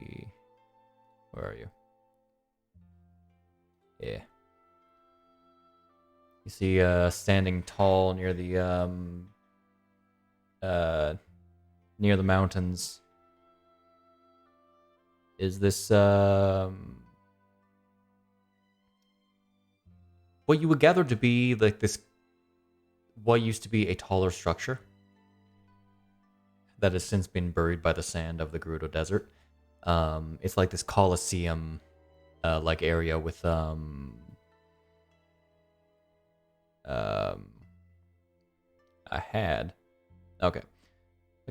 S1: Where are you? Yeah. You see, standing tall near the mountains. Is this what you would gather to be like this? What used to be a taller structure that has since been buried by the sand of the Gerudo Desert. It's like this Colosseum, like area with like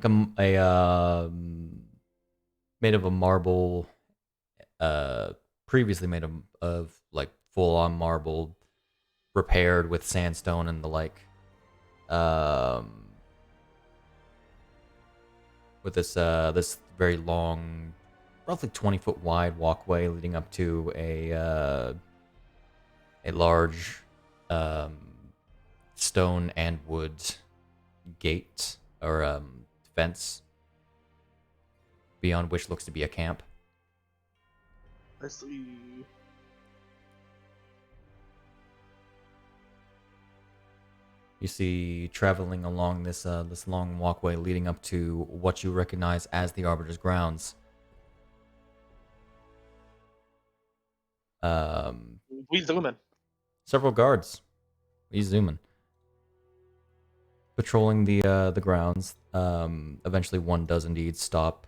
S1: a made of a marble, previously made of like full on marble, repaired with sandstone and the like. With this this very long, roughly 20-foot wide walkway leading up to a large stone and wood gate or fence, beyond which looks to be a camp.
S2: I see.
S1: You see, traveling along this this long walkway leading up to what you recognize as the Arbiter's grounds.
S2: We zoom in.
S1: Several guards. We zoom in. patrolling the grounds. Eventually, one does indeed stop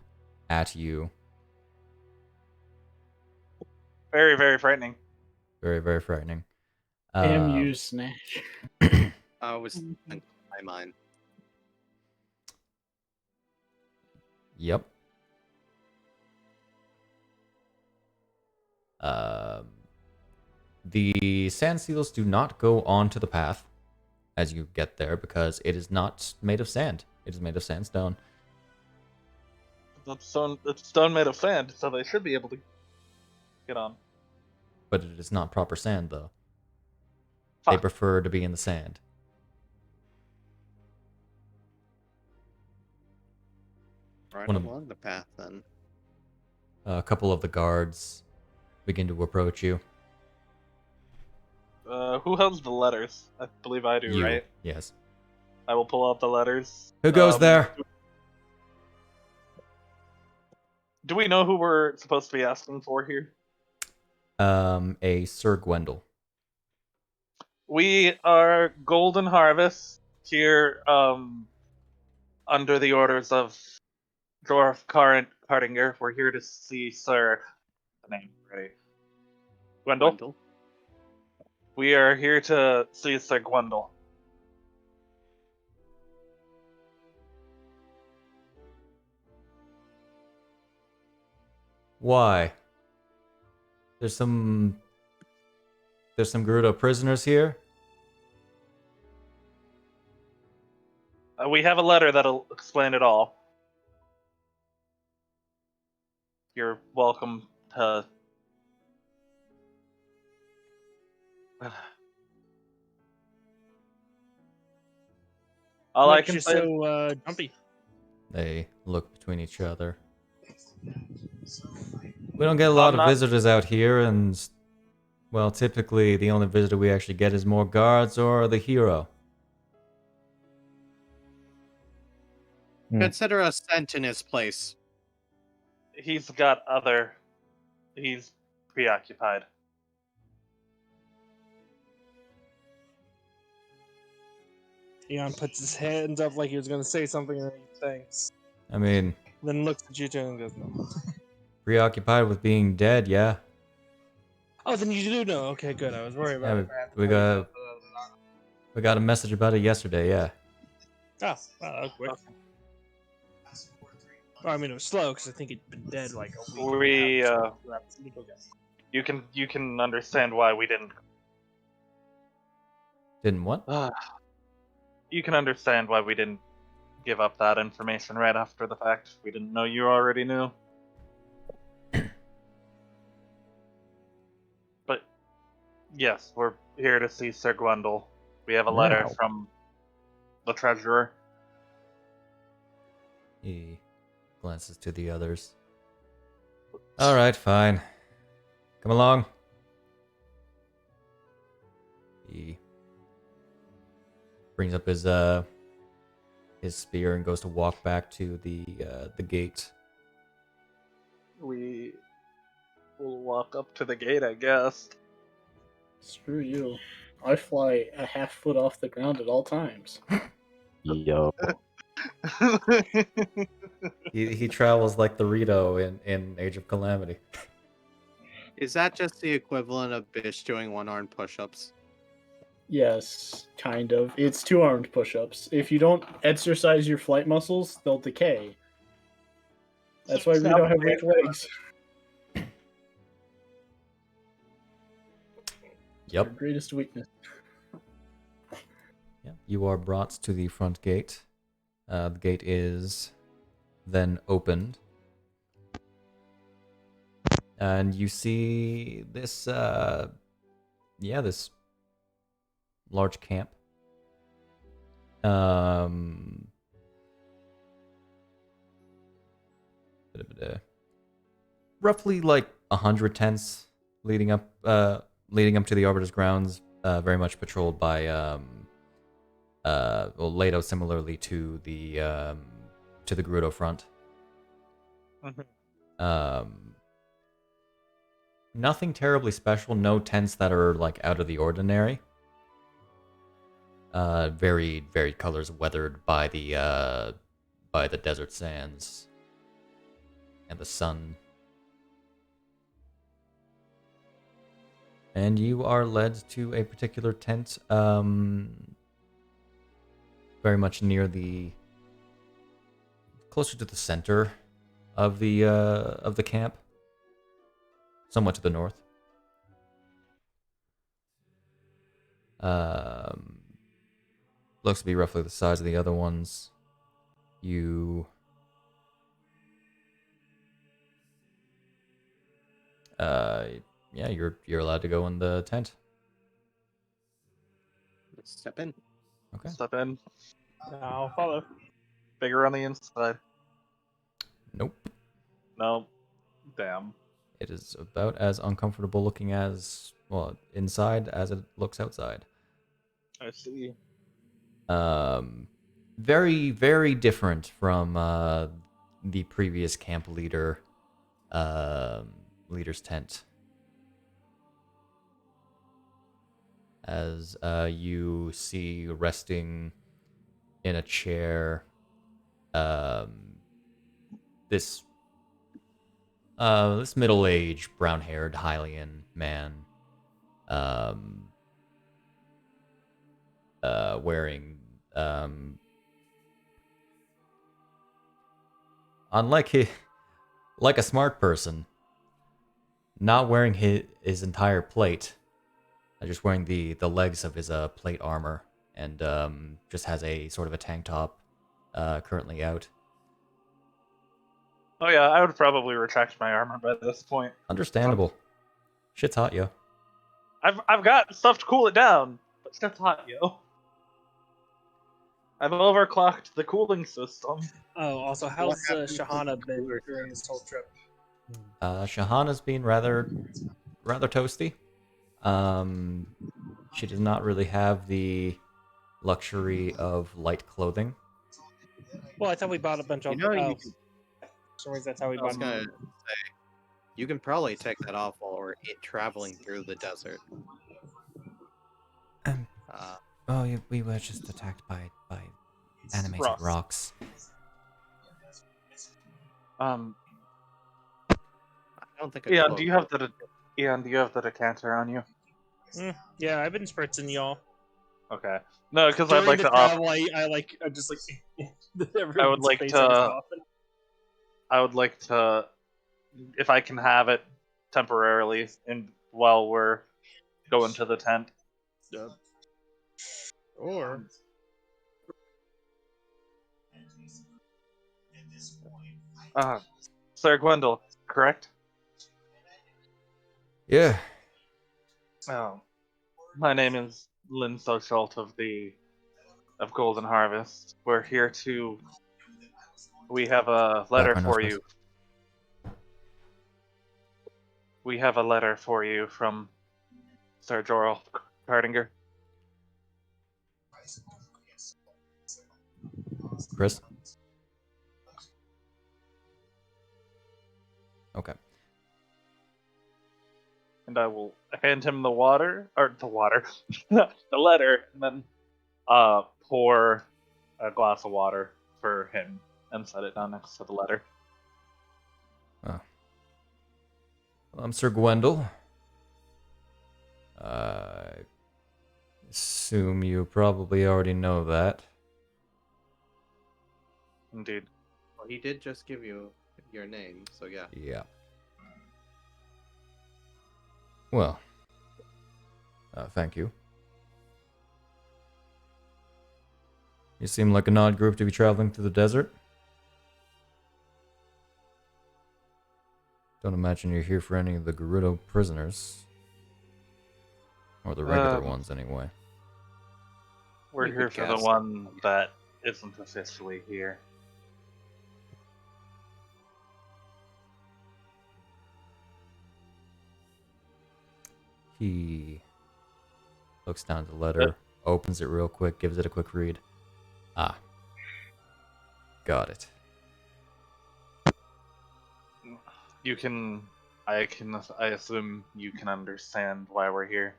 S1: at you.
S2: Very, very frightening.
S1: Very, very frightening.
S5: Damn you, Snak.
S3: I was in my mind.
S1: Yep. The sand seals do not go onto the path as you get there because it is not made of sand. It is made of sandstone.
S2: It's stone made of sand, so they should be able to get on.
S1: But it is not proper sand, though. They
S2: Fuck.
S1: prefer to be in the sand.
S3: Right
S1: One of-
S3: along the path, then.
S1: A couple of the guards begin to approach you.
S2: Who holds the letters? I believe I do,
S1: You,
S2: right?
S1: yes.
S2: I will pull out the letters.
S1: Who goes there?
S2: Do we know who we're supposed to be asking for here?
S1: A Sir Gwendol.
S2: We are Golden Harvest here, under the orders of Dwarf Cardinger. We're here to see Sir. The name, ready? Gwendol?
S3: Gwendol.
S2: We are here to see Sir Gwendol.
S1: Why? There's some Gerudo prisoners here.
S2: We have a letter that'll explain it all. You're welcome to. All I
S6: What
S2: can
S6: makes
S2: say.
S6: you so jumpy?
S1: They look between each other. We don't get a lot of visitors out here, and, well, typically the only visitor we actually get is more guards or the hero.
S3: Consider us sent in his place.
S2: He's preoccupied.
S6: Eon puts his hands up like he was going to say something, and then he thinks.
S1: I mean,
S6: Then looks at you two and goes, "No."
S1: preoccupied with being dead, yeah.
S6: Oh, then you do know. Okay, good. I was worried about
S1: Yeah,
S6: it.
S1: we got a message about it yesterday, yeah.
S6: Oh, wow, that was quick. Well, I mean, it was slow because I think he'd been dead like a week.
S2: We,
S6: Okay.
S2: You can understand why we didn't.
S1: Didn't what?
S2: You can understand why we didn't give up that information right after the fact. We didn't know you already knew. But yes, we're here to see Sir Gwendol. We have a letter
S4: Wow.
S2: from the treasurer.
S1: He glances to the others. Alright, fine. Come along. He brings up his spear and goes to walk back to the gate.
S2: We will walk up to the gate, I guess.
S5: Screw you. I fly a half foot off the ground at all times.
S4: Yo.
S1: He travels like the Rito in Age of Calamity.
S3: Is that just the equivalent of Bisht doing one-armed push-ups?
S5: Yes, kind of. It's two-armed push-ups. If you don't exercise your flight muscles, they'll decay. That's why we don't have weak legs. Our
S1: Yep.
S5: greatest weakness.
S1: Yeah. You are brought to the front gate. The gate is then opened. And you see this, this large camp. Roughly like 100 tents leading up to the Arbiter's grounds, very much patrolled by, laid out similarly to the Gerudo front. Nothing terribly special. No tents that are like out of the ordinary. varied colors, weathered by the desert sands and the sun. And you are led to a particular tent, very much near closer to the center of the camp, somewhat to the north. Looks to be roughly the size of the other ones. Yeah, you're allowed to go in the tent.
S3: Let's step in.
S1: Okay.
S2: Step in.
S6: I'll follow.
S2: Bigger on the inside.
S1: Nope.
S2: No. Damn.
S1: It is about as uncomfortable looking inside as it looks outside.
S2: I see.
S1: Very, very different from the previous camp leader's tent. As you see resting in a chair, this middle-aged, brown-haired Hylian man, wearing, like a smart person, not wearing his entire plate, just wearing the legs of his plate armor, and just has a sort of a tank top currently out.
S2: Oh yeah, I would probably retract my armor by this point.
S1: Understandable. Shit's hot, yo.
S2: I've got stuff to cool it down, but shit's hot, yo. I've overclocked the cooling system.
S6: Oh, also, how's Shahana been during this whole trip?
S1: Shahana's been rather toasty. She does not really have the luxury of light clothing.
S6: Well, I thought we bought a bunch of.
S3: You know,
S6: For some reason, that's how we
S3: I was
S6: bought
S3: gonna
S6: them.
S3: say, you can probably take that off while we're traveling through the desert.
S1: We were just attacked by animated rocks.
S3: I don't think.
S2: Eon, do you have the decanter on you?
S6: Yeah, I've been spritzing y'all.
S2: Okay. No, because I'd
S6: During
S2: like
S6: the
S2: to
S6: travel, I'm just like.
S2: I would like to. I would like to, if I can have it temporarily, while we're going to the tent.
S6: Or.
S2: Sir Gwendol, correct?
S1: Yeah.
S2: Oh, my name is Lynn Souchalte of Golden Harvest. We're here to. We have a letter
S1: Background
S2: for
S1: noise,
S2: you. We have a letter for you from Sir Jorl Cardinger.
S1: Chris? Okay.
S2: And I will hand him the letter, the letter, and then pour a glass of water for him and set it down next to the letter.
S1: Oh. Well, I'm Sir Gwendol. I assume you probably already know that.
S2: Indeed.
S3: Well, he did just give you your name, so yeah.
S1: Yeah. Well, thank you. You seem like an odd group to be traveling through the desert. Don't imagine you're here for any of the Gerudo prisoners. Or the regular ones, anyway.
S2: We're
S3: You
S2: here
S3: could
S2: for the
S3: guess.
S2: one that isn't officially here.
S1: He looks down at the letter, opens it real quick, gives it a quick read. Ah. Got it.
S2: I assume you can understand why we're here.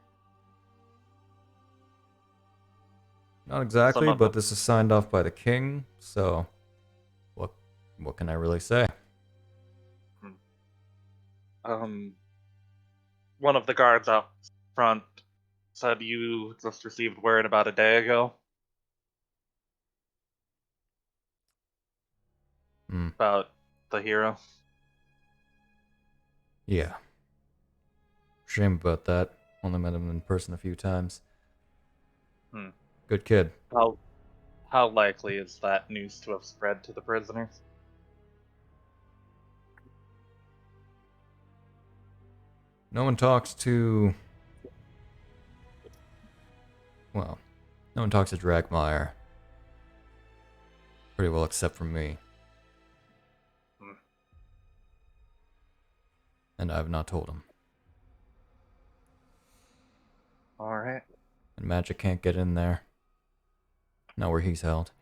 S1: Not exactly,
S2: of
S1: but
S2: them.
S1: this is signed off by the king, so what can I really say?
S2: One of the guards out front said you just received word about a day ago
S1: Hmm.
S2: about the hero.
S1: Yeah. Shame about that. Only met him in person a few times.
S2: Hmm.
S1: Good kid.
S2: How likely is that news to have spread to the prisoners?
S1: No one talks to... Well, no one talks to Dragmire. Pretty well except for me.
S2: Hmm.
S1: And I have not told him.
S2: Alright.
S1: And magic can't get in there. Not where he's held.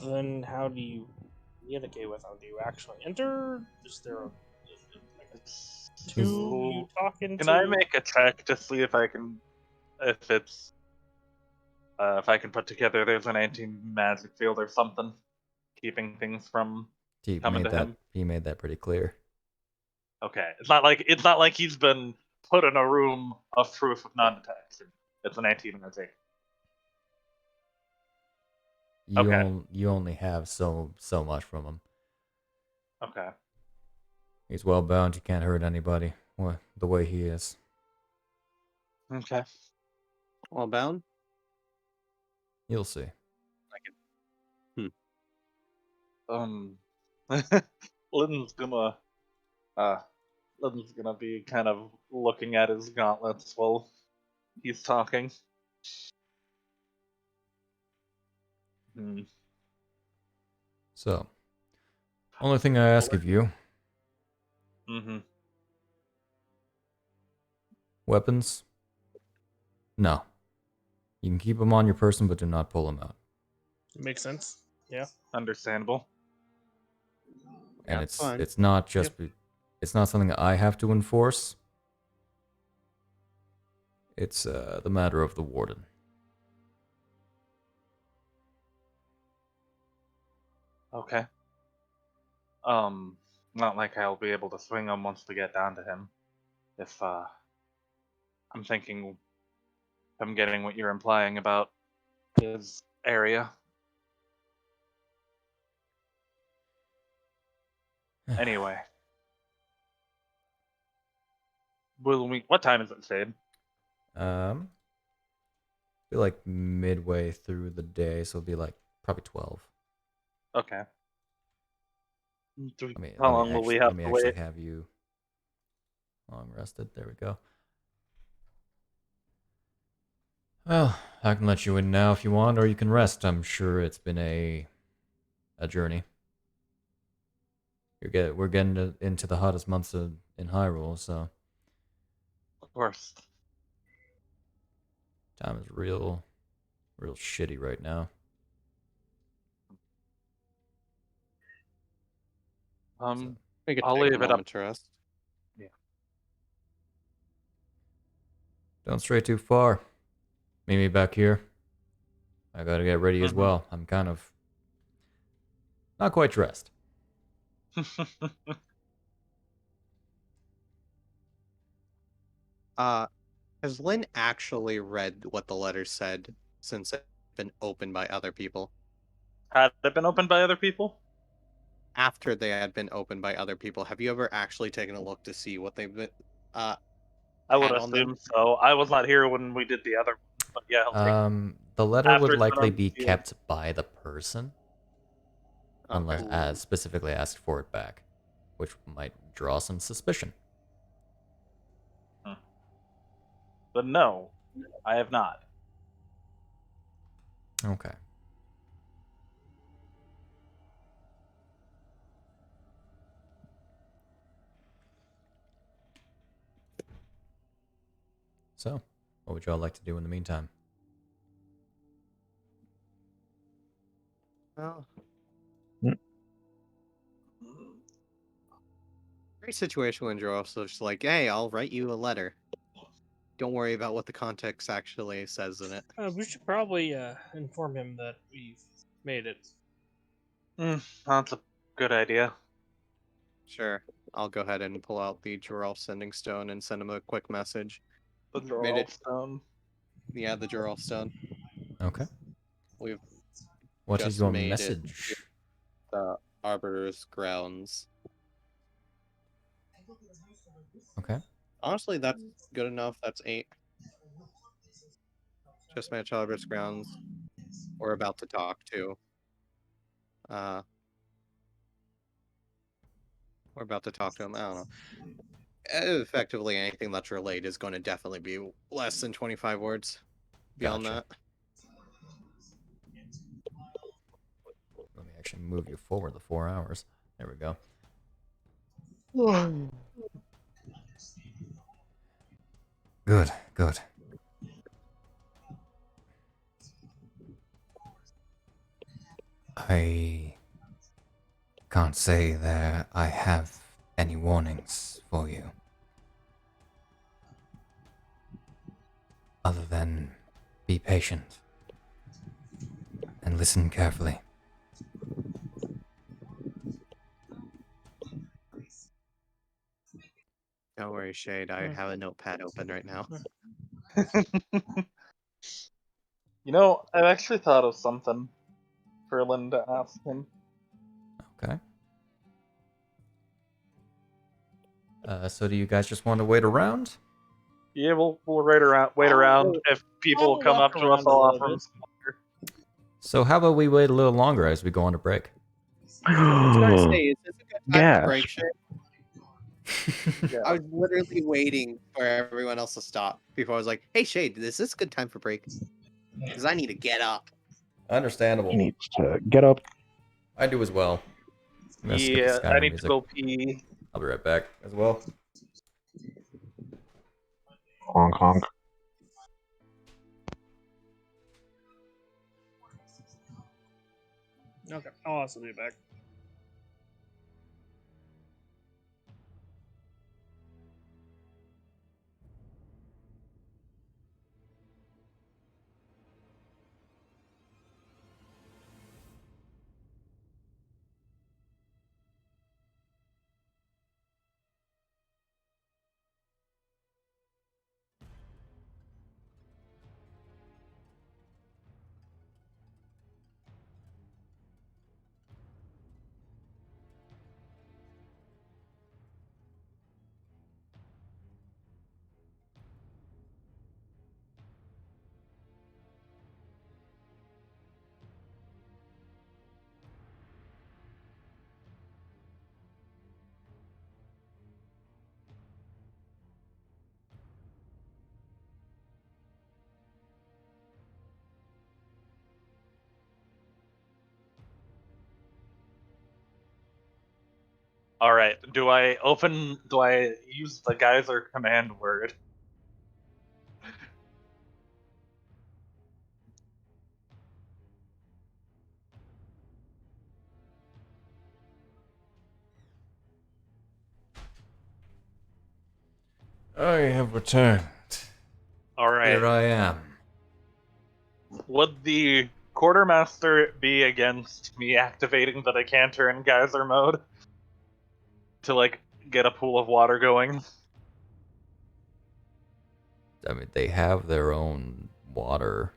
S6: Then how do you communicate with them? Do you actually enter? Is there a two you talking
S2: Can
S6: to?
S2: I make a check to see if I can, if it's, if I can put together there's an anti-magic field or something keeping things from coming to him?
S1: He made that pretty clear.
S2: Okay, it's not like he's been put in a room of proof of non-detection. It's an anti-magic. Okay.
S1: You only have so much from him.
S2: Okay.
S1: He's well bound. He can't hurt anybody. The way he is.
S2: Okay.
S3: Well bound.
S1: You'll see.
S2: Um, Lynn's gonna uh, Lynn's gonna be kind of looking at his gauntlets while he's talking. Hmm.
S1: So, only thing I ask of you,
S2: Mm-hmm.
S1: weapons? No. You can keep them on your person, but do not pull them out.
S6: Makes sense. Yeah.
S2: Understandable.
S1: And
S3: That's fine.
S1: it's not just it's not something I have to enforce. It's the matter of the warden.
S2: Okay. Not like I'll be able to swing him once we get down to him. If I'm thinking I'm getting what you're implying about his area. Anyway. What time is it, Shade?
S1: Be like midway through the day, so it'll be like probably 12.
S2: Okay.
S1: Let
S2: How
S1: me
S2: long will we have to
S1: actually
S2: wait?
S1: have you long rested. There we go. Well, I can let you in now if you want, or you can rest. I'm sure it's been a journey. We're getting into the hottest months in Hyrule, so
S2: Of course.
S1: time is real shitty right now.
S3: We could
S2: I'll
S3: take a
S2: leave it up.
S3: moment to rest.
S2: Yeah.
S1: Don't stray too far. Meet me back here. I gotta get ready as
S2: Mhm.
S1: well. I'm kind of not quite dressed.
S3: Has Lynn actually read what the letter said since it's been opened by other people?
S2: Had it been opened by other people?
S3: After they had been opened by other people, have you ever actually taken a look to see what they've been
S2: I would
S3: had on them?
S2: assume so. I was not here when we did the other one, but yeah, I'll take
S1: The letter
S2: after
S1: would
S2: it's been
S1: likely be
S2: unsealed.
S1: kept by the person, unless
S3: Okay.
S1: as specifically asked for it back, which might draw some suspicion.
S2: But no, I have not.
S1: Okay. So, what would y'all like to do in the meantime?
S3: Well, Great situation when you're also just like, hey, I'll write you a letter. Don't worry about what the context actually says in it.
S6: We should probably inform him that we've made it.
S2: That's a good idea.
S3: Sure. I'll go ahead and pull out the Joralf sending stone and send him a quick message.
S2: The
S3: Made it.
S2: Joralf.
S3: Yeah, the Joralf stone.
S1: Okay.
S3: We've
S1: What
S3: just
S1: is your
S3: made
S1: message?
S3: it the Arbiter's grounds.
S1: Okay.
S3: Honestly, that's good enough. That's 8. Just made Arbiter's grounds. We're about to talk to. We're about to talk to him. I don't know. Effectively, anything that's relayed is going to definitely be less than 25 words. Beyond
S1: Gotcha.
S3: that.
S1: Let me actually move you forward the 4 hours. There we go. Good, good. I can't say that I have any warnings for you. Other than be patient and listen carefully.
S3: Don't worry, Shade. I have a notepad open right now.
S2: You know, I've actually thought of something for Lynn to ask him.
S1: Okay. So do you guys just want to wait around?
S2: Yeah, we'll wait around. If people
S6: I'll
S2: come
S6: walk
S2: up to us,
S6: around a
S2: I'll
S6: little
S2: offer them
S6: bit.
S2: some water.
S1: So how about we wait a little longer as we go on a break?
S3: I was gonna say, is this a good time
S4: Gas.
S3: to break shit?
S2: Yeah.
S3: I was literally waiting for everyone else to stop before I was like, hey, Shade, is this a good time for break? Because I need to get up.
S1: Understandable.
S4: He needs to get up.
S1: I do as well. I'm gonna skip the
S2: Yeah, I
S1: Skyrim
S2: need
S1: music.
S2: to go pee.
S1: I'll be right back as well.
S4: Honk honk.
S6: Okay, I'll also be back.
S2: Alright, do I use the geyser command word?
S1: I have returned.
S2: Alright.
S1: Here I am.
S2: Would the quartermaster be against me activating the decanter in geyser mode? To, like, get a pool of water going?
S1: I mean, they have their own water.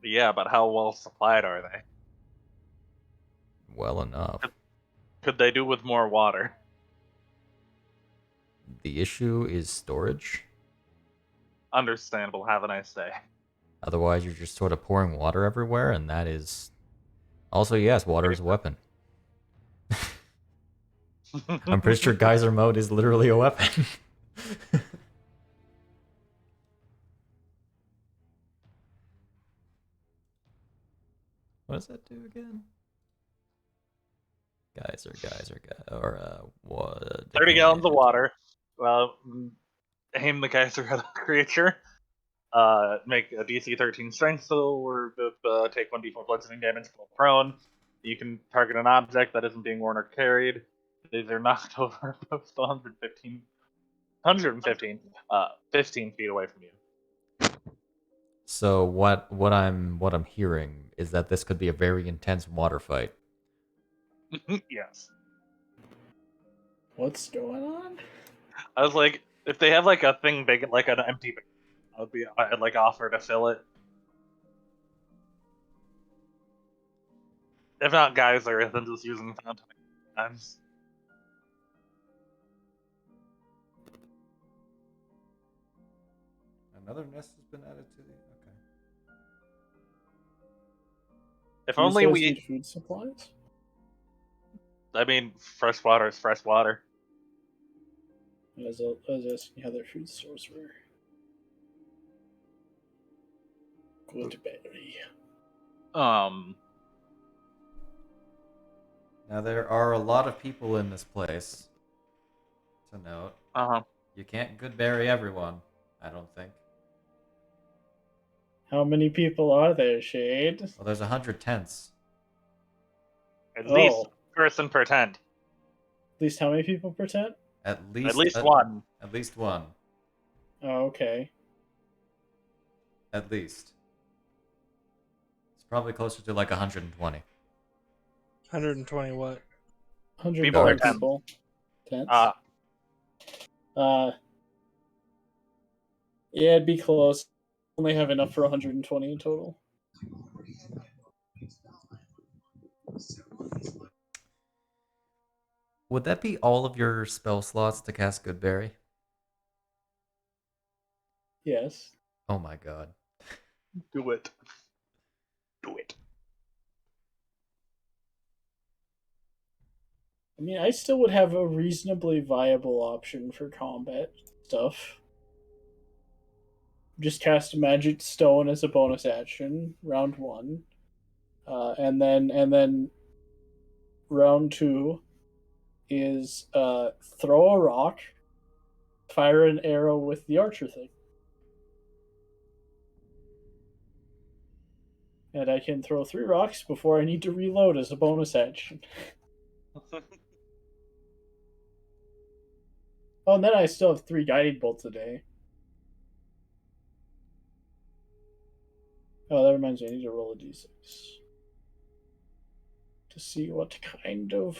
S2: Yeah, but how well supplied are they?
S1: Well enough.
S2: Could they do with more water?
S1: The issue is storage.
S2: Understandable, have a nice day.
S1: Otherwise, you're just sort of pouring water everywhere, and that is... Also, yes, water is a weapon. I'm pretty sure geyser mode is literally a weapon. What does that do again? Geyser, or, what?
S2: 30 gallons of water. Aim the geyser at a creature. Make a DC 13 strength, so take 1d4 bludgeoning damage while prone. You can target an object that isn't being worn or carried. they're knocked over post 115, 15 feet away from you.
S1: So what I'm hearing is that this could be a very intense water fight.
S2: Yes.
S5: What's going on?
S2: I was like, if they have like a thing big, like an empty, I'd like offer to fill it. If not geyser, then just using fountain times.
S1: Another nest has been added to the. Okay.
S2: If
S5: Do you
S2: only
S5: guys
S2: we.
S5: need food supplies?
S2: I mean, fresh water is fresh water.
S5: I was asking how their food stores were. Goodberry.
S1: Now there are a lot of people in this place. To note, you can't goodberry everyone. I don't think.
S5: How many people are there, Shade?
S1: Well, there's 100 tents.
S2: At least person per tent.
S5: At least how many people per tent?
S1: At least
S2: one.
S1: At least one.
S5: Oh, okay.
S1: At least. It's probably closer to like 120.
S6: 120 what?
S5: 100
S2: People
S1: are
S5: people. Tents? Yeah, it'd be close. Only have enough for 120 in total.
S1: Would that be all of your spell slots to cast Goodberry?
S5: Yes.
S1: Oh my god.
S2: Do it. Do it.
S5: I mean, I still would have a reasonably viable option for combat stuff. Just cast a Magic Stone as a bonus action, round 1. And then round 2 is throw a rock, fire an arrow with the archer thing. And I can throw 3 rocks before I need to reload as a bonus action. Oh, and then I still have 3 guiding bolts a day. Oh, that reminds me, I need to roll a d6 to see what kind of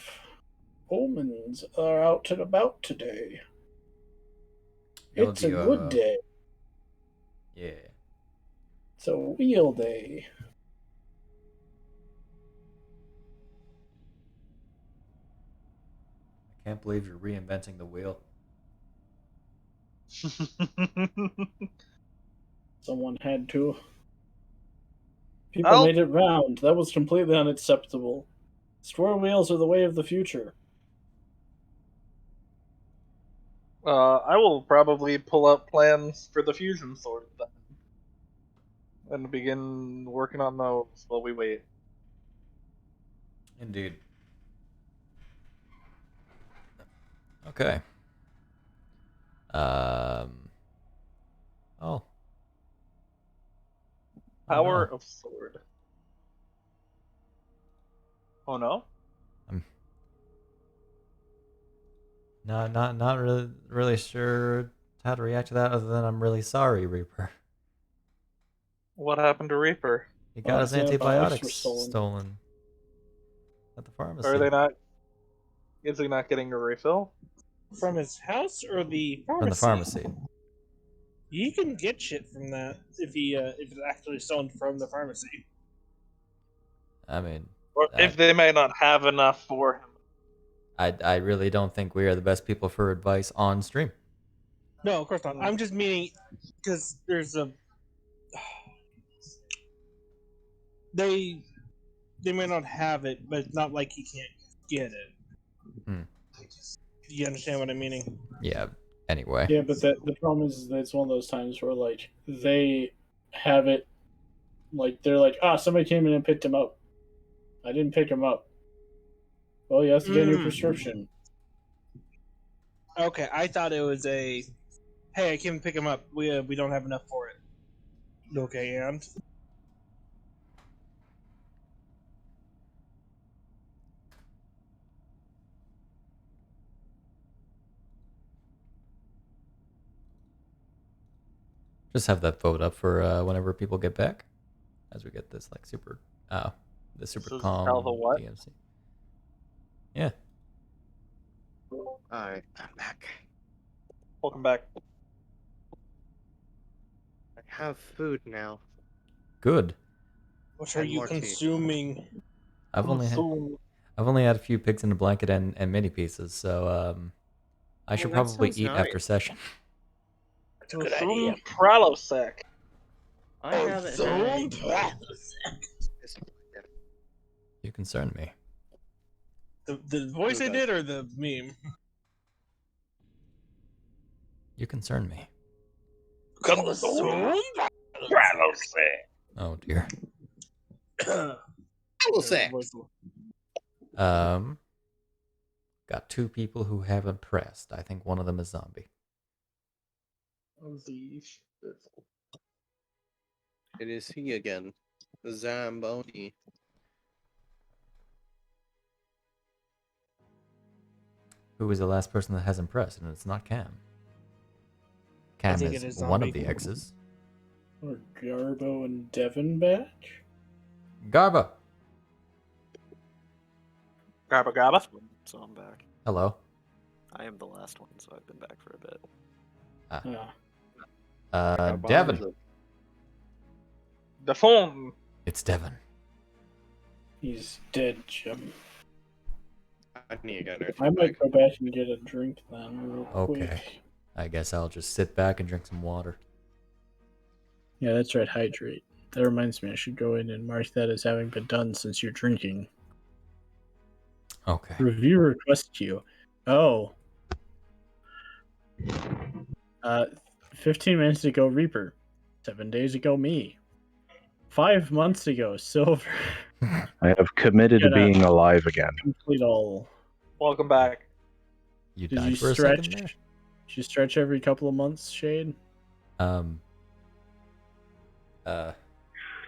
S5: omens are out and about today.
S1: It'll
S5: It's a
S1: be,
S5: good day.
S1: Yeah.
S5: It's a wheel day.
S1: I can't believe you're reinventing the wheel.
S5: Someone had to. People made it round. That was completely unacceptable. Square wheels are the way of the future.
S2: I will probably pull up plans for the fusion sword then. And begin working on those while we wait.
S1: Indeed. Okay. Oh.
S2: Power
S1: no.
S2: of sword. Oh no?
S1: I'm not really sure how to react to that other than I'm really sorry, Reaper.
S2: What happened to Reaper?
S1: He got his
S5: His antibiotics
S1: antibiotics
S5: were stolen.
S1: at the pharmacy.
S2: Are they not? Is he not getting a refill?
S6: From his house or the pharmacy?
S1: From the pharmacy.
S6: You can get shit from that if it's actually stolen from the pharmacy.
S1: I mean,
S2: Or if they may not have enough for him.
S1: I really don't think we are the best people for advice on stream.
S6: No, of course not. I'm just meaning because there's a they may not have it, but it's not like he can't get it. You understand what I'm meaning?
S1: Yeah. Anyway.
S5: Yeah, but the problem is that it's one of those times where like they have it, like they're like, somebody came in and picked him up. I didn't pick him up. Well, you have to get a new prescription.
S6: Okay, I thought it was a, hey, I came and pick him up. We don't have enough for it. Okay, and
S1: Just have that vote up for whenever people get back, as we get this like super, the super
S2: This is
S1: calm
S2: how the what?
S1: DMC. Yeah.
S3: Alright, I'm back.
S2: Welcome back.
S3: I have food now.
S1: Good.
S6: What are
S3: And
S6: you
S3: more tea.
S6: consuming?
S1: I've only had a few pigs in a blanket and mini pieces, so I should
S3: that
S1: probably
S3: sounds
S1: eat
S3: nice.
S1: after session.
S2: Consume Pralosec.
S3: I haven't had
S1: You concern me.
S6: The voice I
S3: does?
S6: did or the meme?
S1: You concern me.
S6: Consume
S2: Pralosec.
S1: Oh dear.
S3: Pralosec.
S1: Got two people who haven't pressed. I think one of them is Zombie.
S3: It is he again. Zamboni.
S1: Who is the last person that hasn't pressed? And it's not Cam. Cam
S6: think
S1: is
S6: it is
S1: one of
S6: Zombie.
S1: the X's.
S5: Or Garbo and Devon batch?
S1: Garbo.
S2: Gabba Gabba.
S7: So I'm back.
S1: Hello.
S7: I am the last one, so I've been back for a bit.
S1: Devon.
S2: The phone.
S1: It's Devon.
S5: He's dead, Jim.
S3: I need to get
S5: I might go back and get a drink then, real
S1: Okay.
S5: quick.
S1: I guess I'll just sit back and drink some water.
S5: Yeah, that's right, hydrate. That reminds me, I should go in and mark that as having been done since you're drinking.
S1: Okay.
S5: Review request queue. Oh. 15 minutes ago, Reaper. 7 days ago, me. 5 months ago, Silver.
S4: I have committed to
S5: Get up.
S4: being alive again.
S5: Complete all.
S2: Welcome back.
S1: You
S5: Did
S1: died
S5: you
S1: for
S5: stretch?
S1: a second there?
S5: Did you stretch every couple of months, Shade?
S1: Um.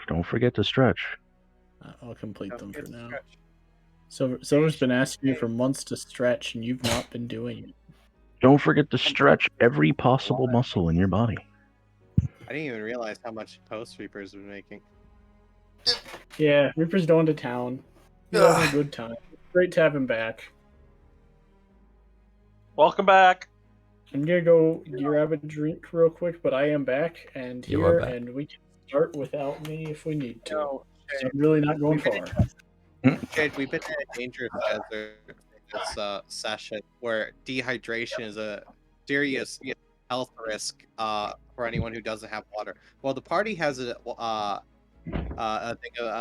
S4: Don't forget to stretch.
S5: I'll complete them for now. Silver's been asking you for months to stretch, and you've not been doing it.
S4: Don't forget to stretch every possible muscle in your body.
S3: I didn't even realize how much Post Reapers been making.
S5: Yeah, Reaper's going to town. He's having a good time. Great to have him back.
S2: Welcome back.
S5: I'm gonna go grab a drink real quick, but I am back and
S1: You are
S5: here,
S1: back.
S5: and we can start without me if we need to.
S3: No,
S5: So I'm really not going far.
S3: Jade, we've been in a dangerous desert this session where dehydration is a serious health risk for anyone who doesn't have water. Well, the party has a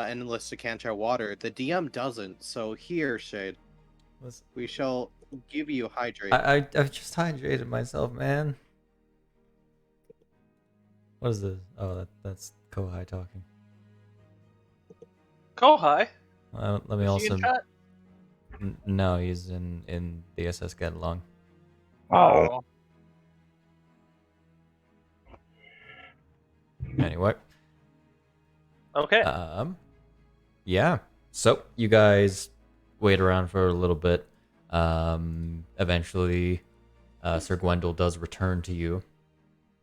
S3: endless decanter of water. The DM doesn't. So here, Shade, we shall give you hydrate.
S1: I just hydrated myself, man. What is this? Oh, that's Kohai talking.
S2: Kohai.
S1: Let me
S2: Is he
S1: also.
S2: in chat?
S1: No, he's in the SS Get Along.
S2: Oh.
S1: Anyway.
S2: Okay.
S1: Yeah. So you guys wait around for a little bit. Eventually, Sir Gwendol does return to you.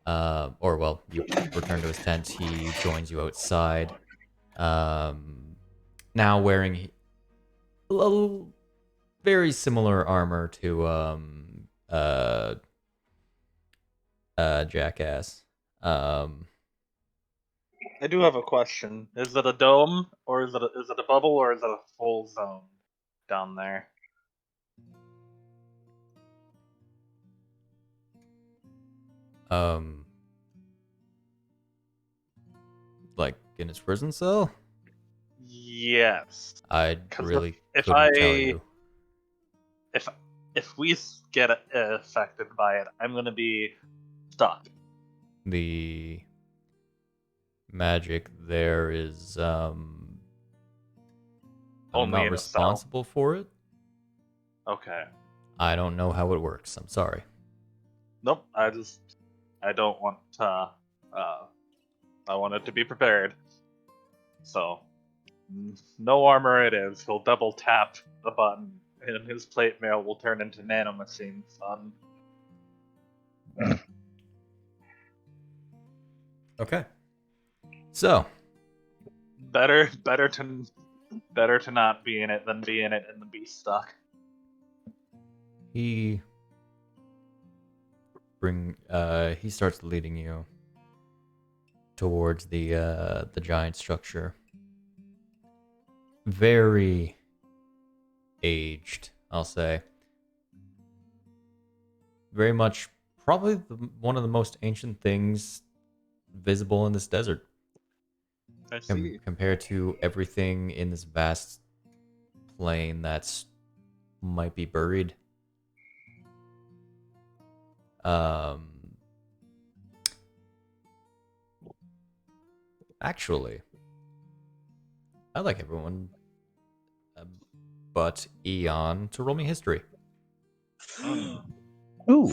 S1: Or well, you return to his tent. He joins you outside. Now wearing a very similar armor to Jackass.
S2: I do have a question. Is it a dome, or is it a bubble, or is it a full zone down there?
S1: Like in his prison cell?
S2: Yes.
S1: I
S2: 'Cause
S1: really
S2: if
S1: couldn't tell you.
S2: If we get affected by it, I'm gonna be stuck.
S1: The magic there is I'm
S2: Only
S1: not
S2: in a
S1: responsible for it.
S2: Okay.
S1: I don't know how it works. I'm sorry.
S2: Nope. I don't want to. I wanted to be prepared. So, no armor it is. He'll double tap the button, and his plate mail will turn into nanomachine, son.
S1: Okay. So,
S2: Better to not be in it than be in it and then be stuck.
S1: he starts leading you towards the giant structure. Very aged, I'll say. Very much, probably one of the most ancient things visible in this desert.
S2: I see.
S1: Compared to everything in this vast plain that's might be buried. Actually, I'd like everyone but Eon to roll me history.
S4: Ooh,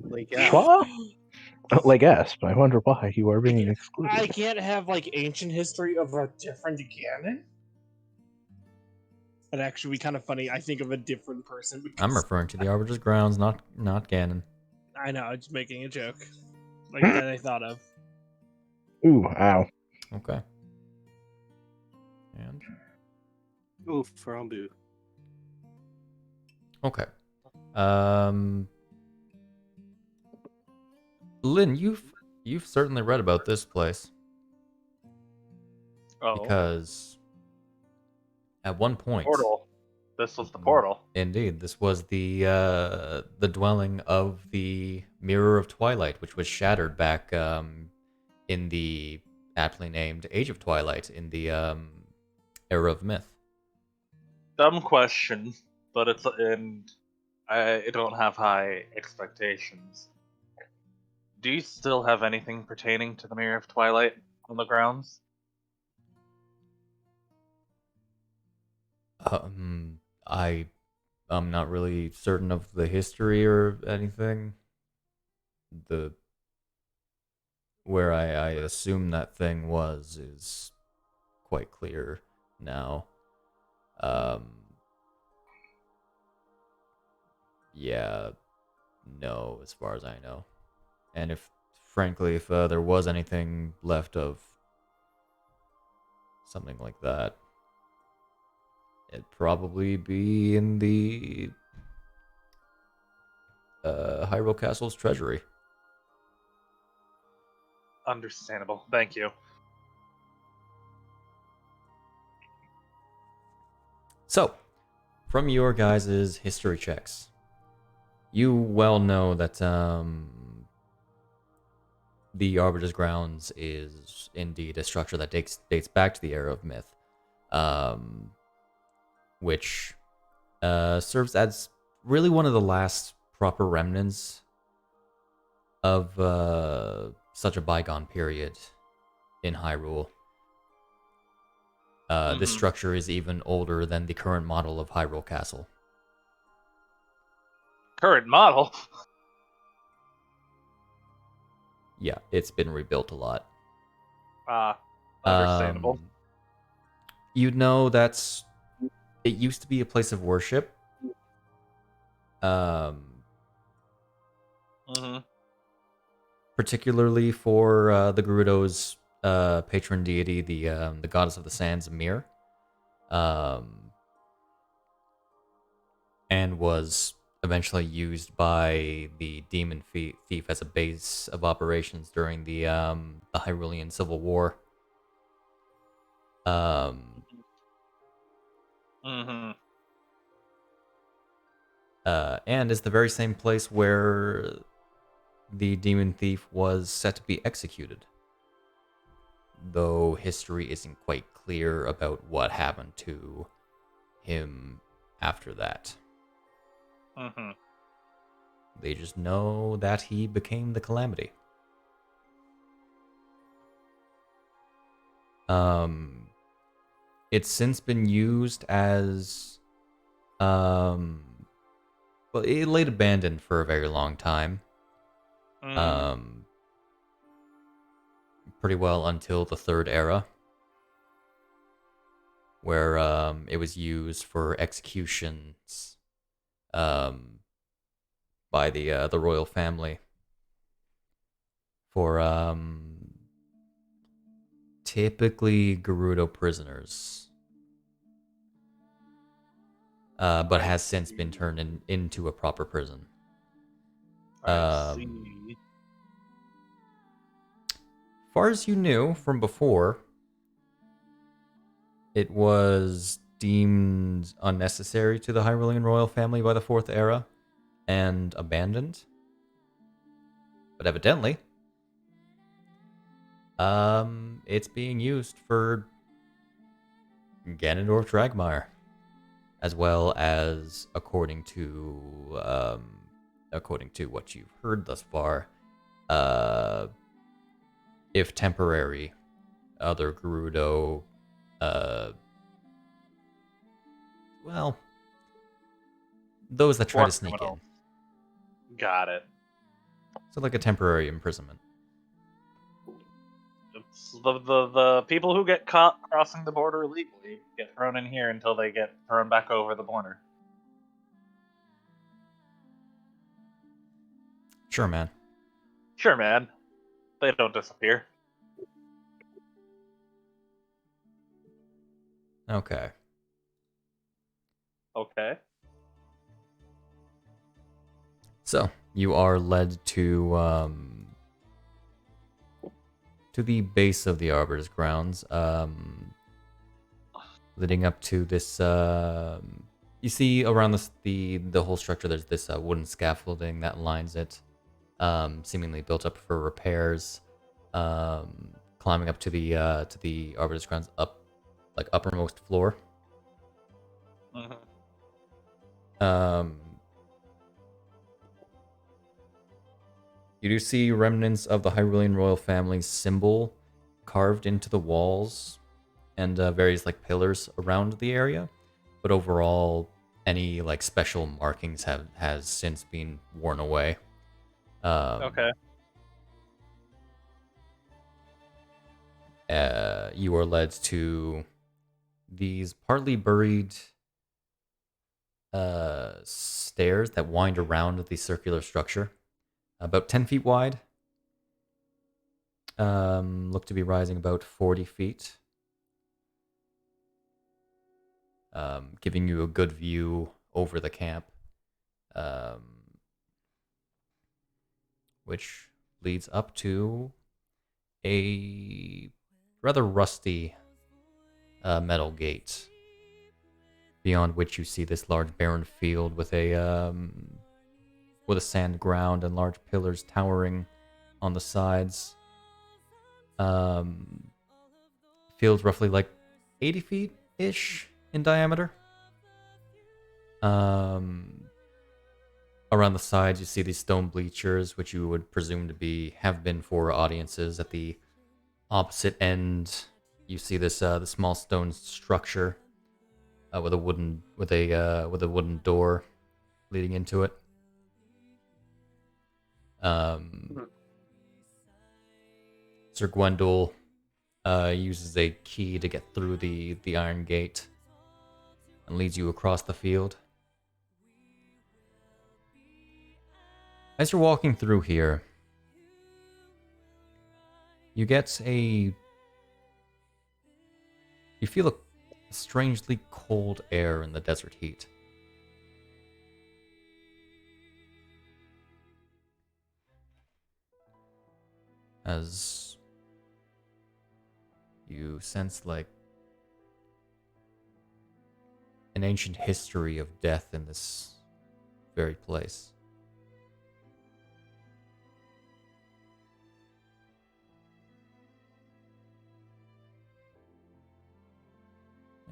S3: Like, yeah.
S4: Schwa? Like S, but I wonder why you are being
S6: I
S4: excluded.
S6: can't have like ancient history of a different Ganon. But actually, be kind of funny. I think of a different person.
S1: I'm
S6: Because
S1: referring to the Arbiter's Grounds, not Ganon.
S6: I know, I'm just making a joke, like that I thought of.
S4: Ooh, ow.
S1: Okay. And
S3: Oof, Rambu.
S1: okay. Lynn, you've certainly read about this place
S2: Oh,
S1: because at one point,
S2: portal. This was the portal.
S1: indeed, this was the dwelling of the Mirror of Twilight, which was shattered back in the aptly named Age of Twilight in the era of myth.
S2: Dumb question, but I don't have high expectations. Do you still have anything pertaining to the Mirror of Twilight on the grounds?
S1: I'm not really certain of the history or anything. Where I assume that thing was is quite clear now. Yeah, no, as far as I know. And frankly, if there was anything left of something like that, it'd probably be in the Hyrule Castle's treasury.
S2: Understandable. Thank you.
S1: So, from your guys' history checks, you well know that the Arbiter's Grounds is indeed a structure that dates back to the era of myth, which serves as really one of the last proper remnants of such a bygone period in Hyrule. This structure is even older than the current model of Hyrule Castle.
S2: Current model?
S1: Yeah, it's been rebuilt a lot.
S2: Understandable.
S1: You know it used to be a place of worship. Particularly for the Gerudo's patron deity, the goddess of the sands, Mir, and was eventually used by the demon thief as a base of operations during the Hyrulean Civil War. And is the very same place where the demon thief was set to be executed. Though history isn't quite clear about what happened to him after that. They just know that he became the Calamity. It's since been used as well, it laid abandoned for a very long time. Pretty well until the Third Era, where it was used for executions by the royal family for typically Gerudo prisoners, but has since been turned into a proper prison.
S2: I see.
S1: Far as you knew from before, it was deemed unnecessary to the Hyrulean royal family by the Fourth Era and abandoned. But evidently, it's being used for Ganondorf Dragmire, as well as according to what you've heard thus far, if temporary, other Gerudo, well, those that try
S2: War
S1: to sneak
S2: criminals.
S1: in.
S2: Got it.
S1: So like a temporary imprisonment.
S2: It's the people who get caught crossing the border illegally get thrown in here until they get thrown back over the border.
S1: Sure, man.
S2: Sure, man. They don't disappear.
S1: Okay.
S2: Okay.
S1: So you are led to the base of the Arbiter's grounds, leading up to this. You see around this the whole structure. There's this wooden scaffolding that lines it, seemingly built up for repairs. Climbing up to the Arbiter's grounds, uppermost floor.
S2: Mm-hmm.
S1: You do see remnants of the Hyrulean royal family's symbol carved into the walls and various pillars around the area, but overall, any special markings has since been worn away.
S2: Okay.
S1: You are led to these partly buried stairs that wind around the circular structure, about 10 feet wide. Look to be rising about 40 feet. Giving you a good view over the camp. Which leads up to a rather rusty metal gate, beyond which you see this large barren field with a sand ground and large pillars towering on the sides. Field's roughly 80 feet-ish in diameter. Around the sides, you see these stone bleachers, which you would presume to have been for audiences. At the opposite end, you see this the small stone structure with a wooden door leading into it. Sir Gwendol uses a key to get through the iron gate and leads you across the field. As you're walking through here, you feel a strangely cold air in the desert heat. As you sense an ancient history of death in this very place.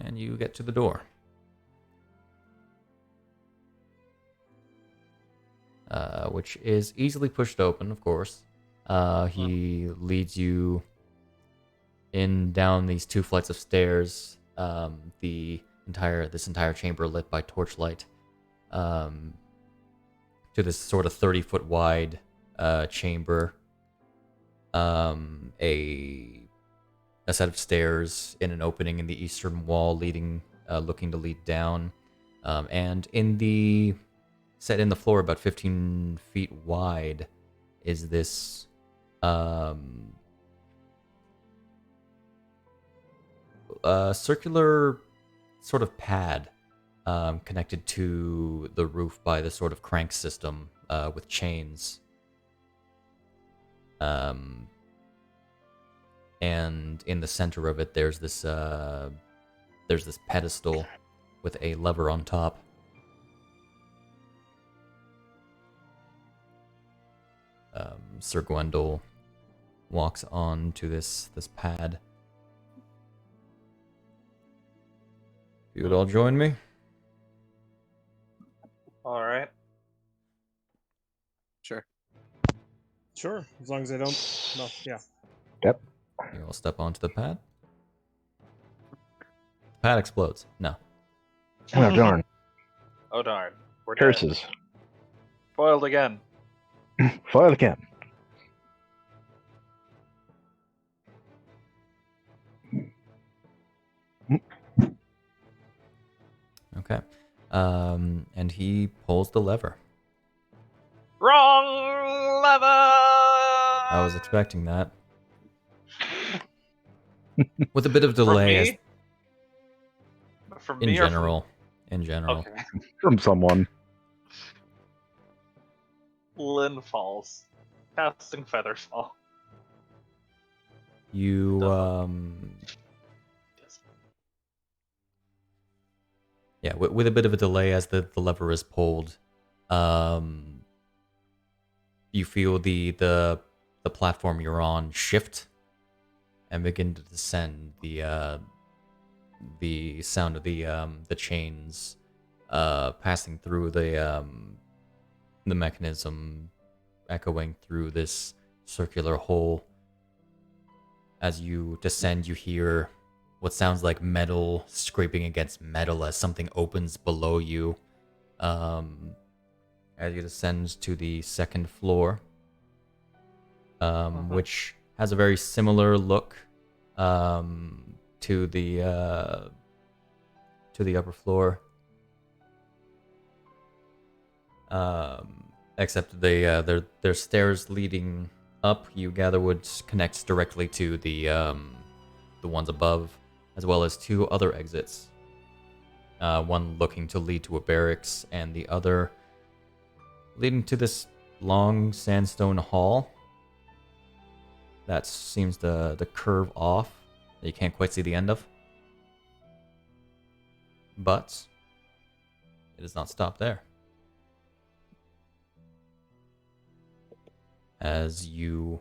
S1: And you get to the door. Which is easily pushed open, of course. He leads you in down these 2 flights of stairs. This entire chamber lit by torchlight. To this sort of 30-foot wide chamber. A set of stairs in an opening in the eastern wall looking to lead down. And set in the floor about 15 feet wide is this A circular sort of pad connected to the roof by the sort of crank system with chains. And in the center of it, there's this pedestal with a lever on top. Sir Gwendol walks on to this pad. You would all join me?
S2: All right.
S3: Sure.
S6: Sure, as long as I don't. No, yeah.
S4: Yep.
S1: You all step onto the pad. The pad explodes. No.
S4: Oh, darn.
S2: Oh darn. We're dead.
S4: Curses.
S2: Foiled again.
S4: Foil again.
S1: Okay. And he pulls the lever.
S2: Wrong lever.
S1: I was expecting that. With a bit of delay as,
S2: From
S1: in
S2: me or
S1: general. In general.
S2: From... Okay.
S4: From someone.
S2: Lynn falls. Casting Featherfall.
S1: You
S2: Yes.
S1: yeah, with a bit of a delay as the lever is pulled, you feel the platform you're on shift and begin to descend. The sound of the chains passing through the mechanism, echoing through this circular hole. As you descend, you hear what sounds like metal scraping against metal as something opens below you. As you descend to the second floor, which has a very similar look to the upper floor, except their stairs leading up, you gather, would connect directly to the ones above, as well as two other exits. One looking to lead to a barracks, and the other leading to this long sandstone hall that seems to curve off, that you can't quite see the end of. But it does not stop there. As you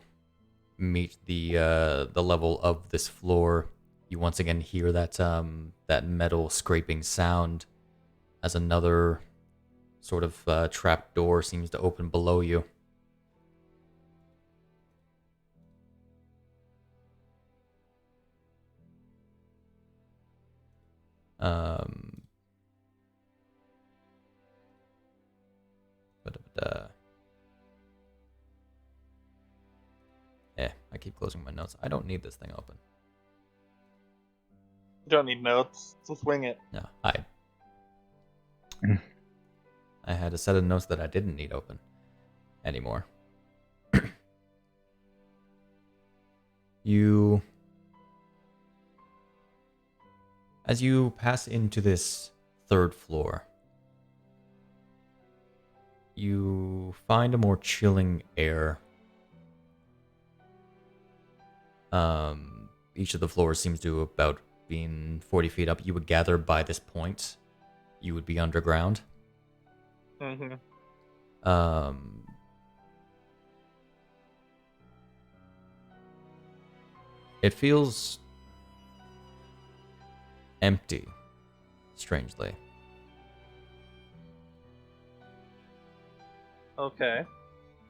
S1: meet the level of this floor, you once again hear that metal scraping sound as another sort of trap door seems to open below you. I keep closing my notes. I don't need this thing open.
S2: You don't need notes. Just wing it.
S1: No, I had a set of notes that I didn't need open anymore. As you pass into this third floor, you find a more chilling air. Each of the floors seems to about being 40 feet up. You would gather by this point, you would be underground.
S2: Mm-hmm.
S1: It feels empty, strangely.
S2: Okay.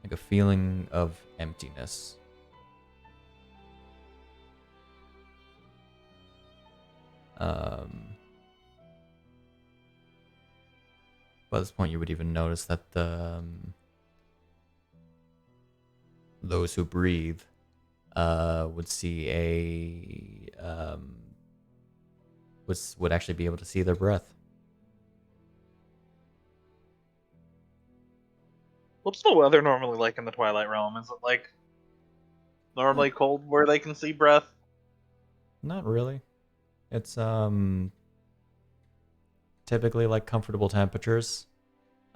S1: Like a feeling of emptiness. By this point, you would even notice that those who breathe would see would actually be able to see their breath.
S2: What's the weather normally like in the Twilight Realm? Is it like normally cold where they can see breath?
S1: Not really. It's typically like comfortable temperatures.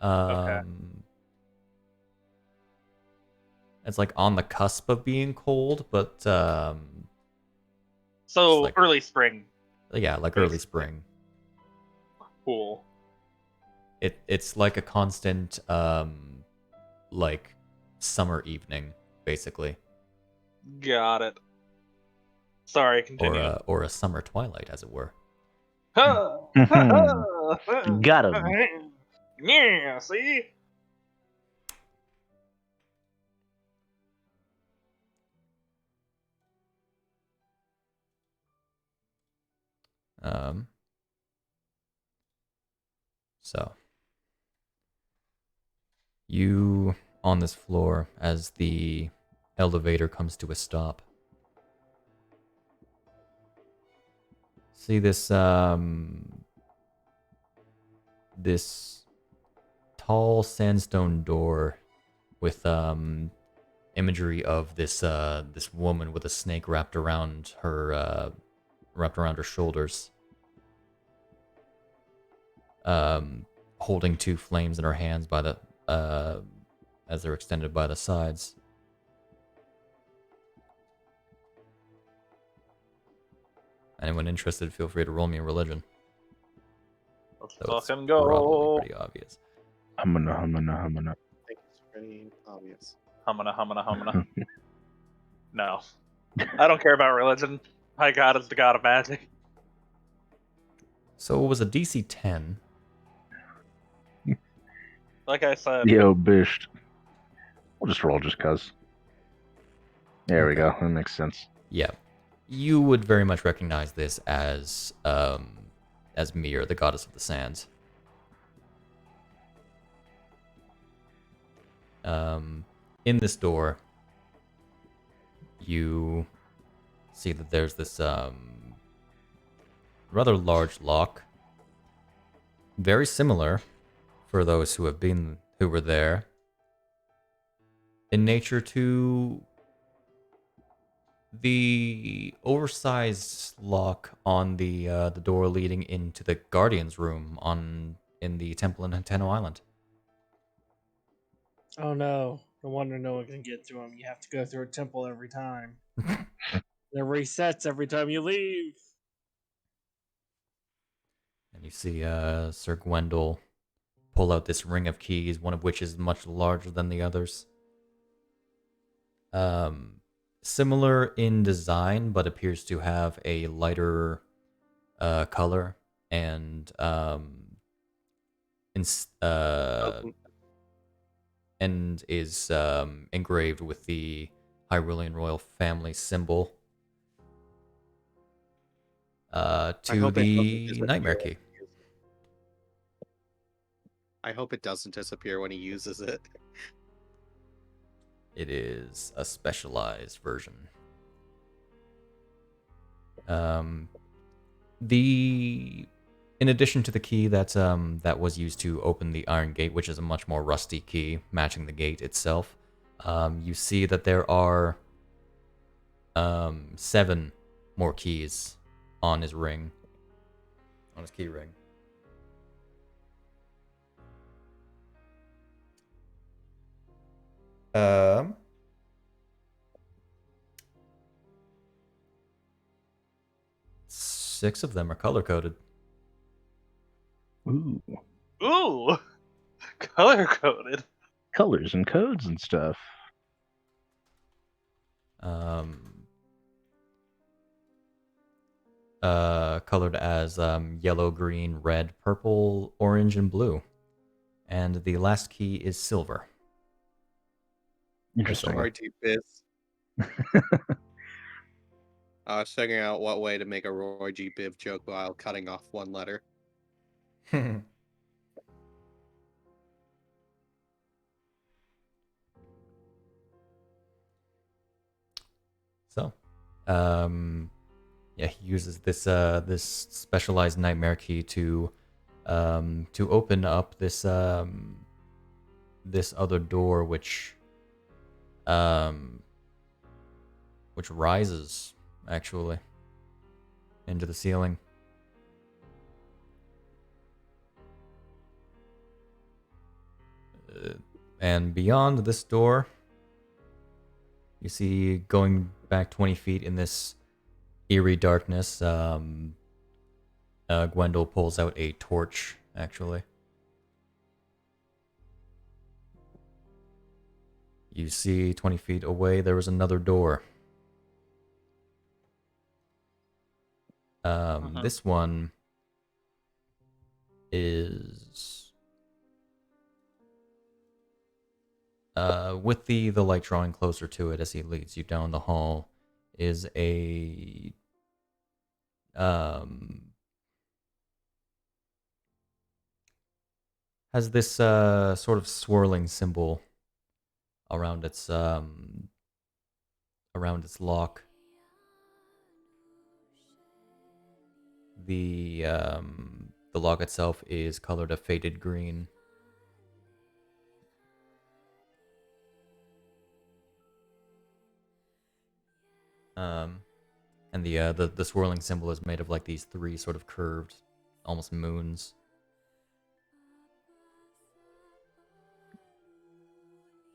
S2: Okay.
S1: It's like on the cusp of being cold, but
S2: So
S1: like-
S2: early spring.
S1: yeah, like early
S2: Basically.
S1: spring.
S2: Cool.
S1: It's like a constant like summer evening, basically.
S2: Got it. Sorry, continue.
S1: Or a summer twilight, as it were.
S2: Got
S4: Got him.
S2: Yeah, see?
S1: So you on this floor as the elevator comes to a stop. See this this tall sandstone door with imagery of this this woman with a snake wrapped around her shoulders. Holding two flames in her hands by the as they're extended by the sides. Anyone interested, feel free to roll me a religion.
S2: Let's
S1: Though it's
S2: fucking
S1: probably
S2: go.
S1: pretty obvious.
S4: Humana.
S3: I think it's pretty obvious.
S2: Humana. No. I don't care about religion. My god is the god of magic.
S1: So it was a DC 10.
S2: Like I said,
S4: Yo, Bisht. We'll just roll just cuz. There we
S1: Okay.
S4: go. That makes sense.
S1: Yeah. You would very much recognize this as Mir, the goddess of the sands. In this door, you see that there's this rather large lock. Very similar, for those who were there, in nature to the oversized lock on the door leading into the Guardian's room in the temple in Hanteno Island.
S6: Oh no. No wonder no one can get through them. You have to go through a temple every time. It resets every time you leave.
S1: And you see Sir Gwendol pull out this ring of keys, one of which is much larger than the others. Similar in design, but appears to have a lighter color and and is engraved with the Hyrulean royal family symbol to
S3: hope it
S1: the
S3: doesn't disappear
S1: Nightmare
S3: when
S1: Key.
S3: he uses it. I hope it doesn't disappear when he uses it.
S1: It is a specialized version. In addition to the key that was used to open the Iron Gate, which is a much more rusty key, matching the gate itself, you see that there are 7 more keys on his ring, on his key ring. Six of them are color coded.
S4: Ooh,
S2: ooh, color coded.
S4: colors and codes and stuff.
S1: Colored as yellow, green, red, purple, orange, and blue. And the last key is silver.
S4: Interesting.
S3: Sorry, Biz. I was figuring out what way to make a Roy G. Biv joke while cutting off one letter.
S1: So, yeah, he uses this this specialized nightmare key to open up this this other door, which which rises, actually, into the ceiling. And beyond this door, you see, going back 20 feet in this eerie darkness, Gwendol pulls out a torch, actually. You see 20 feet away, there was another door. This one is... with the light drawing closer to it as he leads you down the hall, is a... has this sort of swirling symbol around its lock. The lock itself is colored a faded green. And the swirling symbol is made of like these three sort of curved, almost moons.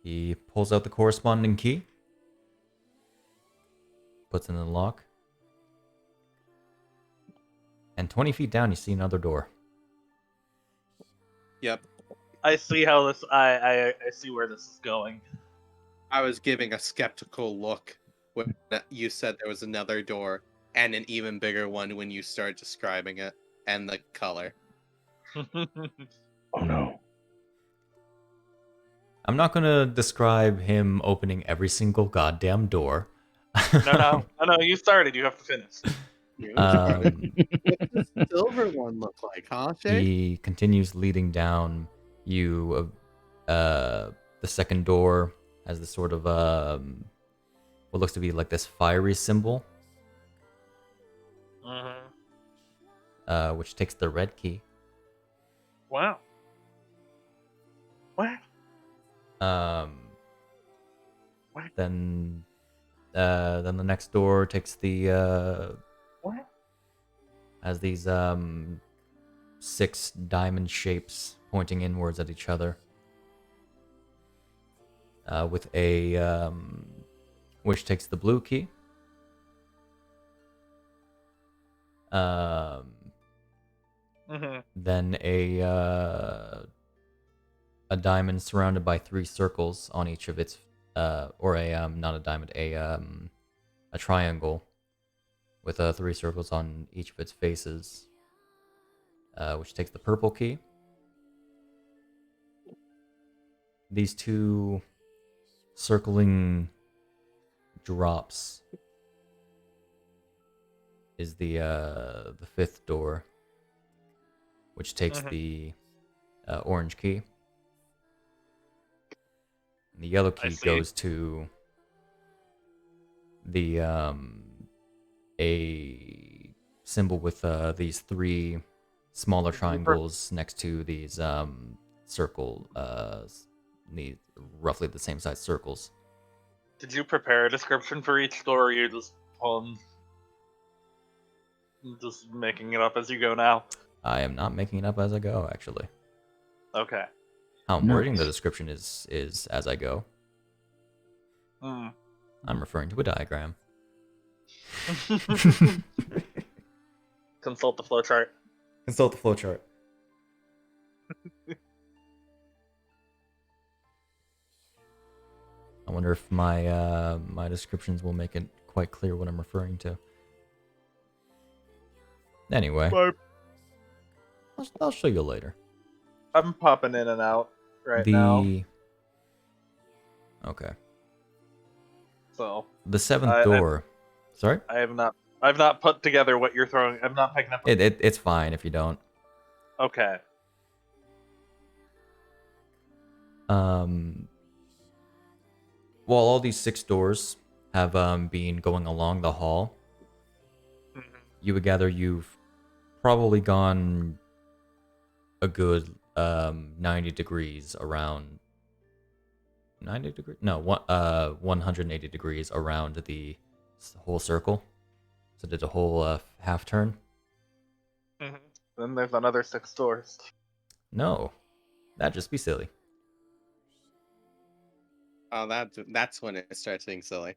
S1: He pulls out the corresponding key, puts it in the lock, and 20 feet down you see another door.
S3: Yep.
S2: I see how this. I see where this is going.
S3: I was giving a skeptical look when you said there was another door, and an even bigger one when you started describing it and the color.
S4: Oh no.
S1: I'm not gonna describe him opening every single goddamn door.
S2: No. You started. You have to finish.
S3: What's the silver one look like, huh, Shay?
S1: He continues leading down. You, the second door has this sort of what looks to be like this fiery symbol, which takes the red key.
S2: Wow. What?
S1: Then the next door takes the
S2: What?
S1: has these 6 diamond shapes pointing inwards at each other. With a which takes the blue key. Then a diamond surrounded by 3 circles on each of its or a not a diamond, a triangle with 3 circles on each of its faces, which takes the purple key. These 2 circling drops is the 5th door, which takes the orange key. And the yellow key goes to the a symbol with these 3 smaller triangles next to these circle, roughly the same size circles.
S2: Did you prepare a description for each door, or you just making it up as you go now?
S1: I am not making it up as I go, actually.
S2: Okay.
S1: How I'm wording the description is as I go. I'm referring to a diagram.
S2: Consult the flowchart.
S1: Consult the flowchart. I wonder if my my descriptions will make it quite clear what I'm referring to. Anyway, I'll show you later.
S2: I'm popping in and out now.
S1: Okay.
S2: So
S1: the 7th door. Sorry?
S2: I've not put together what you're throwing. I'm not picking up.
S1: It's fine if you don't.
S2: Okay.
S1: While all these 6 doors have been going along the hall, you would gather you've probably gone a good 90 degrees around. 90 degrees? No, 180 degrees around the It's the whole circle. So did a whole half turn?
S2: Then there's another 6 doors.
S1: No. That'd just be silly.
S3: Oh, that's when it starts being silly.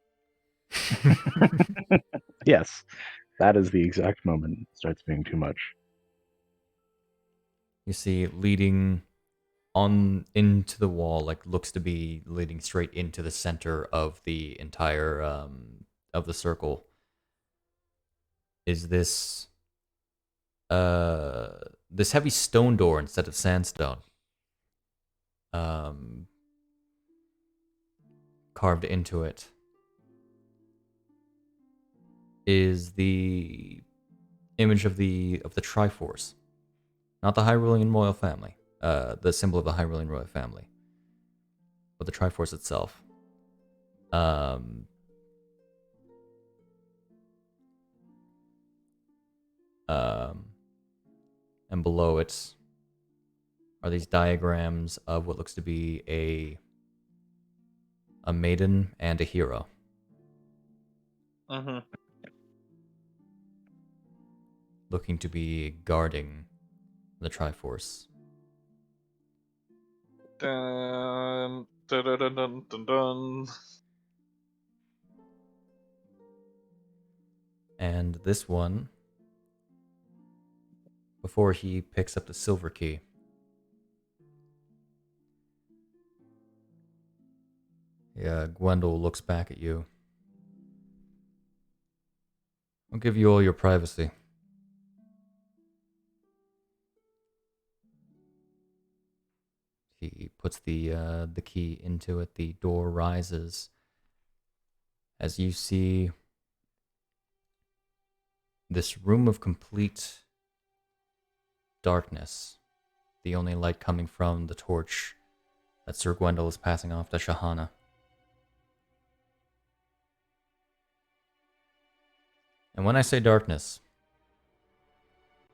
S4: Yes, that is the exact moment it starts being too much.
S1: You see leading on into the wall, like looks to be leading straight into the center of the entire of the circle, is this this heavy stone door instead of sandstone. Carved into it is the image of the Triforce, not the Hyrulean royal family, the symbol of the Hyrulean royal family, but the Triforce itself. And below it are these diagrams of what looks to be a maiden and a hero. Looking to be guarding the Triforce.
S2: Dun, dun, dun, dun, dun, dun, dun.
S1: And this one, before he picks up the silver key, Gwendol looks back at you. I'll give you all your privacy. He puts the key into it. The door rises. As you see this room of complete darkness, the only light coming from the torch that Sir Gwendol is passing off to Shahana. And when I say darkness,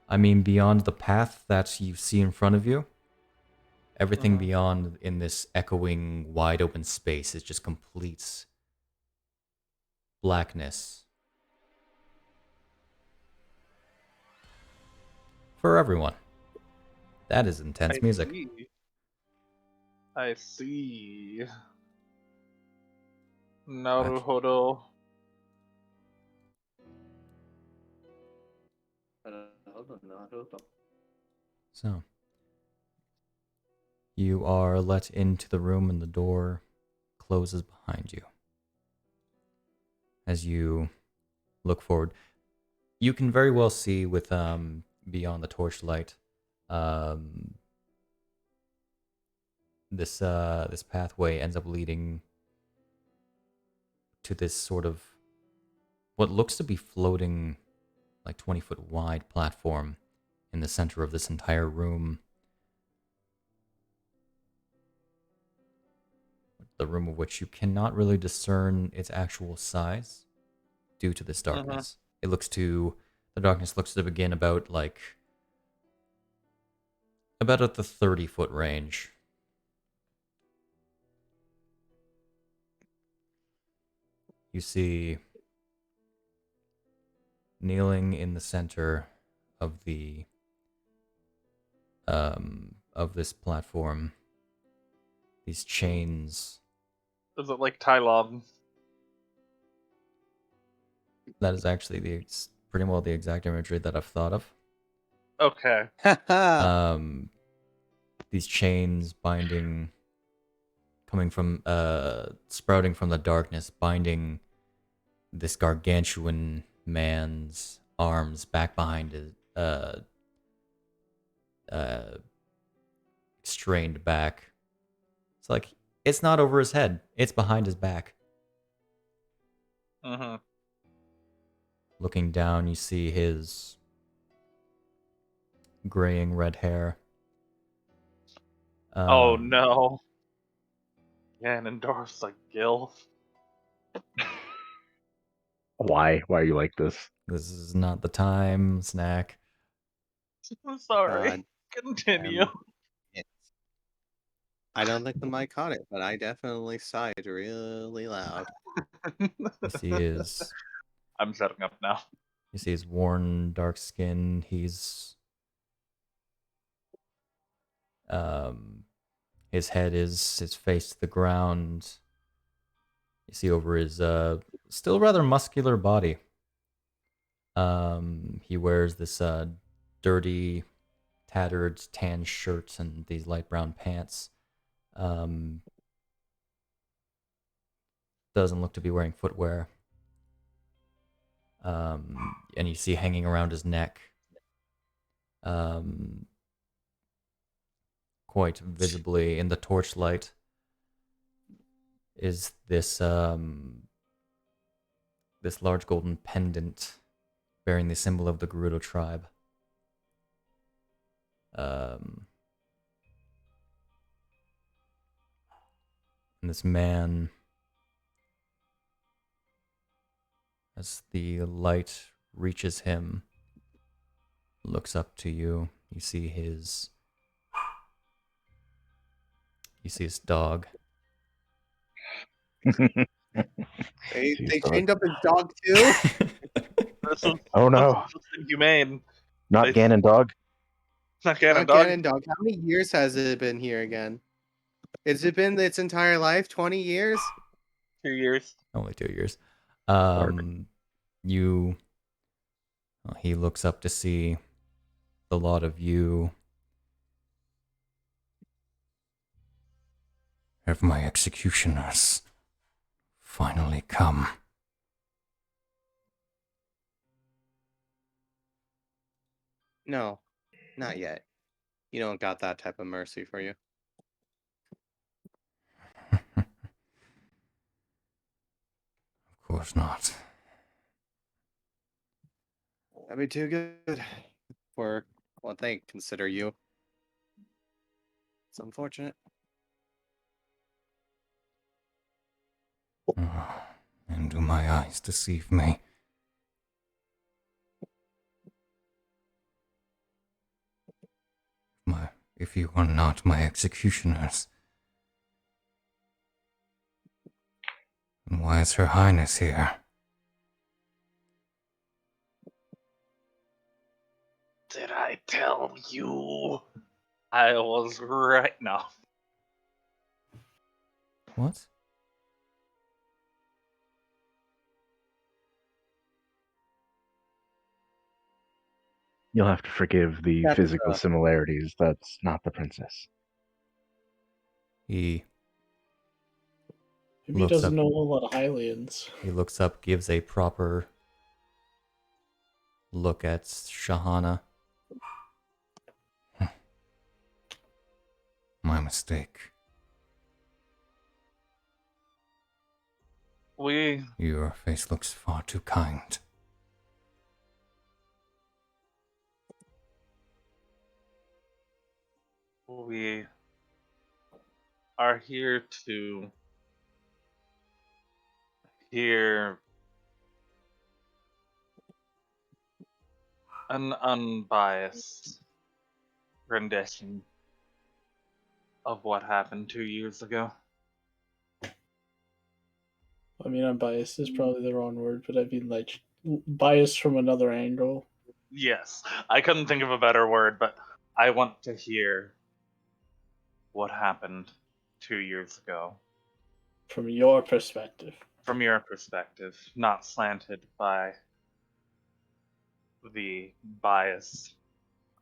S1: I mean beyond the path that you see in front of you. Everything beyond in this echoing, wide open space is just complete blackness. For everyone. That is intense music.
S2: I see. Naruhodo.
S1: So, you are let into the room and the door closes behind you. As you look forward, you can very well see with beyond the torchlight this pathway ends up leading to this sort of what looks to be floating like 20-foot wide platform in the center of this entire room. The room of which you cannot really discern its actual size due to this darkness. The darkness looks to begin about at the 30-foot range. You see, kneeling in the center of the of this platform, these chains.
S2: Is it like Tai Lung?
S1: That is actually pretty well the exact imagery that I've thought of.
S2: Okay.
S1: These chains binding, coming from sprouting from the darkness, binding this gargantuan man's arms back behind his strained back. It's like it's not over his head; it's behind his back. Looking down, you see his graying red hair.
S2: Oh no. Ganondorf's a gilf.
S4: Why? Why are you like this?
S1: This is not the time, Snak.
S2: I'm sorry.
S3: God
S2: Continue.
S3: I don't think the mic caught it, but I definitely sighed really loud.
S1: You see his
S2: I'm setting up now.
S1: You see his worn, dark skin. His head is his face to the ground. You see over his still rather muscular body. He wears this dirty, tattered tan shirt and these light brown pants. Doesn't look to be wearing footwear. And you see hanging around his neck, quite visibly in the torchlight, is this this large golden pendant bearing the symbol of the Gerudo tribe. And this man, as the light reaches him, looks up to you. You see his dog.
S3: They chained up his dog too.
S4: Oh no,
S2: This is inhumane.
S4: not
S2: They-
S4: Ganon dog.
S2: Not Ganon
S3: Not
S2: dog.
S3: Ganon dog. How many years has it been here again? Has it been its entire life? 20 years?
S2: 2 years.
S1: Only 2 years.
S4: Bark.
S1: He looks up to see the lot of you. Have my executioners finally come?
S3: No, not yet. You don't got that type of mercy for you.
S1: Of course not.
S3: That'd be too good for what they consider you. It's unfortunate.
S1: And do my eyes deceive me? If you are not my executioners, then why is Her Highness here?
S2: Did I tell you? I was right now.
S1: What?
S4: You'll have to forgive the
S3: That's,
S4: physical similarities. That's not the princess.
S1: He
S5: Maybe he
S1: Looks
S5: doesn't
S1: up.
S5: know a lot of Hylians.
S1: looks up, gives a proper look at Shahana. My mistake. Your face looks far too kind.
S2: We are here to hear an unbiased rendition of what happened 2 years ago.
S5: I mean, unbiased is probably the wrong word, but I mean, like, biased from another angle.
S2: Yes, I couldn't think of a better word, but I want to hear what happened 2 years ago
S5: From your perspective.
S2: from your perspective, not slanted by the bias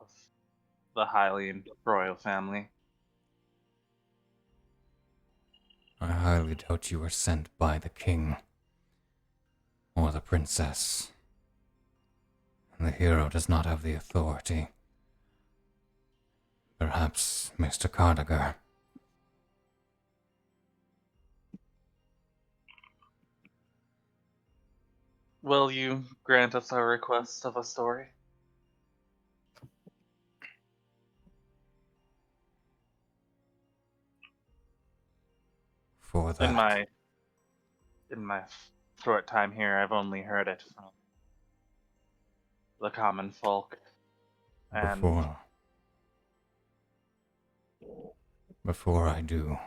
S2: of the Hylian royal family.
S1: I highly doubt you were sent by the king or the princess. The hero does not have the authority. Perhaps Mr. Cardiger.
S2: Will you grant us our request of a story?
S1: For that,
S2: In my short time here, I've only heard it from the common folk. And
S1: before I do,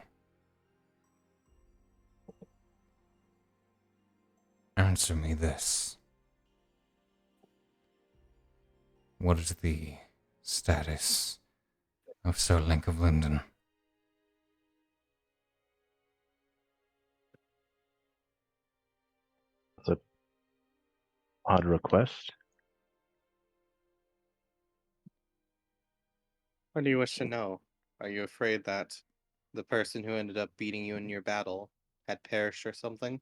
S1: answer me this. What is the status of Sir Link of Linden?
S4: It's an odd request.
S3: What do you wish to know? Are you afraid that the person who ended up beating you in your battle had perished or something?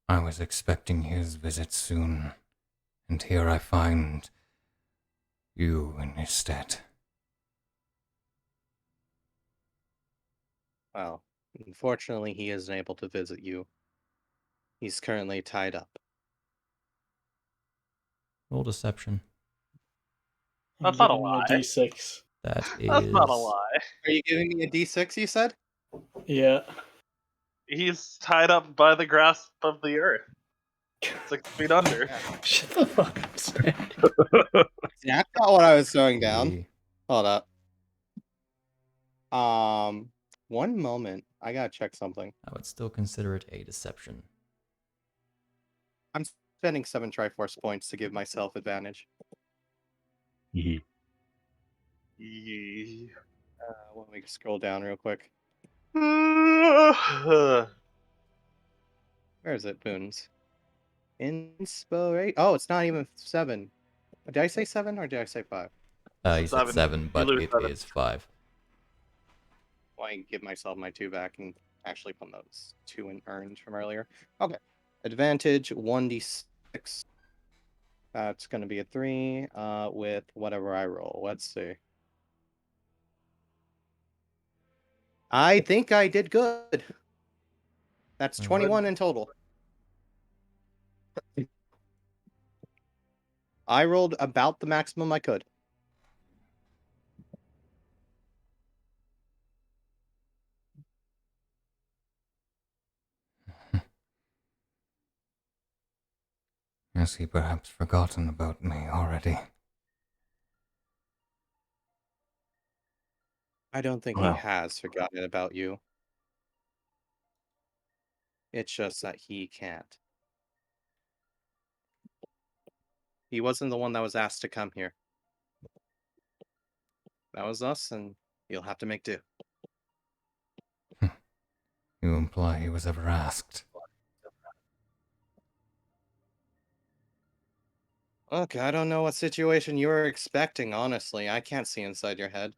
S1: I was expecting his visit soon, and here I find you in his stead.
S3: Well, unfortunately, he isn't able to visit you. He's currently tied up.
S1: Roll deception.
S2: That's not a
S5: Give him
S2: lie.
S5: D6.
S1: That is.
S2: That's not a lie.
S3: Are you giving me a D6, you said?
S5: Yeah.
S2: He's tied up by the grasp of the earth. 6 feet under.
S5: Shut the fuck up, Snak.
S3: That's not what I was throwing down.
S1: the-
S3: Hold up. One moment. I gotta check something.
S1: I would still consider it a deception.
S3: I'm spending 7 Triforce points to give myself advantage.
S2: Yee.
S3: Let me scroll down real quick.
S2: Where
S3: Where is it, Boons? Inspiration. Oh, it's not even 7. Did I say 7 or did I say 5?
S1: You said 7, but
S2: lose
S1: it
S2: 7.
S1: is 5.
S3: Well, I can give myself my 2 back and actually put those 2 in earned from earlier. Okay. Advantage 1d6. That's going to be a 3 with whatever I roll. Let's see. I think I did good. That's 21 in total. I rolled about the maximum I could.
S1: Has he perhaps forgotten about me already?
S3: I don't think
S4: Well.
S3: he has forgotten about you. It's just that he can't. He wasn't the one that was asked to come here. That was us, and you'll have to make do.
S1: You imply he was ever asked.
S3: Look, I don't know what situation you were expecting, honestly. I can't see inside your head.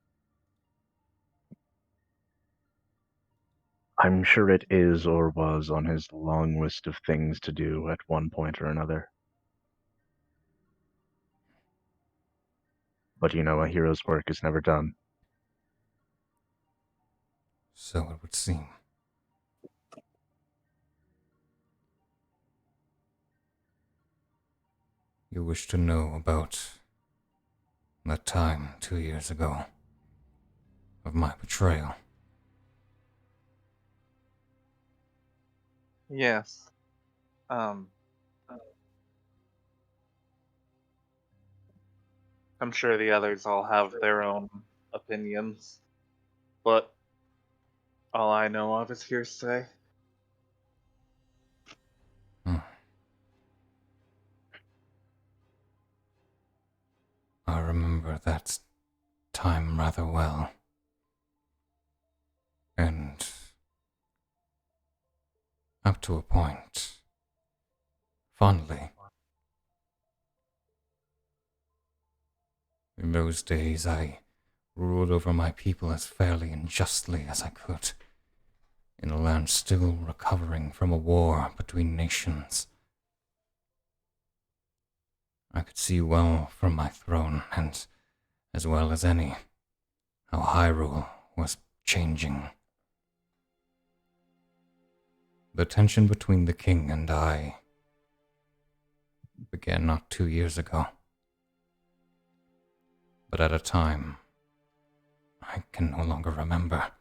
S4: I'm sure it is or was on his long list of things to do at one point or another. But you know, a hero's work is never done.
S1: So it would seem. You wish to know about that time 2 years ago of my betrayal.
S2: Yes. I'm sure the others all have their own opinions, but all I know of is hearsay.
S1: I remember that time rather well. And up to a point, fondly. In those days, I ruled over my people as fairly and justly as I could, in a land still recovering from a war between nations. I could see well from my throne, and as well as any, how Hyrule was changing. The tension between the king and I began not 2 years ago, but at a time I can no longer remember.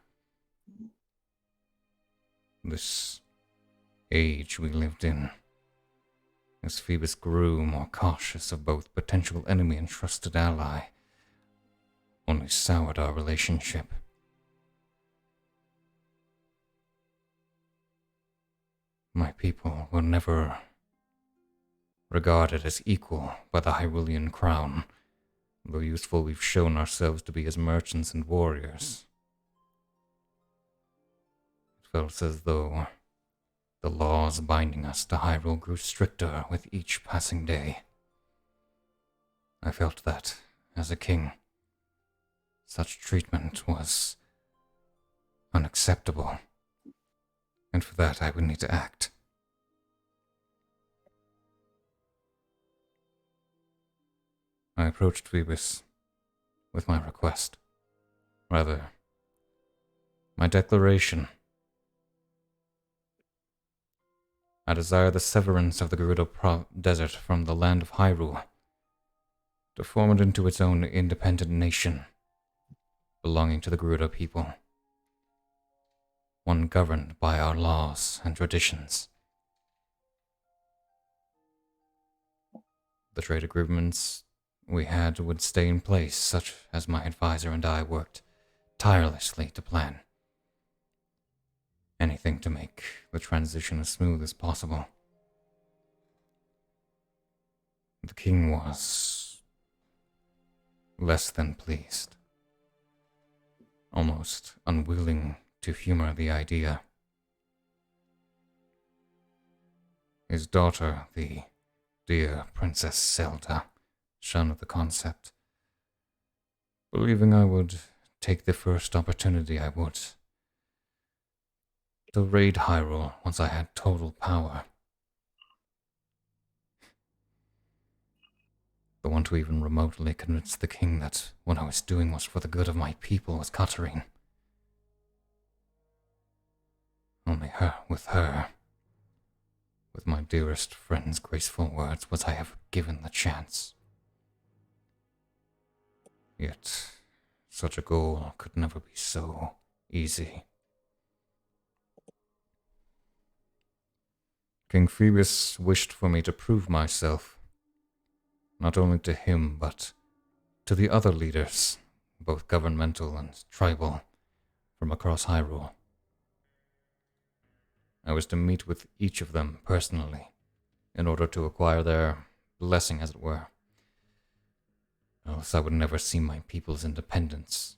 S1: This age we lived in, as Phoebus grew more cautious of both potential enemy and trusted ally, only soured our relationship. My people were never regarded as equal by the Hyrulean crown, though useful we've shown ourselves to be as merchants and warriors. It felt as though the laws binding us to Hyrule grew stricter with each passing day. I felt that, as a king, such treatment was unacceptable, and for that I would need to act. I approached Phoebus with my request. Rather, my declaration. I desire the severance of the Gerudo Desert from the land of Hyrule, to form it into its own independent nation, belonging to the Gerudo people, one governed by our laws and traditions. The trade agreements we had would stay in place, such as my advisor and I worked tirelessly to plan. Anything to make the transition as smooth as possible. The king was less than pleased, almost unwilling to humor the idea. His daughter, the dear Princess Zelda, shone at the concept, believing I would take the first opportunity I would to raid Hyrule once I had total power. The one to even remotely convince the king that what I was doing was for the good of my people was Katarine. Only with my dearest friend's graceful words, was I ever given the chance. Yet, such a goal could never be so easy. King Phoebus wished for me to prove myself, not only to him, but to the other leaders, both governmental and tribal, from across Hyrule. I was to meet with each of them personally, in order to acquire their blessing, as it were. Else I would never see my people's independence.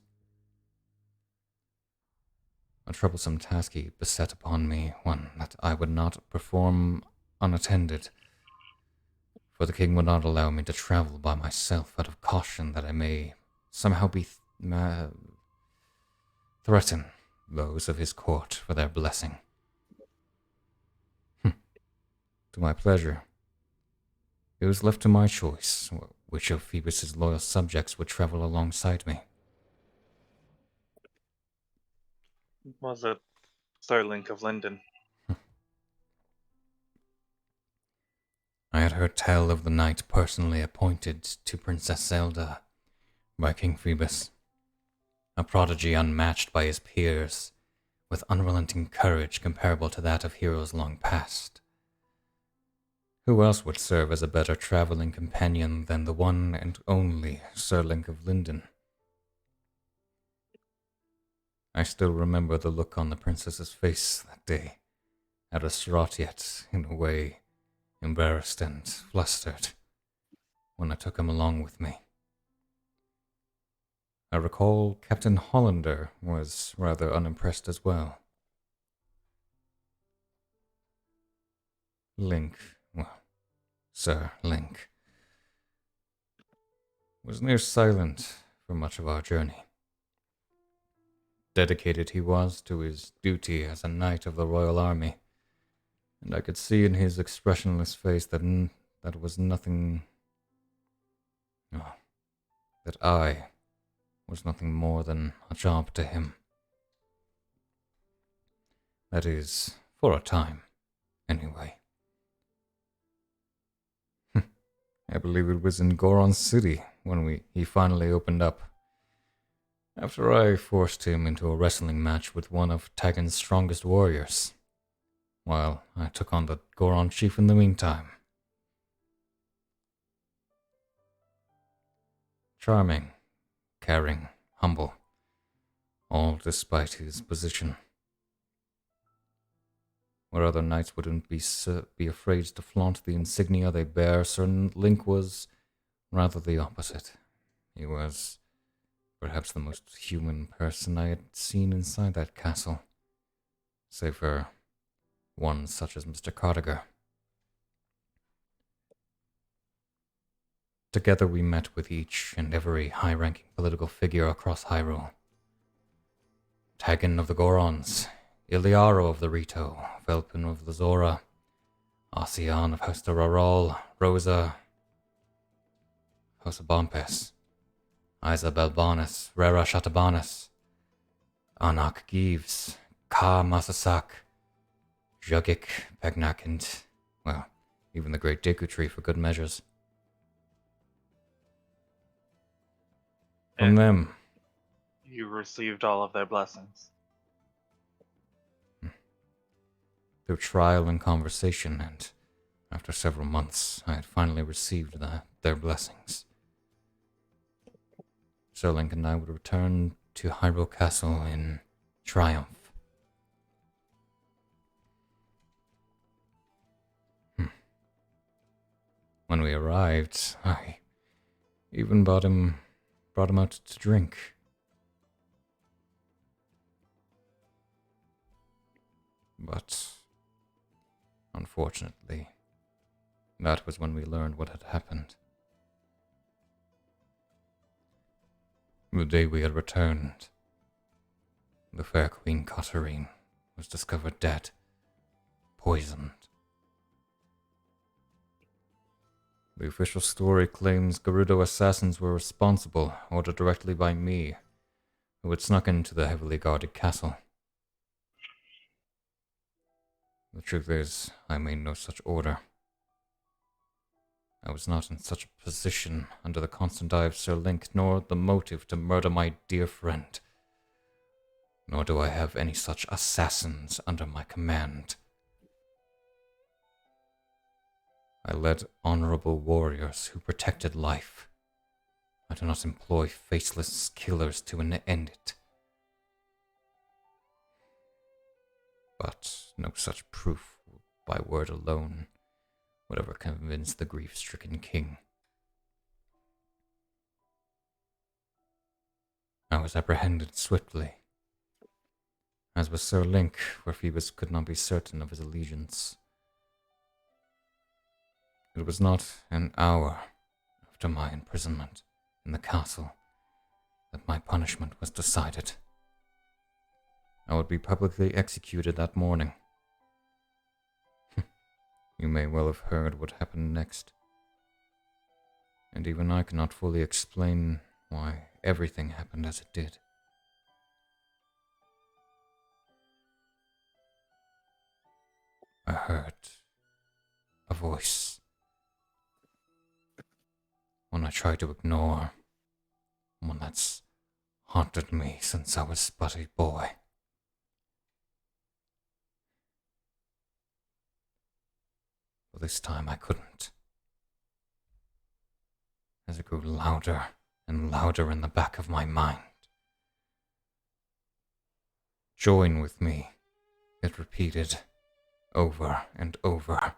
S1: A troublesome task he beset upon me, one that I would not perform unattended, for the king would not allow me to travel by myself out of caution that I may somehow be threaten those of his court for their blessing. To my pleasure, it was left to my choice which of Phoebus's loyal subjects would travel alongside me.
S2: Was it Sir Link of Linden?
S1: I had heard tell of the knight personally appointed to Princess Zelda by King Phoebus, a prodigy unmatched by his peers, with unrelenting courage comparable to that of heroes long past. Who else would serve as a better traveling companion than the one and only Sir Link of Linden? I still remember the look on the princess's face that day, at us yet, in a way, embarrassed and flustered, when I took him along with me. I recall Captain Hollander was rather unimpressed as well. Link, well, Sir Link, was near silent for much of our journey. Dedicated he was to his duty as a knight of the Royal Army, and I could see in his expressionless face that was nothing. Oh, that I was nothing more than a job to him. That is, for a time, anyway. I believe it was in Goron City when he finally opened up, after I forced him into a wrestling match with one of Tagan's strongest warriors, while I took on the Goron chief in the meantime. Charming, caring, humble, all despite his position. Where other knights wouldn't be afraid to flaunt the insignia they bear, Sir Link was rather the opposite. He was perhaps the most human person I had seen inside that castle, save for one such as Mr. Cardiger. Together we met with each and every high-ranking political figure across Hyrule. Tagan of the Gorons, Iliaro of the Rito, Velpin of the Zora, Ossian of House Raral, Rosa, House of Bompes, Isa Belbanis, Rera Shatabanis, Anak Gives, Ka Masasak, Jugik, Pegnak, and, well, even the great Deku Tree for good measures. From
S2: And
S1: them,
S2: you received all of their blessings.
S1: through trial and conversation, and after several months, I had finally received their blessings. Sir Link and I would return to Hyrule Castle in triumph. When we arrived, I even brought him out to drink. But unfortunately, that was when we learned what had happened. The day we had returned, the fair Queen Katarine was discovered dead, poisoned. The official story claims Gerudo assassins were responsible, ordered directly by me, who had snuck into the heavily guarded castle. The truth is, I made no such order. I was not in such a position under the constant eye of Sir Link, nor the motive to murder my dear friend. Nor do I have any such assassins under my command. I led honorable warriors who protected life. I do not employ faceless killers to end it. But no such proof by word alone would ever convince the grief-stricken king. I was apprehended swiftly, as was Sir Link, where Phoebus could not be certain of his allegiance. It was not an hour after my imprisonment in the castle that my punishment was decided. I would be publicly executed that morning. You may well have heard what happened next. And even I cannot fully explain why everything happened as it did. I heard a voice. One I tried to ignore. One that's haunted me since I was but a boy. But this time I couldn't. As it grew louder and louder in the back of my mind. Join with me, it repeated, over and over.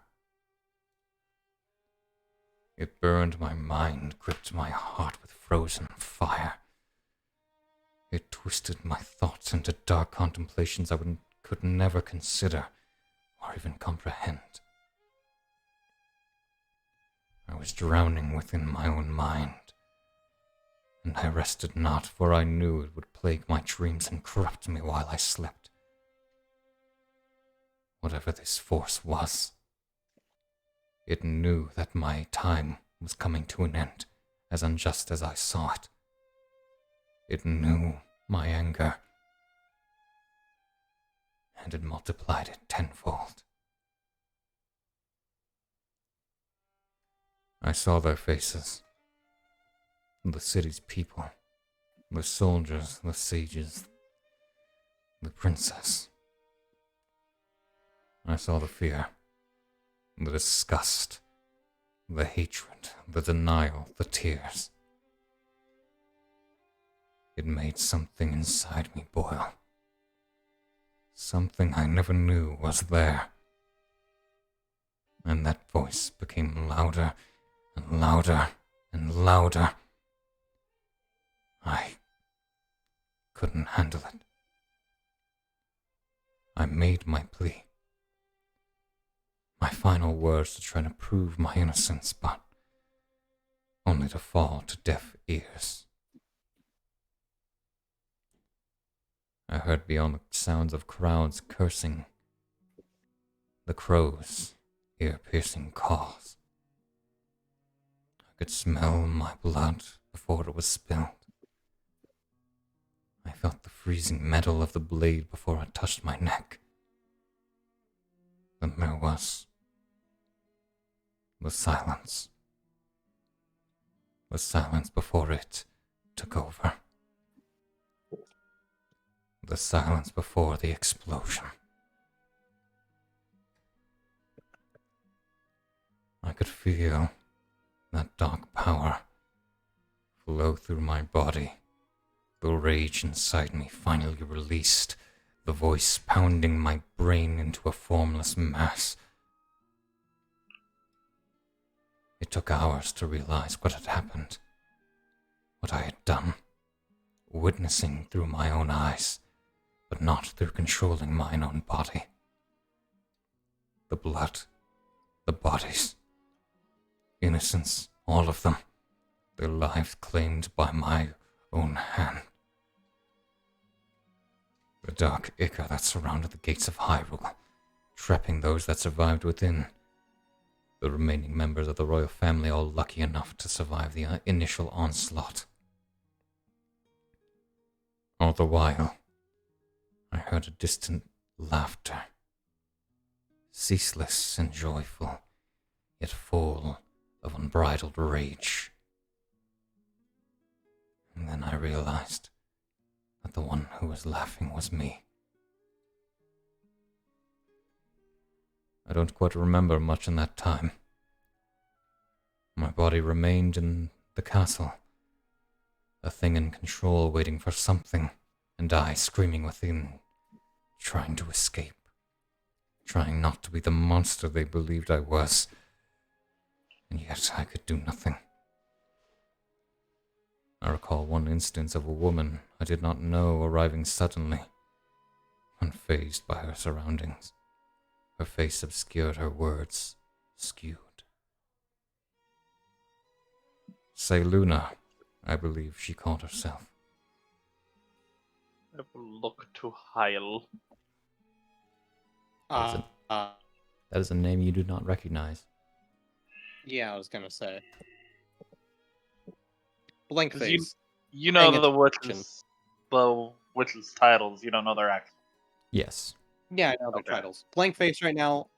S1: It burned my mind, gripped my heart with frozen fire. It twisted my thoughts into dark contemplations I could never consider or even comprehend. I was drowning within my own mind, and I rested not, for I knew it would plague my dreams and corrupt me while I slept. Whatever this force was, it knew that my time was coming to an end, as unjust as I saw it. It knew my anger, and it multiplied it tenfold. I saw their faces, the city's people, the soldiers, the sages, the princess. I saw the fear, the disgust, the hatred, the denial, the tears. It made something inside me boil. Something I never knew was there and that voice became louder and louder and louder. I couldn't handle it. I made my plea. My final words to try to prove my innocence, but only to fall to deaf ears. I heard beyond the sounds of crowds cursing, the crows' ear-piercing calls. I could smell my blood before it was spilled. I felt the freezing metal of the blade before it touched my neck. Then there was the silence. The silence before it took over. The silence before the explosion. I could feel that dark power flow through my body. The rage inside me finally released, the voice pounding my brain into a formless mass. It took hours to realize what had happened, what I had done, witnessing through my own eyes, but not through controlling mine own body. The blood, the bodies, innocence, all of them, their lives claimed by my own hand. The dark ichor that surrounded the gates of Hyrule, trapping those that survived within. The remaining members of the royal family all lucky enough to survive the initial onslaught. All the while, I heard a distant laughter, ceaseless and joyful, yet full of unbridled rage. And then I realized that the one who was laughing was me. I don't quite remember much in that time. My body remained in the castle, a thing in control waiting for something, and I screaming within, trying to escape, trying not to be the monster they believed I was, and yet I could do nothing. I recall one instance of a woman I did not know arriving suddenly, unfazed by her surroundings. Her face obscured, her words skewed. Say Luna, I believe she called herself.
S2: I will look to Hyle.
S3: Uh,
S1: That is a name you do not recognize.
S3: yeah, I was gonna say. Blank
S2: 'Cause
S3: face.
S2: You know
S3: Paying
S2: the witches' titles. You don't know their actual.
S1: Yes.
S3: Yeah, I know their
S2: Okay.
S3: titles. Blank face right now,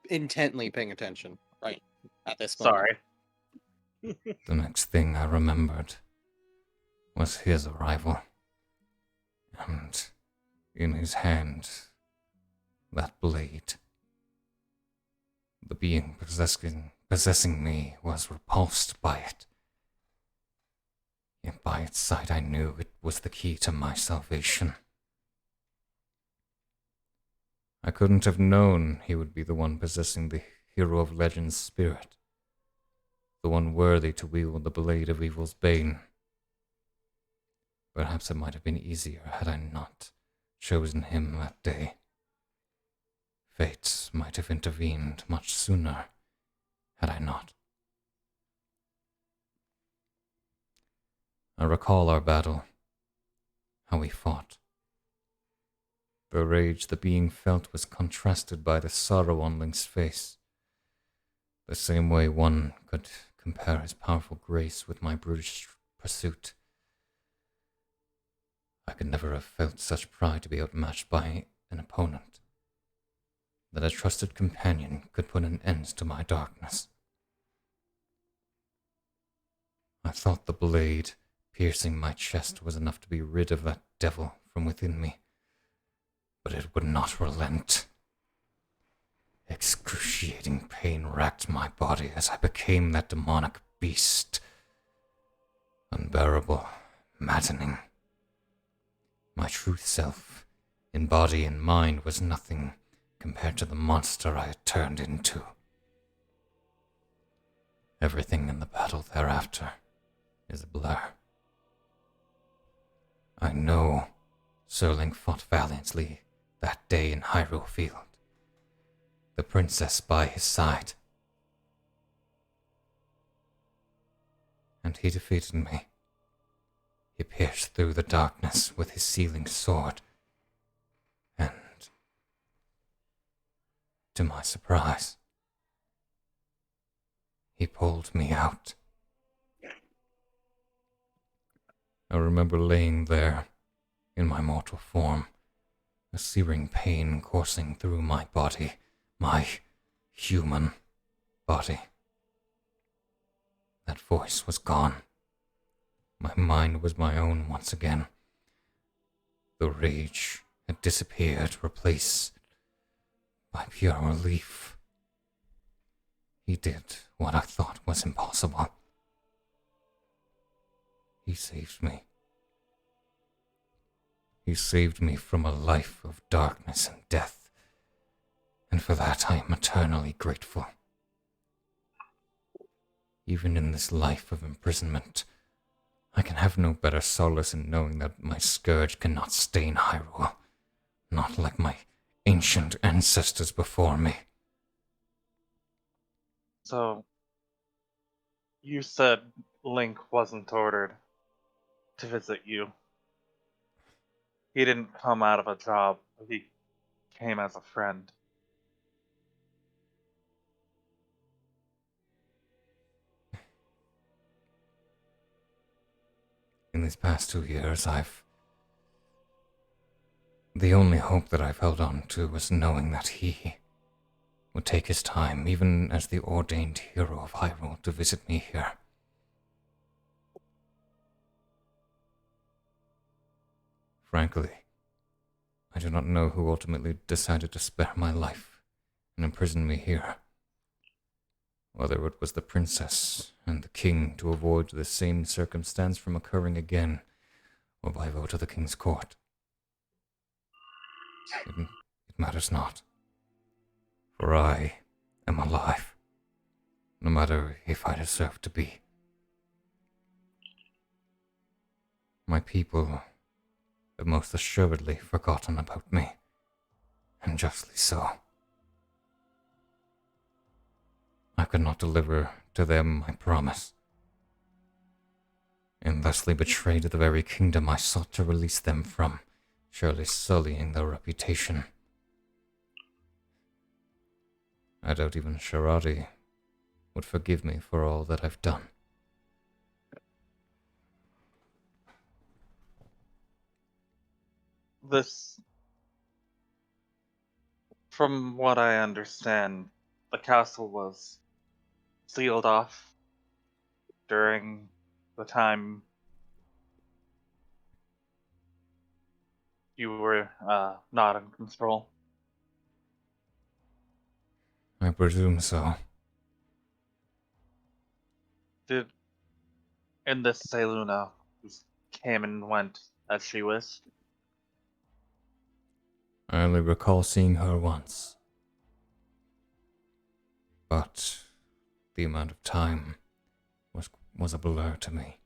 S3: intently paying attention. Right at this moment.
S2: Sorry.
S1: The next thing I remembered was his arrival. And in his hand, that blade. The being possessing me was repulsed by it. Yet by its sight I knew it was the key to my salvation. I couldn't have known he would be the one possessing the hero of legend's spirit, the one worthy to wield the blade of evil's bane. Perhaps it might have been easier had I not chosen him that day. Fate might have intervened much sooner had I not. I recall our battle, how we fought. The rage the being felt was contrasted by the sorrow on Link's face. The same way one could compare his powerful grace with my brutish pursuit. I could never have felt such pride to be outmatched by an opponent, that a trusted companion could put an end to my darkness. I thought the blade piercing my chest was enough to be rid of that devil from within me, but it would not relent. Excruciating pain racked my body as I became that demonic beast. Unbearable, maddening. My true self, in body and mind, was nothing compared to the monster I had turned into. Everything in the battle thereafter is a blur. I know Serling fought valiantly that day in Hyrule Field, the princess by his side. And he defeated me. He pierced through the darkness with his sealing sword, and, to my surprise, he pulled me out. I remember laying there in my mortal form, a searing pain coursing through my body, my human body. That voice was gone. My mind was my own once again. The rage had disappeared, replaced by pure relief. He did what I thought was impossible. He saved me. He saved me from a life of darkness and death, and for that I am eternally grateful. Even in this life of imprisonment, I can have no better solace in knowing that my scourge cannot stain Hyrule, not like my ancient ancestors before me.
S2: So, you said Link wasn't ordered to visit you. He didn't come out of a job. He came as a friend.
S1: In these past 2 years, the only hope that I've held on to was knowing that he would take his time, even as the ordained hero of Hyrule, to visit me here. Frankly, I do not know who ultimately decided to spare my life and imprison me here. Whether it was the princess and the king to avoid the same circumstance from occurring again, or by vote of the king's court. It matters not, for I am alive, no matter if I deserve to be. My people have most assuredly forgotten about me, and justly so. I could not deliver to them my promise, and thusly betrayed the very kingdom I sought to release them from, surely sullying their reputation. I doubt even Sharadi would forgive me for all that I've done.
S2: This, from what I understand, the castle was sealed off during the time you were not in control.
S1: I presume so.
S2: And this Seluna came and went as she wished.
S1: I only recall seeing her once. But the amount of time was a blur to me.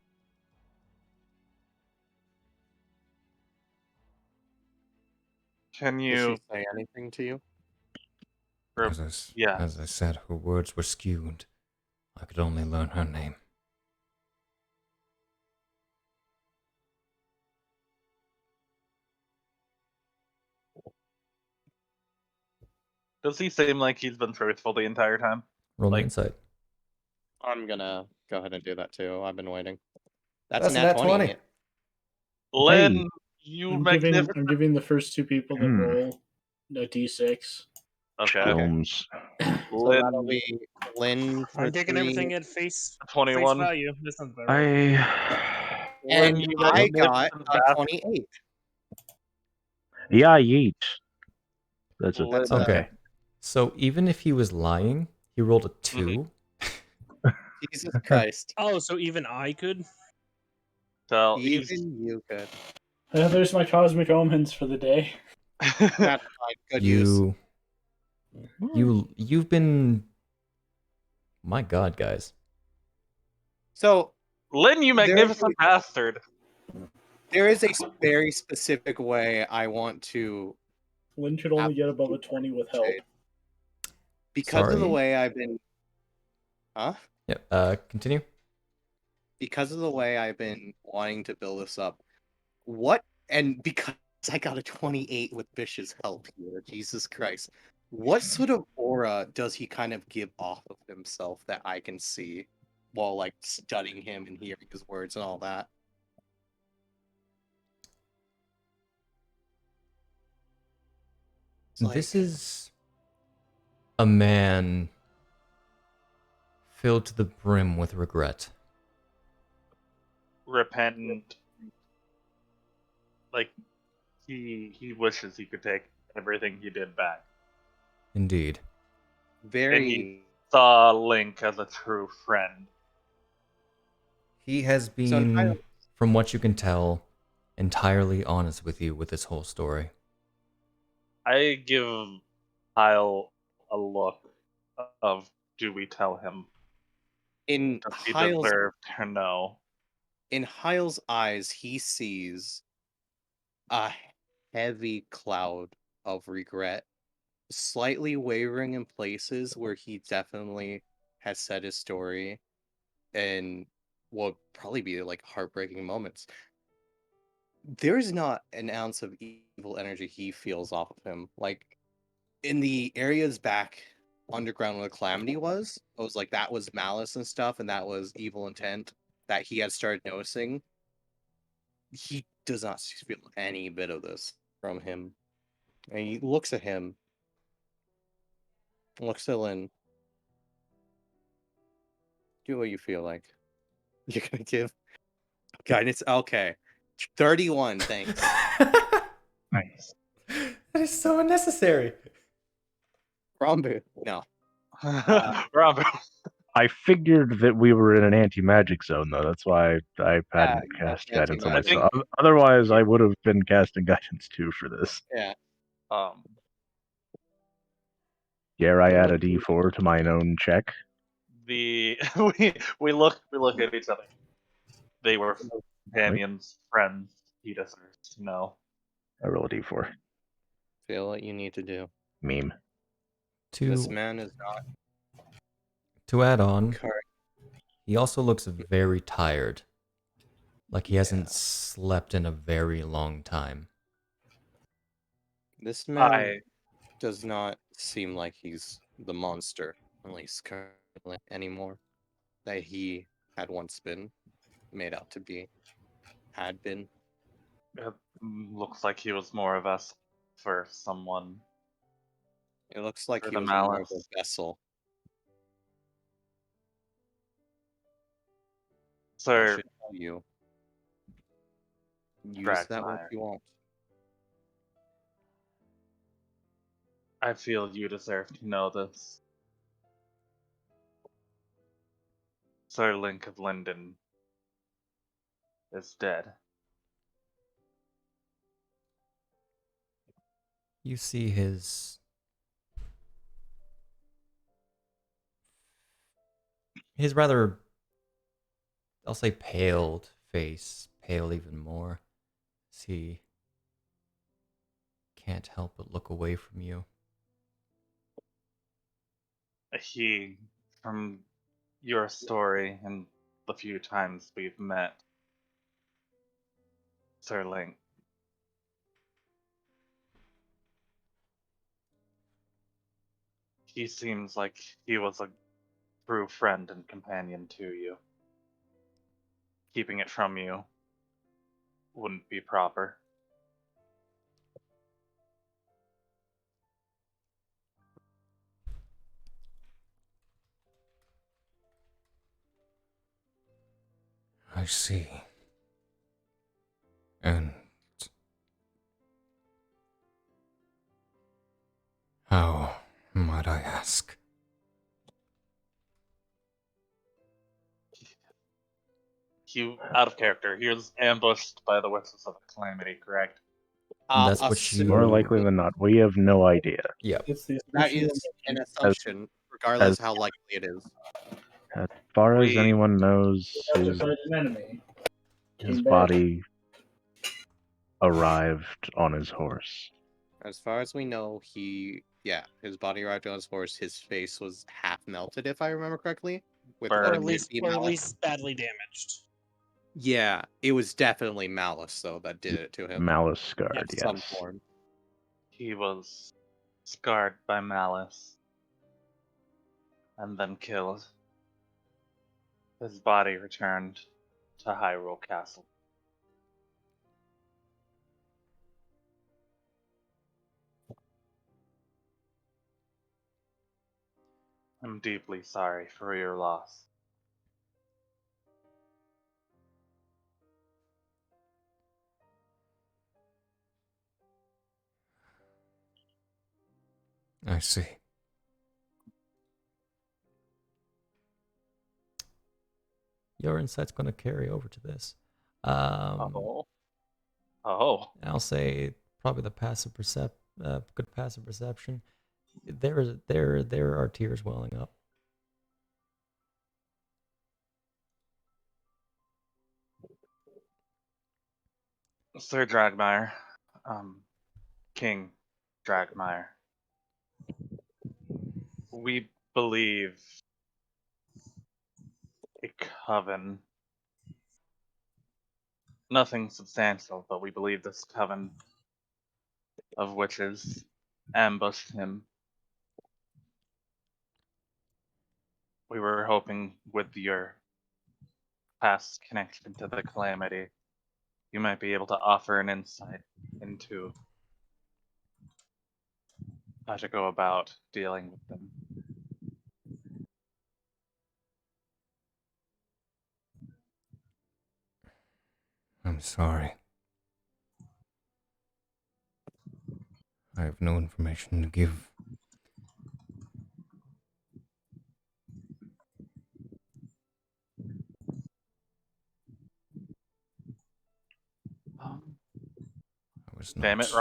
S2: Can
S3: Did
S2: you...
S3: she say anything to you?
S2: Yeah.
S1: As I said, her words were skewed. I could only learn her name.
S2: Does he seem like he's been truthful the entire time?
S1: Roll me
S2: Like-
S1: insight.
S3: I'm gonna go ahead and do that too. I've been waiting. That's
S1: That's
S3: a
S1: a
S3: nat
S1: nat
S3: 20.
S1: 20.
S2: Lynn, you
S5: I'm
S2: magnificent...
S5: giving the first two people that
S4: Hmm.
S5: roll a d6.
S2: Okay.
S4: Films.
S3: So that'll be Lynn for
S6: I'm taking
S3: 3.
S6: everything at face
S2: 21.
S6: value. That sounds about right.
S3: And
S2: Lynn, you
S3: I got
S2: magnificent
S3: a
S2: bastard.
S3: 28.
S4: Yeah, yeet. That's
S2: Lynn,
S1: Okay. So even if he was lying, he rolled a 2.
S3: Jesus Christ.
S6: Oh, so even I could?
S2: So he's...
S3: Even you could.
S5: There's my cosmic omens for the day.
S3: That's fine. Good use.
S1: You've been... My God, guys.
S3: So
S2: Lynn, you magnificent bastard.
S3: there is a very specific way I want to,
S5: Lynn should only get above a 20 with help.
S3: because of the
S1: Sorry?
S3: way I've been,
S1: Yep. Continue.
S3: because of the way I've been wanting to build this up. And because I got a 28 with Bisht's help here, Jesus Christ. What sort of aura does he kind of give off of himself that I can see while like studying him and hearing his words and all that? It's
S1: This
S3: like-
S1: is a man filled to the brim with regret.
S2: Repentant. Like, he wishes he could take everything he did back.
S1: Indeed.
S2: And
S3: very
S2: he saw Link as a true friend.
S1: He has been,
S3: So entirely-
S1: from what you can tell, entirely honest with you with this whole story.
S2: I give Hyle a look of, do we tell him?
S3: in
S2: Does he
S3: Hyle's
S2: deserve to know?
S3: in Hyle's eyes, he sees a heavy cloud of regret, slightly wavering in places where he definitely has said his story and will probably be like heartbreaking moments. There's not an ounce of evil energy he feels off of him. Like in the areas back underground where the calamity was, it was like that was malice and stuff, and that was evil intent that he had started noticing. He does not feel any bit of this from him. And he looks at him, looks at Lynn. Do what you feel like. You're gonna give guidance. Okay. 31, thanks.
S2: Nice.
S1: That is so unnecessary.
S3: Rambu. No.
S2: Robert.
S4: I figured that we were in an anti-magic zone, though. That's why I hadn't
S3: Yeah,
S4: cast
S3: that's
S4: guidance on
S3: anti-magic.
S4: myself. Otherwise, I would have been casting guidance too for this.
S3: Yeah.
S4: Dare I add a D4 to my own check?
S2: We look at each other. They were companions, friends. He deserves to know.
S4: I roll a D4.
S3: Feel what you need to do.
S4: Meme.
S3: This
S1: To
S3: man is not
S1: add on,
S3: correct.
S1: he also looks very tired. Like he hasn't slept in a very long time.
S3: This man
S2: I
S3: does not seem like he's the monster, at least currently, anymore, that he had once been made out to be, had been.
S2: it looks like he was more of us for someone.
S3: It looks like
S2: For
S3: he
S2: the
S3: was more of a
S2: malice.
S3: vessel. I
S2: Sir,
S3: should tell you. Use that what
S2: Dragmire.
S3: you want.
S2: I feel you deserve to know this. Sir Link of Linden is dead.
S1: You see his rather, I'll say, paled face, pale even more, as he can't help but look away from you.
S2: He, from your story and the few times we've met, Sir Link, he seems like he was a true friend and companion to you. Keeping it from you wouldn't be proper.
S1: I see. And how might I ask?
S2: He, out of character, he was ambushed by the witches of the Calamity, correct?
S1: That's what
S3: Assume-
S4: More likely than not, we have no idea.
S1: Yep.
S5: It's the
S3: That
S5: assumption
S3: is
S5: we're
S3: an
S5: making.
S3: assumption, regardless
S4: as-
S3: how likely it is.
S4: As far as
S2: We-
S4: anyone knows,
S5: After
S4: his,
S5: fighting an enemy.
S4: his
S5: Came back.
S4: body arrived on his horse.
S3: As far as we know, his body arrived on his horse. His face was half melted, if I remember correctly. With
S2: Or
S3: what
S6: Or at
S3: appeared to
S6: least,
S3: be
S6: or at
S3: malice.
S6: least badly damaged.
S3: Yeah, it was definitely malice, though, that did it to him.
S4: Malice scarred,
S3: In some
S4: yes.
S3: form.
S2: he was scarred by malice and then killed. His body returned to Hyrule Castle. I'm deeply sorry for your loss.
S1: I see. Your insight's going to carry over to this.
S2: Oh.
S1: I'll say probably the good passive perception. There are tears welling up.
S2: Sir Dragmire, King Dragmire, we believe a coven, nothing substantial, but we believe this coven of witches ambushed him. We were hoping with your past connection to the Calamity, you might be able to offer an insight into how to go about dealing with them.
S1: I'm sorry. I have no information to give. I was not.
S2: Damn it,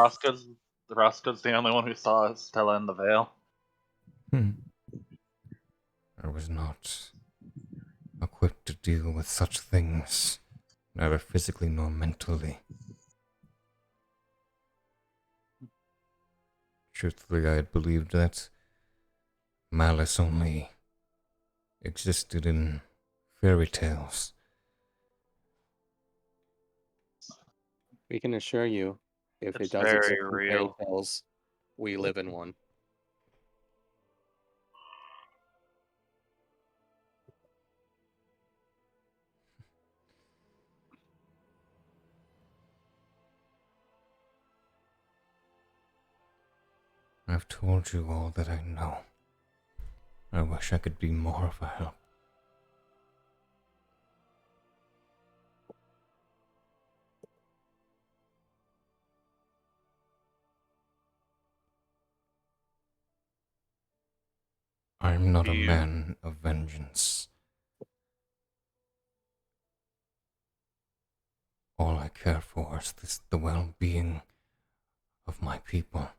S2: Roscoe's the only one who saw Stella in the Veil.
S1: I was not equipped to deal with such things, neither physically nor mentally. Truthfully, I had believed that malice only existed in fairy tales.
S3: We can assure you, if
S2: It's
S3: it does
S2: very
S3: exist in fairy
S2: real.
S3: tales, we live in one.
S1: I've told you all that I know. I wish I could be more of a help. I'm not a man of vengeance. All I care for is the well-being of my people.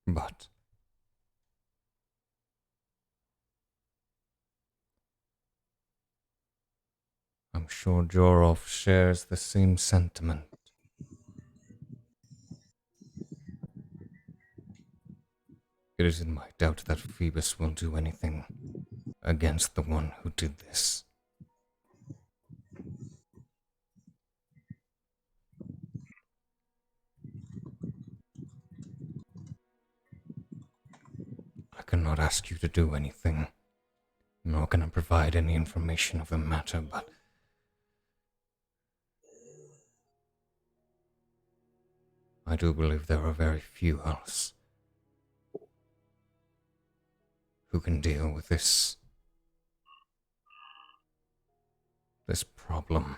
S1: But I'm sure Jorov shares the same sentiment. It is in my doubt that Phoebus will do anything against the one who did this. I cannot ask you to do anything, nor can I provide any information of the matter, but I do believe there are very few else who can deal with this problem.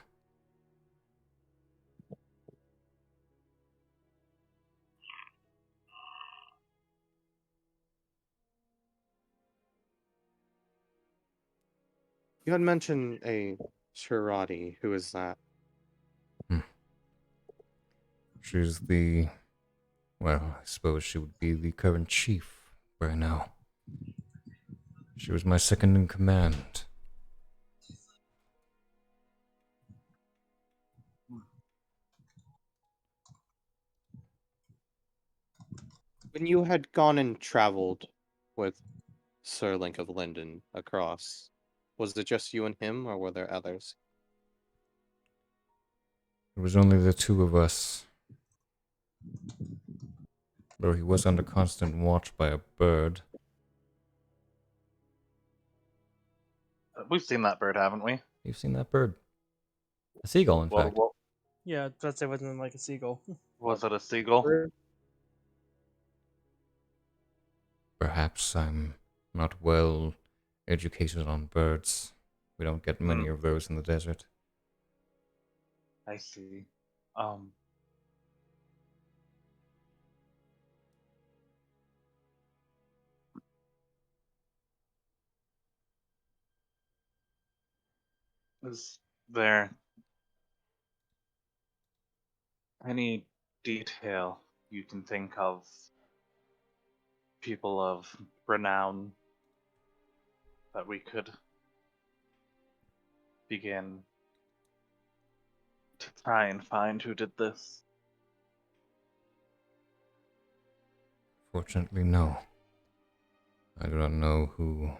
S3: You had mentioned a Shirati. Who is that?
S1: She's I suppose she would be the current chief Where now? She was my second in command.
S3: When you had gone and traveled with Sir Link of Linden across, was it just you and him, or were there others?
S1: It was only the two of us. Though he was under constant watch by a bird.
S2: We've seen that bird, haven't we?
S1: You've seen that bird? A seagull, in fact.
S2: Well,
S6: Yeah, that's it. Wasn't like a seagull.
S2: was it a seagull?
S1: Perhaps I'm not well educated on birds. We don't get many of those in the desert.
S2: I see. Is there any detail you can think of, people of renown, that we could begin to try and find who did this?
S1: Fortunately, no. I do not know who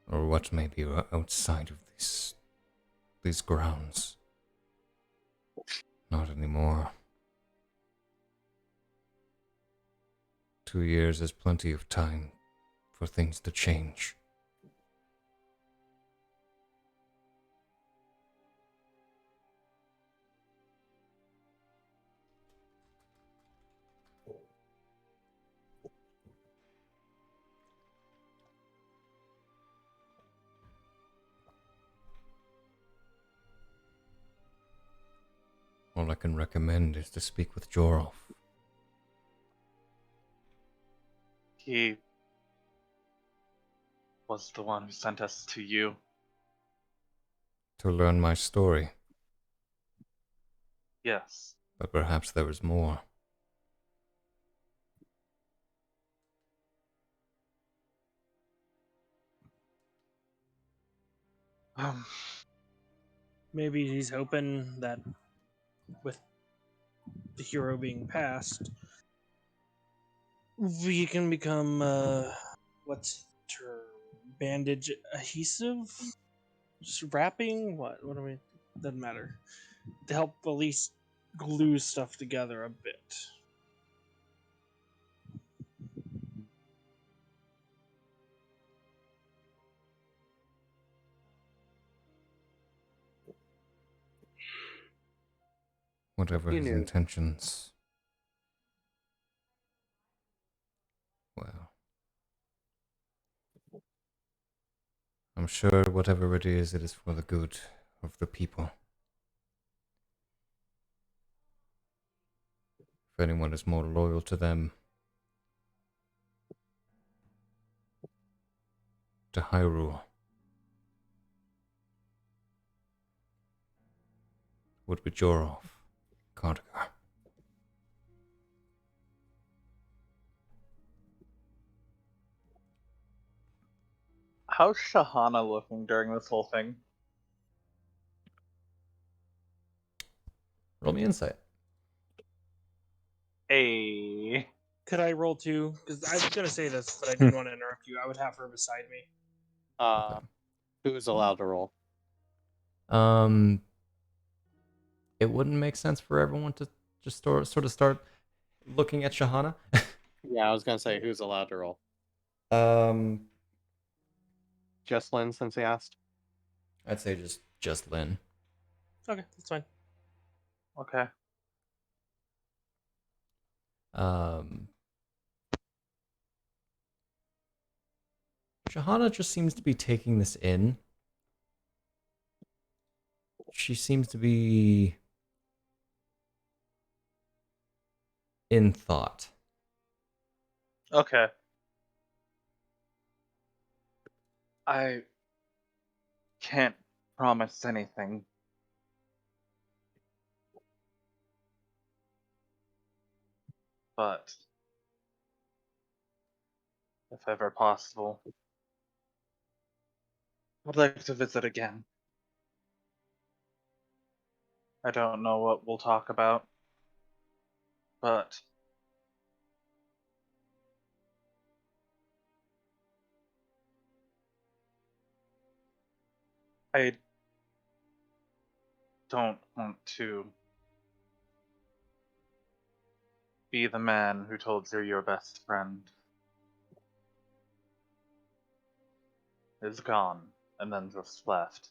S1: or what may be outside of these grounds. Not anymore. 2 years is plenty of time for things to change. All I can recommend is to speak with Jorolf.
S2: He was the one who sent us to you.
S1: To learn my story,
S2: Yes.
S1: but perhaps there is more.
S6: Maybe he's hoping that with the hero being passed, we can become what's the term? Bandage adhesive? Just wrapping? What do we? Doesn't matter. To help at least glue stuff together a bit.
S1: Whatever
S3: You
S1: his
S3: knew.
S1: intentions. Well, I'm sure whatever it is for the good of the people. If anyone is more loyal to them, to Hyrule, would be Jorolf, Conrad.
S2: How's Shahana looking during this whole thing?
S1: Roll me insight.
S2: Hey.
S6: Could I roll two? Because I was gonna say this, but I didn't want to interrupt you. I would have her beside me.
S3: Who's allowed to roll?
S1: It wouldn't make sense for everyone to just sort of start looking at Shahana.
S3: Yeah, I was gonna say who's allowed to roll. Just Lynn, since he asked.
S1: I'd say just Lynn.
S6: Okay, that's fine.
S2: Okay.
S1: Shahana just seems to be taking this in. She seems to be in thought.
S2: Okay. I can't promise anything. But if ever possible. I'd like to visit again. I don't know what we'll talk about, but I don't want to be the man who told you your best friend is gone and then just left.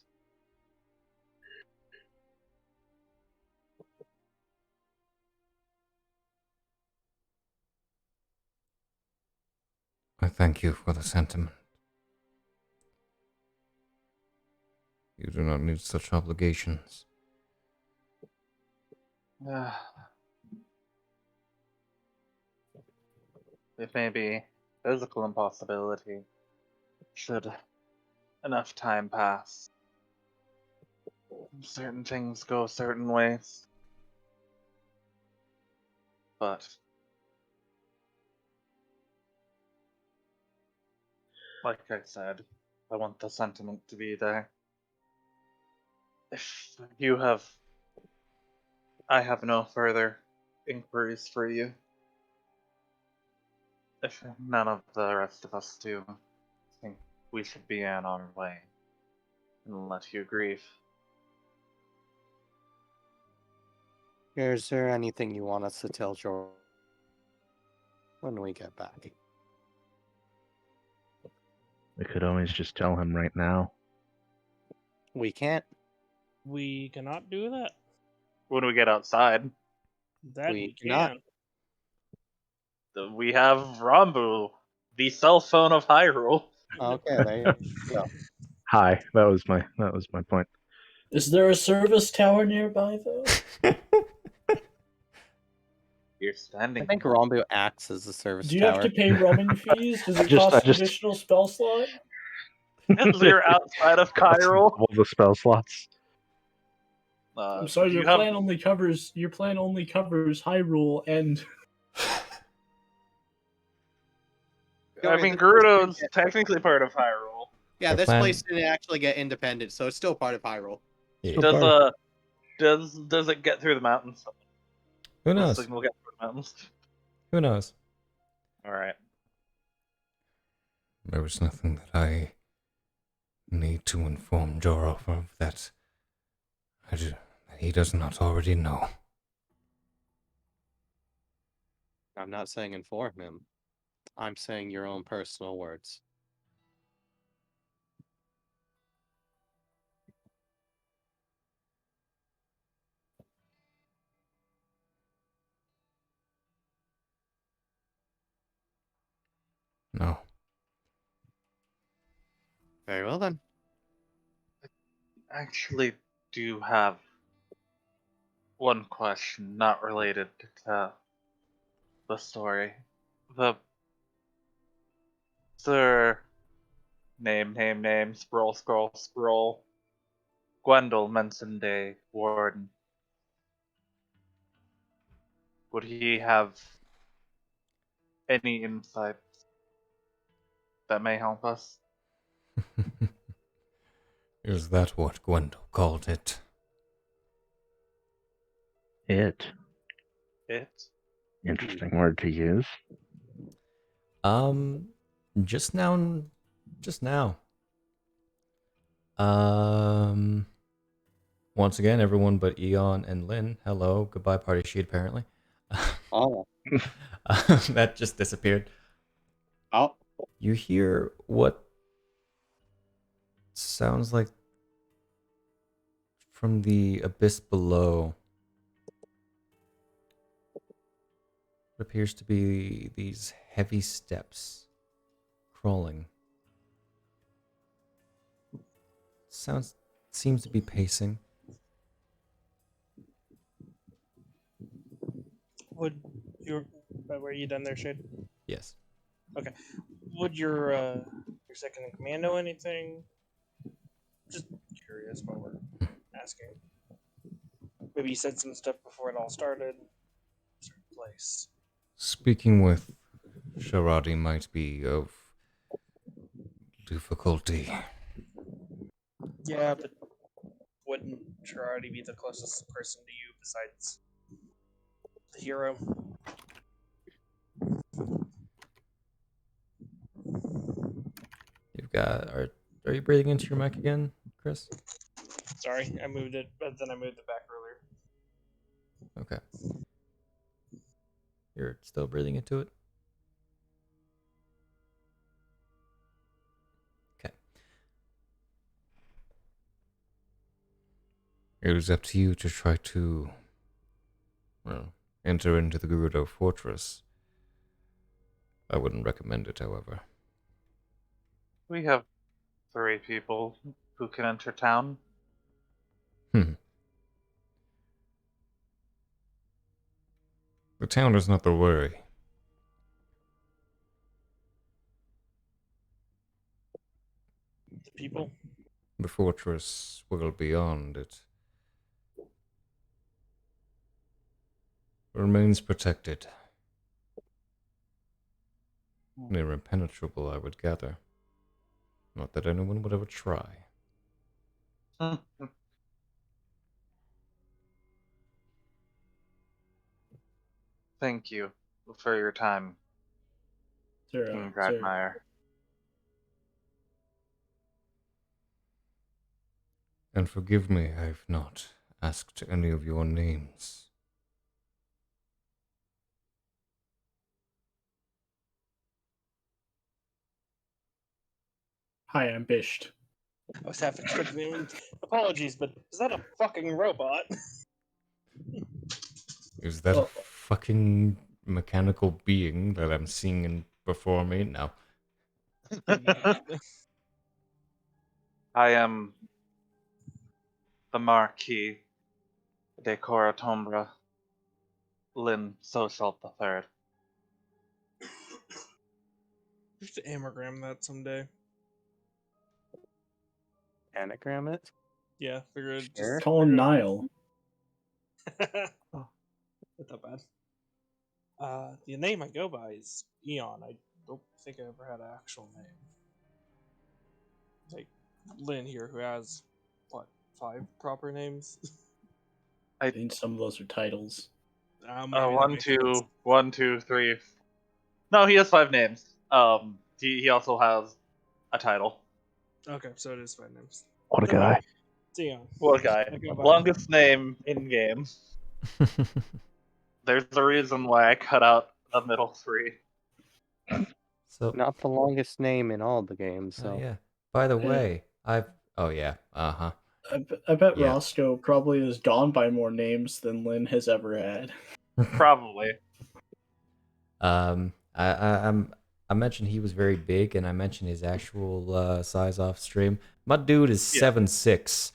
S1: I thank you for the sentiment. You do not need such obligations.
S2: It may be physical impossibility should enough time pass. Certain things go certain ways. But like I said, I want the sentiment to be there. If you have... I have no further inquiries for you. If none of the rest of us do, I think we should be on our way and let you grieve.
S3: Is there anything you want us to tell Joel when we get back?
S4: We could always just tell him right now.
S3: We can't.
S6: We cannot do that.
S2: When we get outside,
S6: That
S3: We
S6: we
S3: cannot.
S6: can.
S2: we have Rambu, the cell phone of Hyrule.
S3: Okay, there you go.
S4: Hi, that was my point.
S5: Is there a service tower nearby, though?
S2: You're
S3: I
S2: standing.
S3: think Rambu acts as a service
S5: Do you
S3: tower.
S5: have to pay roaming fees? Does it
S4: I
S5: cost
S4: just-
S5: additional spell slot?
S2: You're outside of Hyrule.
S4: All the spell slots.
S5: I'm sorry,
S2: do
S5: your
S2: you have-
S5: plan only covers Hyrule and
S2: I mean, Gerudo's technically part of Hyrule.
S3: Yeah,
S1: Our
S3: this
S1: plan-
S3: place didn't actually get independent, so it's still part of Hyrule.
S1: Yeah.
S2: Does it get through the mountains?
S1: Who
S2: Does the
S1: knows?
S2: signal get through the mountains?
S1: Who knows?
S2: All right.
S1: There is nothing that I need to inform Joro of that he does not already know.
S3: I'm not saying inform him. I'm saying your own personal words.
S1: No.
S3: Very well then.
S2: Actually, do have one question not related to the story. The Sir name scroll. Gwendol mentioned a warden. Would he have any insights that may help us?
S1: Is that what Gwendol called it?
S4: It. Interesting word to use.
S1: Just now. Once again, everyone but Eon and Lynn. Hello, goodbye, party sheet. Apparently,
S3: Oh.
S1: that just disappeared.
S3: Oh.
S1: You hear what sounds like from the abyss below. It appears to be these heavy steps crawling. Seems to be pacing.
S6: Would your were you done there, Shade?
S1: Yes.
S6: Would your second in command know anything? Just curious while we're asking. Maybe you said some stuff before it all started. Certain place.
S1: Speaking with Sharadi might be of difficulty.
S6: Yeah, but wouldn't Girardi be the closest person to you besides the hero?
S1: You've got. Are you breathing into your mic again, Chris?
S6: Sorry, I moved it, but then I moved it back earlier.
S1: Okay. You're still breathing into it? Okay. It is up to you to try to, well, enter into the Gerudo Fortress. I wouldn't recommend it, however.
S2: We have 3 people who can enter town.
S1: The town is not the worry.
S6: The people?
S1: The fortress well beyond it remains protected. Near impenetrable, I would gather. Not that anyone would ever try.
S2: Thank you for your time, King Dragmire.
S1: And forgive me, I've not asked any of your names.
S5: Hi, I'm Bisht.
S6: I was half expecting. Apologies, but is that a fucking robot?
S1: Is that a fucking mechanical being that I'm seeing before me? No.
S2: I am the Marquis de Coratombra, Lynn Souchalte III.
S6: We have to anagram that someday.
S3: Anagram it?
S6: Yeah, figured.
S3: Sure.
S5: Call him Nile.
S6: Oh, not that bad. The name I go by is Eon. I don't think I ever had an actual name. Like Lynn here, who has what 5 proper names.
S5: I think some of those are titles.
S6: Maybe that makes sense.
S2: 1, 2, 3. No, he has 5 names. He also has a title.
S6: Okay, so it is 5 names.
S4: What a
S6: Then
S4: guy.
S6: it's Eon.
S2: What guy?
S6: I go by-
S2: Longest name in game. There's a reason why I cut out the middle 3.
S1: So,
S3: Not the longest name in all the games, so.
S1: yeah. By the way, oh yeah, uh-huh.
S5: I bet
S1: Yeah.
S5: Roscoe probably has gone by more names than Lynn has ever had.
S2: Probably.
S1: I mentioned he was very big, and I mentioned his actual size off stream. My dude is 7'6".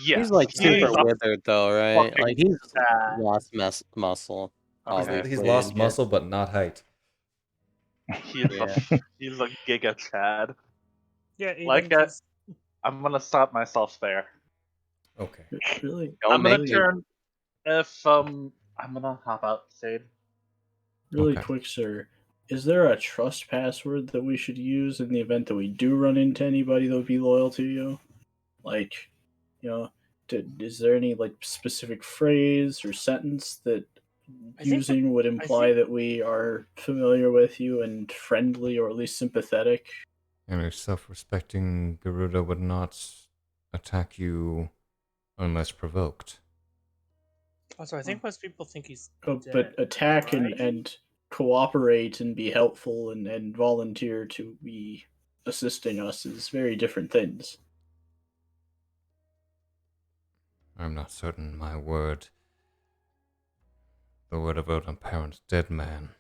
S2: Yes.
S3: He's like super
S2: He's
S3: withered though, right?
S2: fucking
S3: Like he's
S2: fat.
S3: lost muscle. Obviously.
S1: He's lost
S3: Yeah.
S1: muscle, but not height.
S2: He's
S3: Yeah.
S2: he's a giga Chad.
S6: Yeah,
S2: Like I'm gonna stop myself there.
S1: Okay.
S5: Really?
S3: Don't
S2: I'm gonna
S3: make me.
S2: turn I'm gonna hop out, Sade.
S5: Really
S1: Okay.
S5: quick, sir. Is there a trust password that we should use in the event that we do run into anybody that would be loyal to you? Like, is there any like specific phrase or sentence that using would imply that we are familiar with you and friendly or at least sympathetic?
S1: And a self-respecting Gerudo would not attack you unless provoked.
S6: Also, I think most people think he's
S5: But
S6: dead,
S5: attack
S6: right?
S5: and cooperate and be helpful and volunteer to be assisting us is very different things.
S1: I'm not certain my word, the word of an apparent dead man,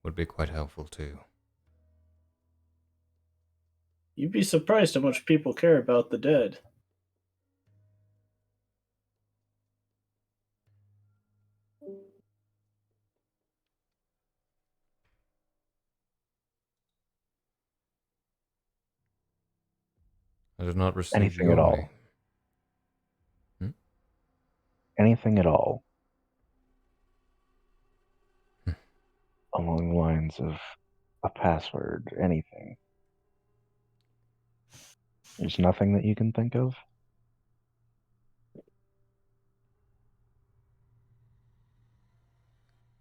S1: would be quite helpful too.
S5: You'd be surprised how much people care about the dead.
S1: I did not receive
S4: Anything
S1: your
S4: at all.
S1: name.
S4: Anything at all. Along the lines of a password, anything. There's nothing that you can think of?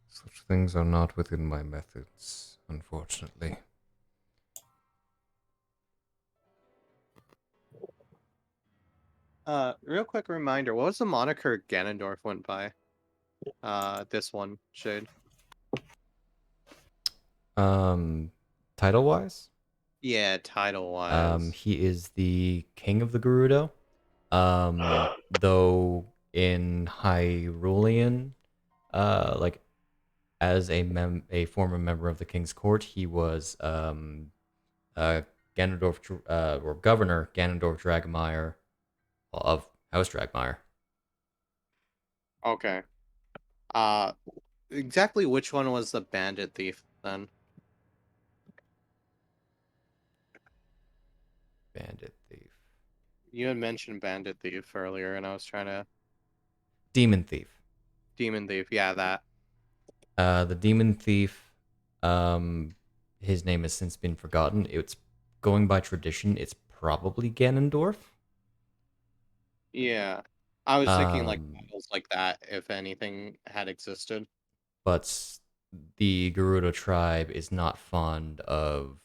S1: Such things are not within my methods, unfortunately.
S3: Real quick reminder, what was the moniker Ganondorf went by? This one, Shade.
S1: Title-wise?
S3: Yeah, title-wise.
S1: He is the king of the Gerudo. Though in Hyrulean, like as a former member of the king's court, he was Ganondorf or Governor Ganondorf Dragmire of House Dragmire.
S3: Okay. Uh, exactly which one was the bandit thief then?
S1: Bandit thief.
S3: You had mentioned bandit thief earlier, and I was trying to...
S1: Demon thief.
S3: Demon thief, yeah, that.
S1: The demon thief, his name has since been forgotten. It's going by tradition. It's probably Ganondorf.
S3: Yeah. I was thinking like
S1: Um,
S3: titles like that, if anything had existed.
S1: but the Gerudo tribe is not fond of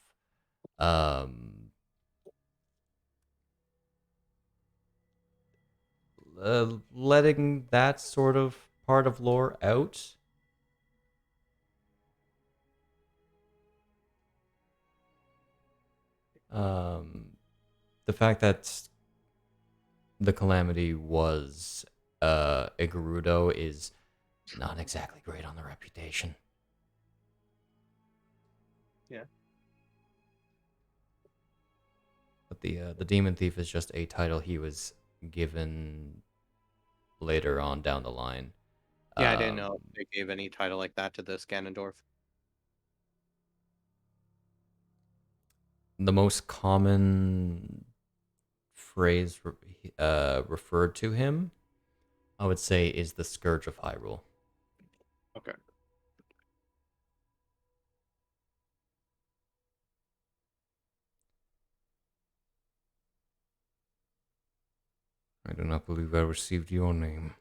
S1: letting that sort of part of lore out. The fact that the Calamity was a Gerudo is not exactly great on the reputation.
S3: Yeah.
S1: But the Demon Thief is just a title he was given later on down the line.
S3: Yeah, I didn't know if they gave any title like that to this Ganondorf.
S1: The most common phrase referred to him, I would say, is the Scourge of Hyrule.
S3: Okay.
S1: I do not believe I received your name,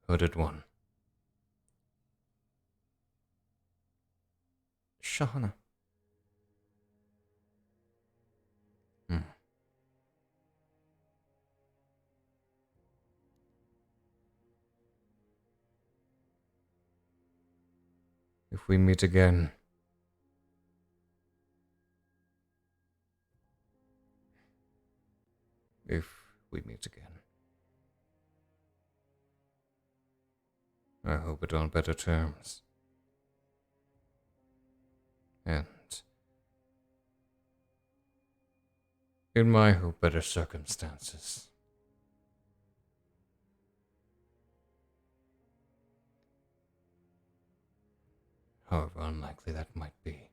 S1: Hooded One. Shahana. If we meet again, I hope it on better terms. And in my hope, better circumstances. However unlikely that might be.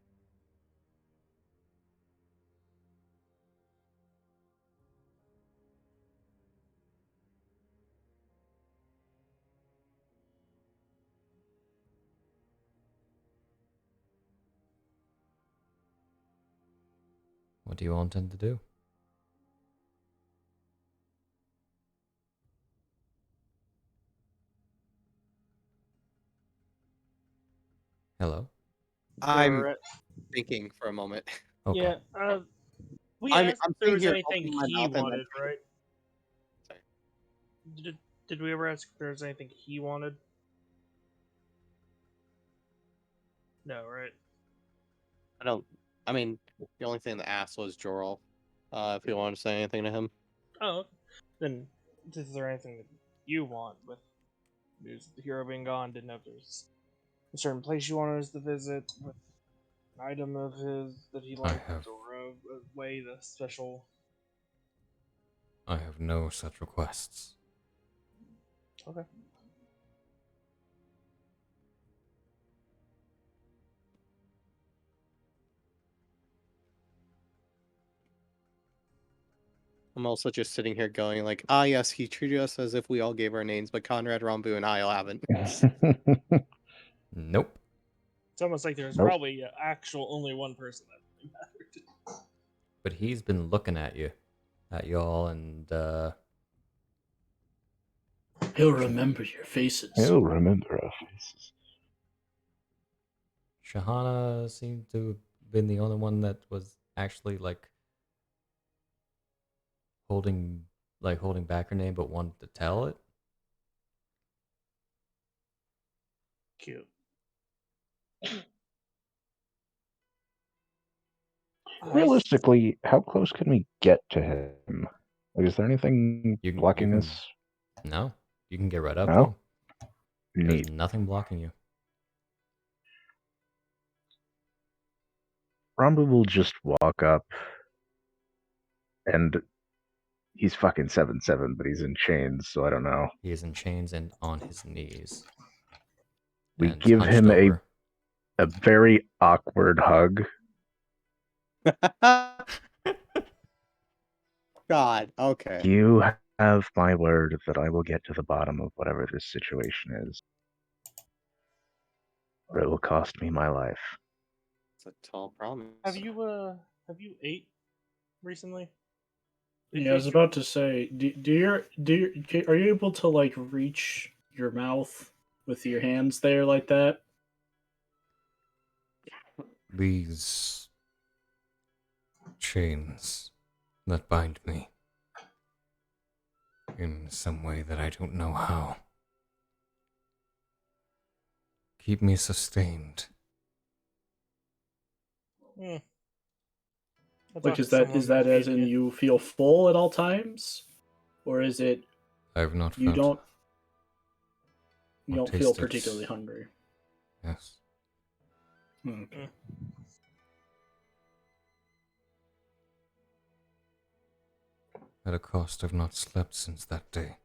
S1: What do you all intend to do? Hello?
S3: I'm
S6: Alright.
S3: thinking for a moment.
S1: Okay.
S6: Yeah, we
S3: I'm
S6: asked if there
S3: sitting
S6: was
S3: here
S6: anything
S3: opening my
S6: he
S3: mouth and then
S6: wanted, right?
S3: Sorry.
S6: Did we ever ask if there was anything he wanted? No, right?
S3: I mean, the only thing that asked was Jorl. If you want to say anything to him.
S6: Oh, then is there anything that you want with news of the hero being gone? Didn't know if there's a certain place you wanted us to visit with an item of his that he liked, or a way the special.
S1: I have no such requests.
S6: Okay.
S3: I'm also just sitting here going like, ah, yes, he treated us as if we all gave our names, but Conrad, Rambu, and Hyle haven't.
S1: Nope.
S6: It's almost like there's
S4: Nope.
S6: probably actual only one person that really mattered.
S1: But he's been looking at you. at y'all, and
S5: He'll remember your faces.
S4: He'll remember our faces.
S1: Shahana seemed to have been the only one that was actually holding back her name, but wanted to tell it.
S6: Cute.
S4: Realistically, how close can we get to him? Like, is there anything
S1: You can-
S4: blocking
S1: you can-
S4: us?
S1: No, you can get right up to
S4: No?
S1: him. There's
S4: Neat.
S1: nothing blocking you.
S4: Rambu will just walk up, and he's fucking 7'7", but he's in chains, so I don't know.
S1: He is in chains and on his knees.
S4: We
S1: and
S4: give
S1: hunched
S4: him
S1: over.
S4: a very awkward hug.
S3: God, okay.
S4: You have my word that I will get to the bottom of whatever this situation is, or it will cost me my life.
S3: It's a tall promise.
S6: Have you ate recently?
S5: Yeah, I was about to say, are you able to like reach your mouth with your hands there like that?
S1: These chains that bind me in some way that I don't know how keep me sustained.
S5: Like, is that as in you feel full at all times, or is it
S1: I have not
S5: you
S1: felt.
S5: don't feel particularly hungry?
S1: Yes.
S5: Okay.
S1: At a cost I've not slept since that day.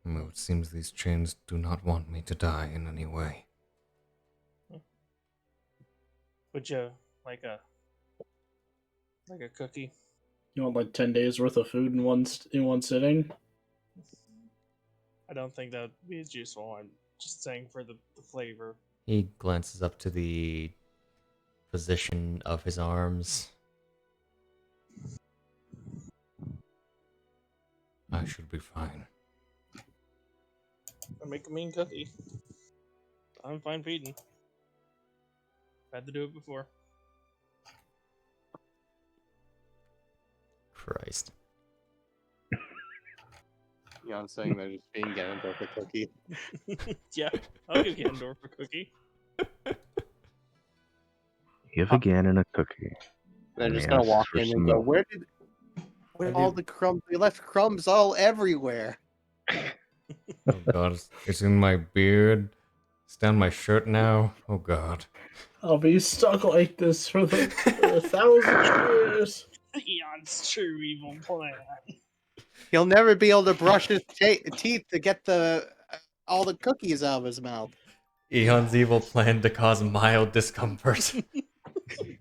S1: No, it seems these chains do not want me to die in any way.
S6: Would you like a cookie?
S5: You want like 10 days worth of food in one sitting?
S6: I don't think that would be as useful. I'm just saying for the flavor.
S1: He glances up to the position of his arms. I should be fine.
S6: I make a mean cookie. I'm fine feeding. Had to do it before.
S1: Christ.
S3: Eon's saying they're just being Ganondorf a cookie.
S6: Yeah, I'll give Ganondorf a cookie.
S4: Give a Ganon a cookie.
S3: They're
S4: And
S3: just
S4: he
S3: gonna
S4: asks
S3: walk
S4: for
S3: in
S4: some
S3: and go,
S4: milk.
S3: where all the crumbs? They left crumbs all everywhere.
S1: Oh god, it's in my beard. It's down my shirt now. Oh god.
S5: I'll be stuck like this for 1,000 years.
S6: Eon's true evil plan.
S3: He'll never be able to brush his teeth to get all the cookies out of his mouth.
S1: Eon's evil plan to cause mild discomfort.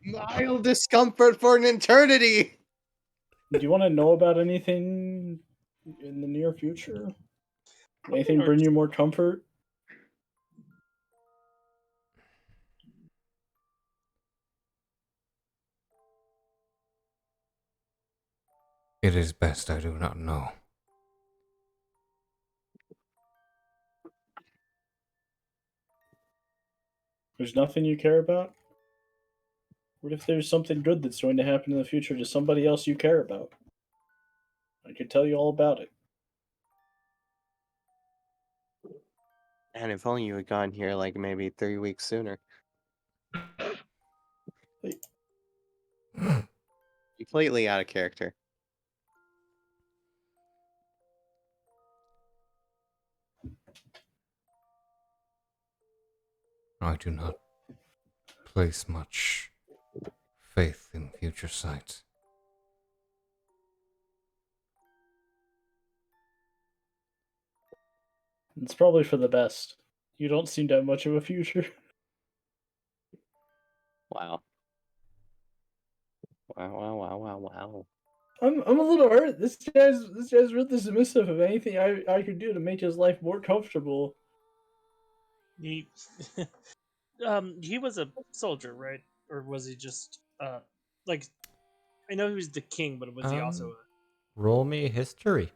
S3: Mild discomfort for an eternity.
S5: Do you want to know about anything in the near future? Anything bring you more comfort?
S1: It is best I do not know.
S5: There's nothing you care about? What if there's something good that's going to happen in the future to somebody else you care about? I could tell you all about it.
S3: And if only you had gone here like maybe 3 weeks sooner. Completely out of character.
S1: I do not place much faith in future sight.
S5: It's probably for the best. You don't seem to have much of a future.
S3: Wow. Wow.
S5: I'm a little hurt. This guy's really submissive of anything I could do to make his life more comfortable.
S6: He was a soldier, right? Or was he just like, I know he was the king, but was he also?
S1: Roll me history.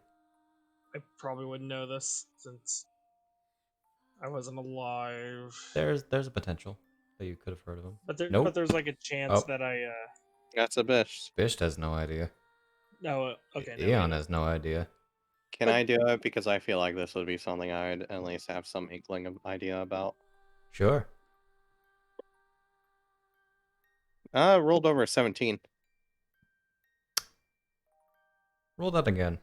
S6: I probably wouldn't know this since I wasn't alive.
S1: There's a potential that you could have heard of him.
S6: But there's like a chance that I.
S3: That's a Bisht.
S1: Bisht has no idea.
S6: No. Okay. No,
S1: Eon has no idea.
S3: Can I do it? Because I feel like this would be something I'd at least have some inkling of idea about.
S1: Sure.
S3: Rolled over 17.
S1: Roll that again.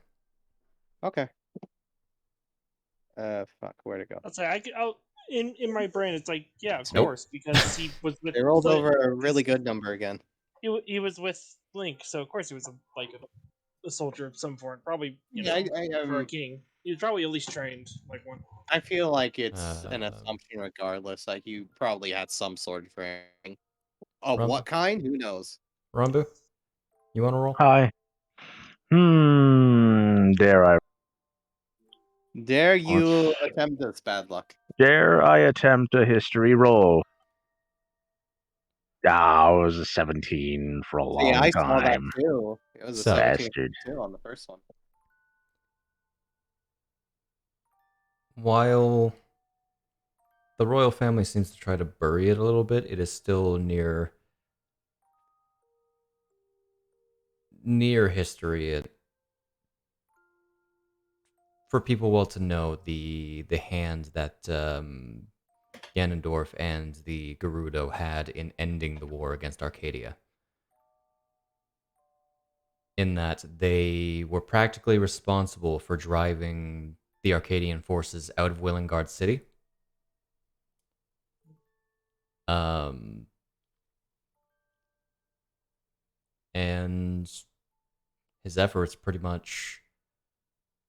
S3: Okay. Fuck, where'd it go?
S6: I'll say in my brain it's like, yeah, of
S1: Nope.
S6: course, because he was with.
S3: They rolled over a really good number again.
S6: He was with Link, so of course he was a soldier of some form. Probably, for a king, he was probably at least trained like one.
S3: I feel like it's an assumption regardless. Like you probably had some sort of training. Of
S1: Rumble.
S3: what kind? Who knows?
S1: Rambu, you want to roll?
S4: Hi.
S3: Dare you attempt this, bad luck?
S4: Dare I attempt a history roll? It was a 17 for a long
S3: I
S4: time.
S3: saw that too. It was a
S1: So-
S3: 17
S4: Bastard.
S3: too on the first one.
S1: While the royal family seems to try to bury it a little bit, it is still near history. For people well to know, the hand that Ganondorf and the Gerudo had in ending the war against Arcadia. In that they were practically responsible for driving the Arcadian forces out of Willingard City. And his efforts pretty much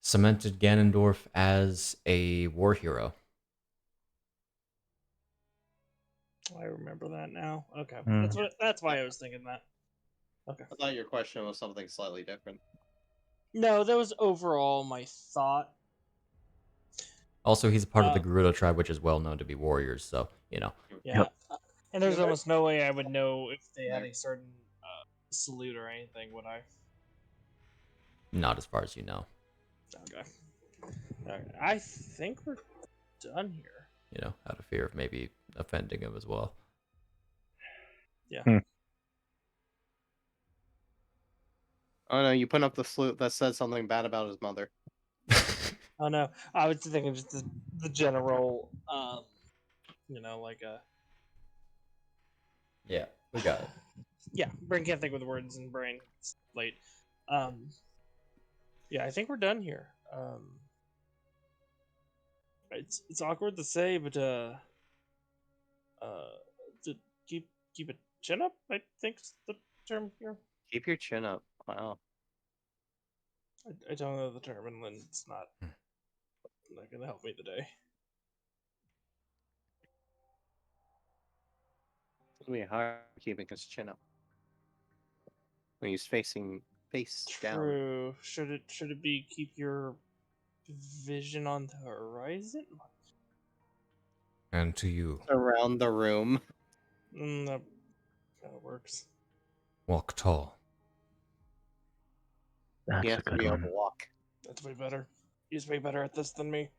S1: cemented Ganondorf as a war hero.
S6: I remember that now. Okay,
S4: Hmm.
S6: that's why I was thinking that. Okay.
S3: I thought your question was something slightly different.
S6: No, that was overall my thought.
S1: Also, he's a part of the Gerudo tribe, which is well known to be warriors, so,
S6: Yeah.
S4: Yep.
S6: And there's almost no way I would know if they had a certain salute or anything, would I?
S1: not as far as you know.
S6: Okay. I think we're done here.
S1: You know, out of fear of maybe offending him as well.
S6: Yeah.
S3: Oh no, you put up the flute that said something bad about his mother.
S6: Oh no, I was thinking just the general, like a.
S1: Yeah, we got it.
S6: Yeah, brain can't think with words and brain. It's late. Yeah, I think we're done here. It's awkward to say, but to keep a chin up, I think's the term here.
S3: Keep your chin up. Wow.
S6: I don't know the term, and it's not gonna help me today.
S3: It'll be hard keeping his chin up when he's facing face down.
S6: True. Should it be keep your vision on the horizon?
S1: And to you,
S3: Around the room.
S6: That kind of works.
S1: walk tall.
S4: That's
S3: He
S4: a
S3: has to
S4: good
S3: be able
S4: one.
S3: to walk.
S6: That's way better. He's way better at this than me.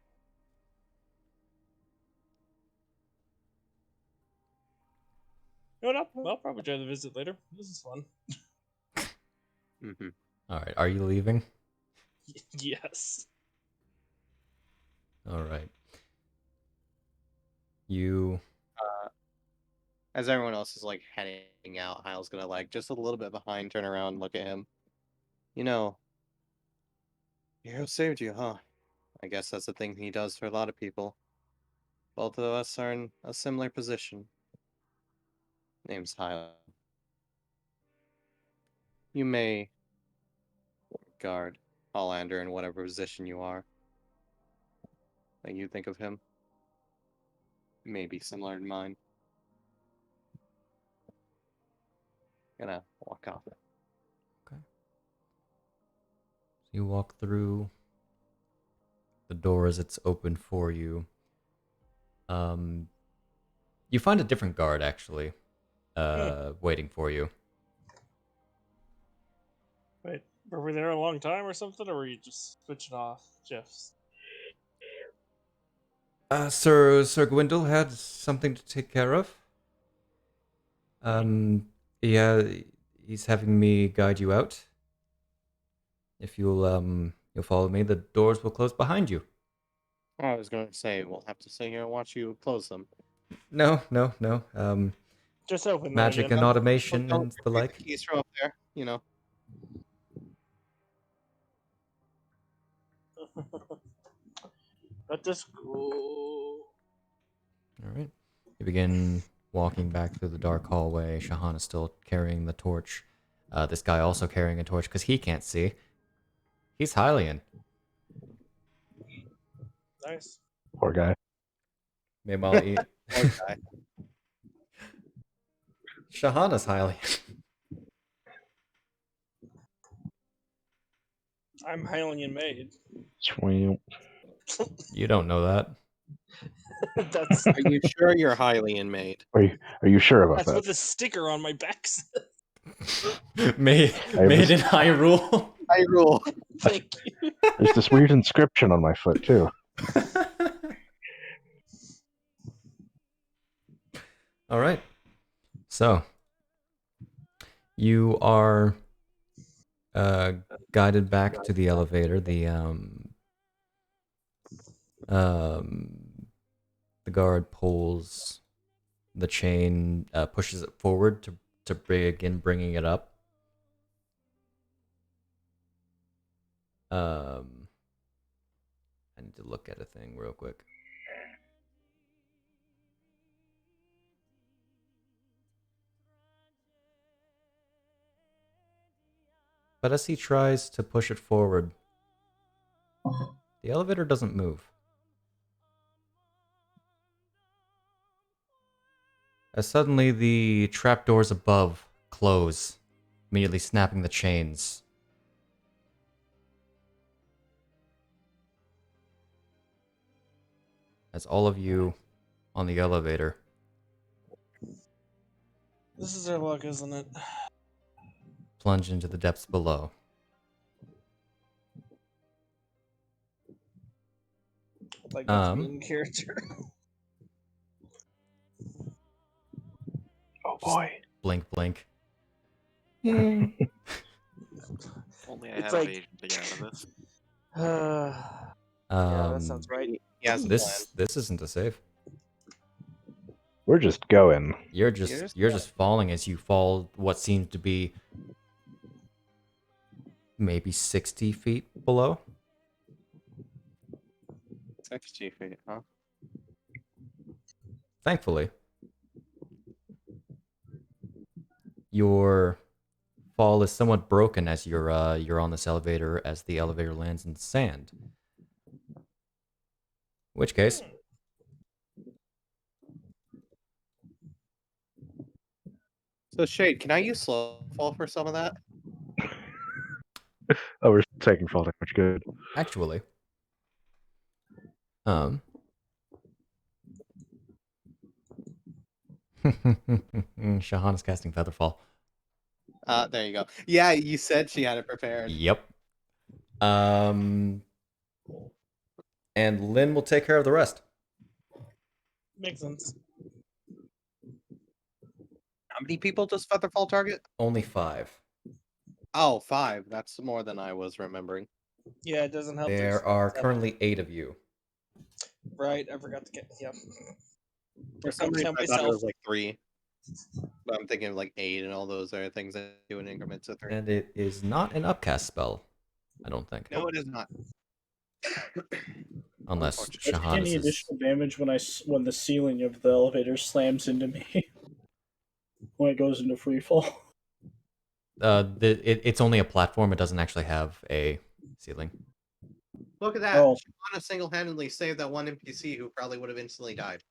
S6: No, I'll probably try the visit later. This is fun.
S3: Mm-hmm.
S1: All right, are you leaving?
S6: Yes.
S1: All right. You
S3: As everyone else is like heading out, Hyle's gonna like just a little bit behind, turn around, and look at him. You know, hero saved you, huh? I guess that's the thing he does for a lot of people. Both of us are in a similar position. Name's Hyle. You may guard Hollander in whatever position you are. Like you think of him. Maybe similar to mine. Gonna walk off.
S1: You walk through the door as it's open for you. You find a different guard actually, waiting for you.
S6: Wait, were we there a long time or something, or were you just switching off shifts?
S1: Sir Gwendol had something to take care of. Yeah, he's having me guide you out. If you'll follow me, the doors will close behind you.
S3: I was going to say, we'll have to sit here and watch you close them.
S1: No.
S6: Just open
S1: Magic
S6: them
S1: and
S6: again.
S1: automation
S3: Don't
S1: and the
S3: forget
S1: like.
S3: The keys are up there, you know.
S6: Let us go.
S1: All right. You begin walking back through the dark hallway. Shahan is still carrying the torch. This guy also carrying a torch because he can't see. He's Hylian.
S6: Nice.
S4: Poor guy.
S1: Meanwhile,
S3: Okay.
S1: Shahan is Hylian.
S6: I'm Hylian Maid.
S4: Sweet.
S1: You don't know that.
S6: That's
S3: Are you sure you're highly inmate?
S4: Are you sure about
S6: that's
S4: that?
S6: what the sticker on my back says.
S1: Made in Hyrule.
S3: Hyrule.
S6: Thank you.
S4: There's this weird inscription on my foot too.
S1: All right. So you are guided back to the elevator. The guard pulls the chain, pushes it forward to begin bringing it up. I need to look at a thing real quick. But as he tries to push it forward, the elevator doesn't move. As suddenly the trapdoors above close, immediately snapping the chains. As all of you on the elevator
S6: This is our luck, isn't it?
S1: plunge into the depths below.
S6: Like that's main character.
S4: Oh boy.
S1: Blink, blink.
S7: Only I
S6: It's
S7: have
S6: like-
S7: evasion to get out of this.
S6: Yeah, that sounds right.
S3: He has a plan.
S1: This isn't a save.
S4: We're just going.
S1: You're just falling as you fall what seems to be maybe 60 feet below.
S3: 60 feet, huh?
S1: Thankfully, your fall is somewhat broken as you're on this elevator as the elevator lands in sand. In which case,
S3: So Shade, can I use slow fall for some of that?
S4: Oh, we're taking fall damage. Good.
S1: actually, Shahan is casting Featherfall.
S3: There you go. Yeah, you said she had it prepared.
S1: Yep. And Lynn will take care of the rest.
S6: Makes sense.
S3: How many people does Featherfall target?
S1: Only 5.
S3: Oh, 5. That's more than I was remembering.
S6: Yeah, it doesn't help.
S1: There
S6: there's
S1: are
S6: 7.
S1: currently 8 of you.
S6: Right, I forgot to get. Yep.
S3: For some reason,
S6: count
S3: I thought it
S6: myself.
S3: was like 3. But I'm thinking of like 8 and all those other things that do in increments of 3.
S1: And it is not an upcast spell, I don't think.
S3: No, it is not.
S1: Unless
S3: Unfortunately.
S5: Does
S1: Shahan
S5: any
S1: is.
S5: additional damage when the ceiling of the elevator slams into me when it goes into free fall?
S1: It's only a platform. It doesn't actually have a ceiling.
S3: Look at that.
S5: Oh.
S3: Shimana single-handedly saved that one NPC who probably would have instantly died.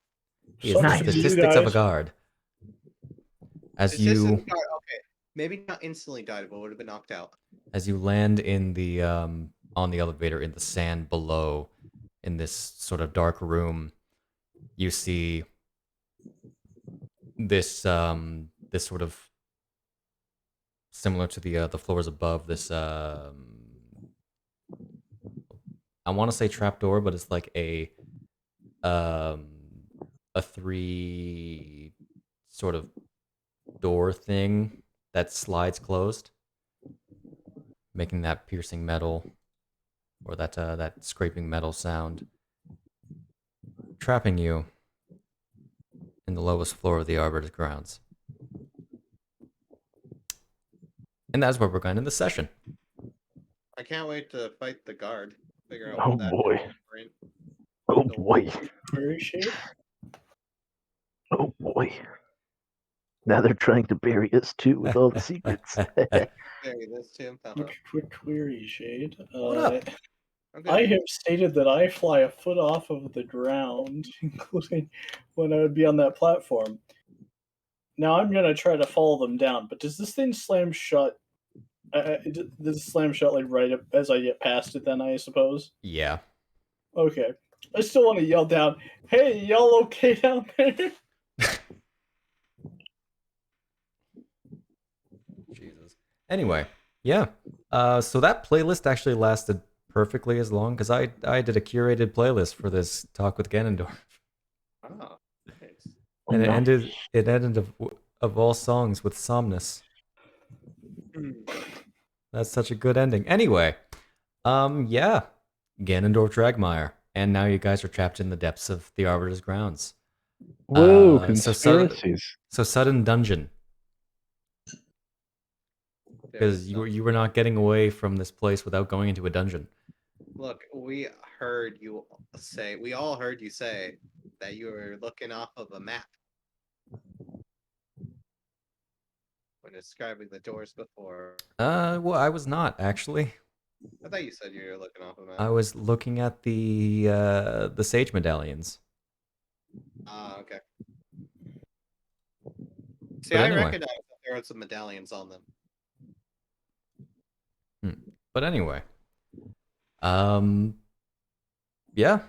S1: He is the
S5: Nice.
S1: statistics of a
S5: Guys.
S1: guard. As
S3: Statistics
S1: you
S3: of guard, okay, maybe not instantly died, but would have been knocked out.
S1: as you land in the on the elevator in the sand below, in this sort of dark room, you see this this sort of similar to the floors above this. I want to say trapdoor, but it's like a 3 sort of door thing that slides closed, making that piercing metal or that scraping metal sound, trapping you in the lowest floor of the Arbor's grounds. And that's where we're going to end the session.
S3: I can't wait to fight the guard. Figure out
S4: Oh
S3: what that
S4: boy.
S3: is.
S4: Oh boy.
S5: Very shade.
S4: Oh boy. Now they're trying to bury us too with all the secrets.
S3: Bury this too.
S5: Quick query, Shade.
S1: What up?
S3: Okay.
S5: I have stated that I fly a foot off of the ground, including when I would be on that platform. Now I'm gonna try to follow them down, but does this thing slam shut? Does it slam shut like right as I get past it? Then I suppose.
S1: Yeah.
S5: Okay. I still want to yell down. Hey, y'all okay down there?
S1: Jesus. Anyway, yeah. So that playlist actually lasted perfectly as long because I did a curated playlist for this talk with Ganondorf,
S3: Ah, nice.
S1: and
S4: Nice.
S1: it ended of all songs with Somnus. That's such a good ending. Anyway, yeah, Ganondorf Dragmire, and now you guys are trapped in the depths of the Arbiter's grounds.
S4: Whoa,
S1: So
S4: conspiracies.
S1: sudden dungeon, because you were not getting away from this place without going into a dungeon.
S3: Look, we all heard you say that you were looking off of a map when describing the doors before.
S1: Well, I was not actually.
S3: I thought you said you were looking off a map.
S1: I was looking at the sage medallions.
S3: Ah, okay. See,
S1: But
S3: I
S1: anyway.
S3: recognize that there are some medallions on them.
S1: But anyway, yeah,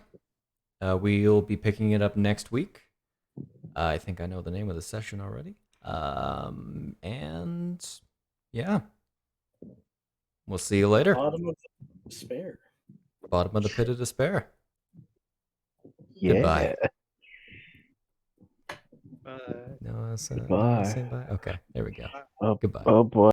S1: we'll be picking it up next week. I think I know the name of the session already. And yeah, we'll see you later.
S5: Bottom of the despair.
S1: Bottom of the pit of despair.
S4: Yeah.
S1: Goodbye.
S3: Bye.
S1: No,
S4: Goodbye.
S1: saying bye. Okay, there we go.
S4: Oh,
S1: Goodbye.
S4: oh boy.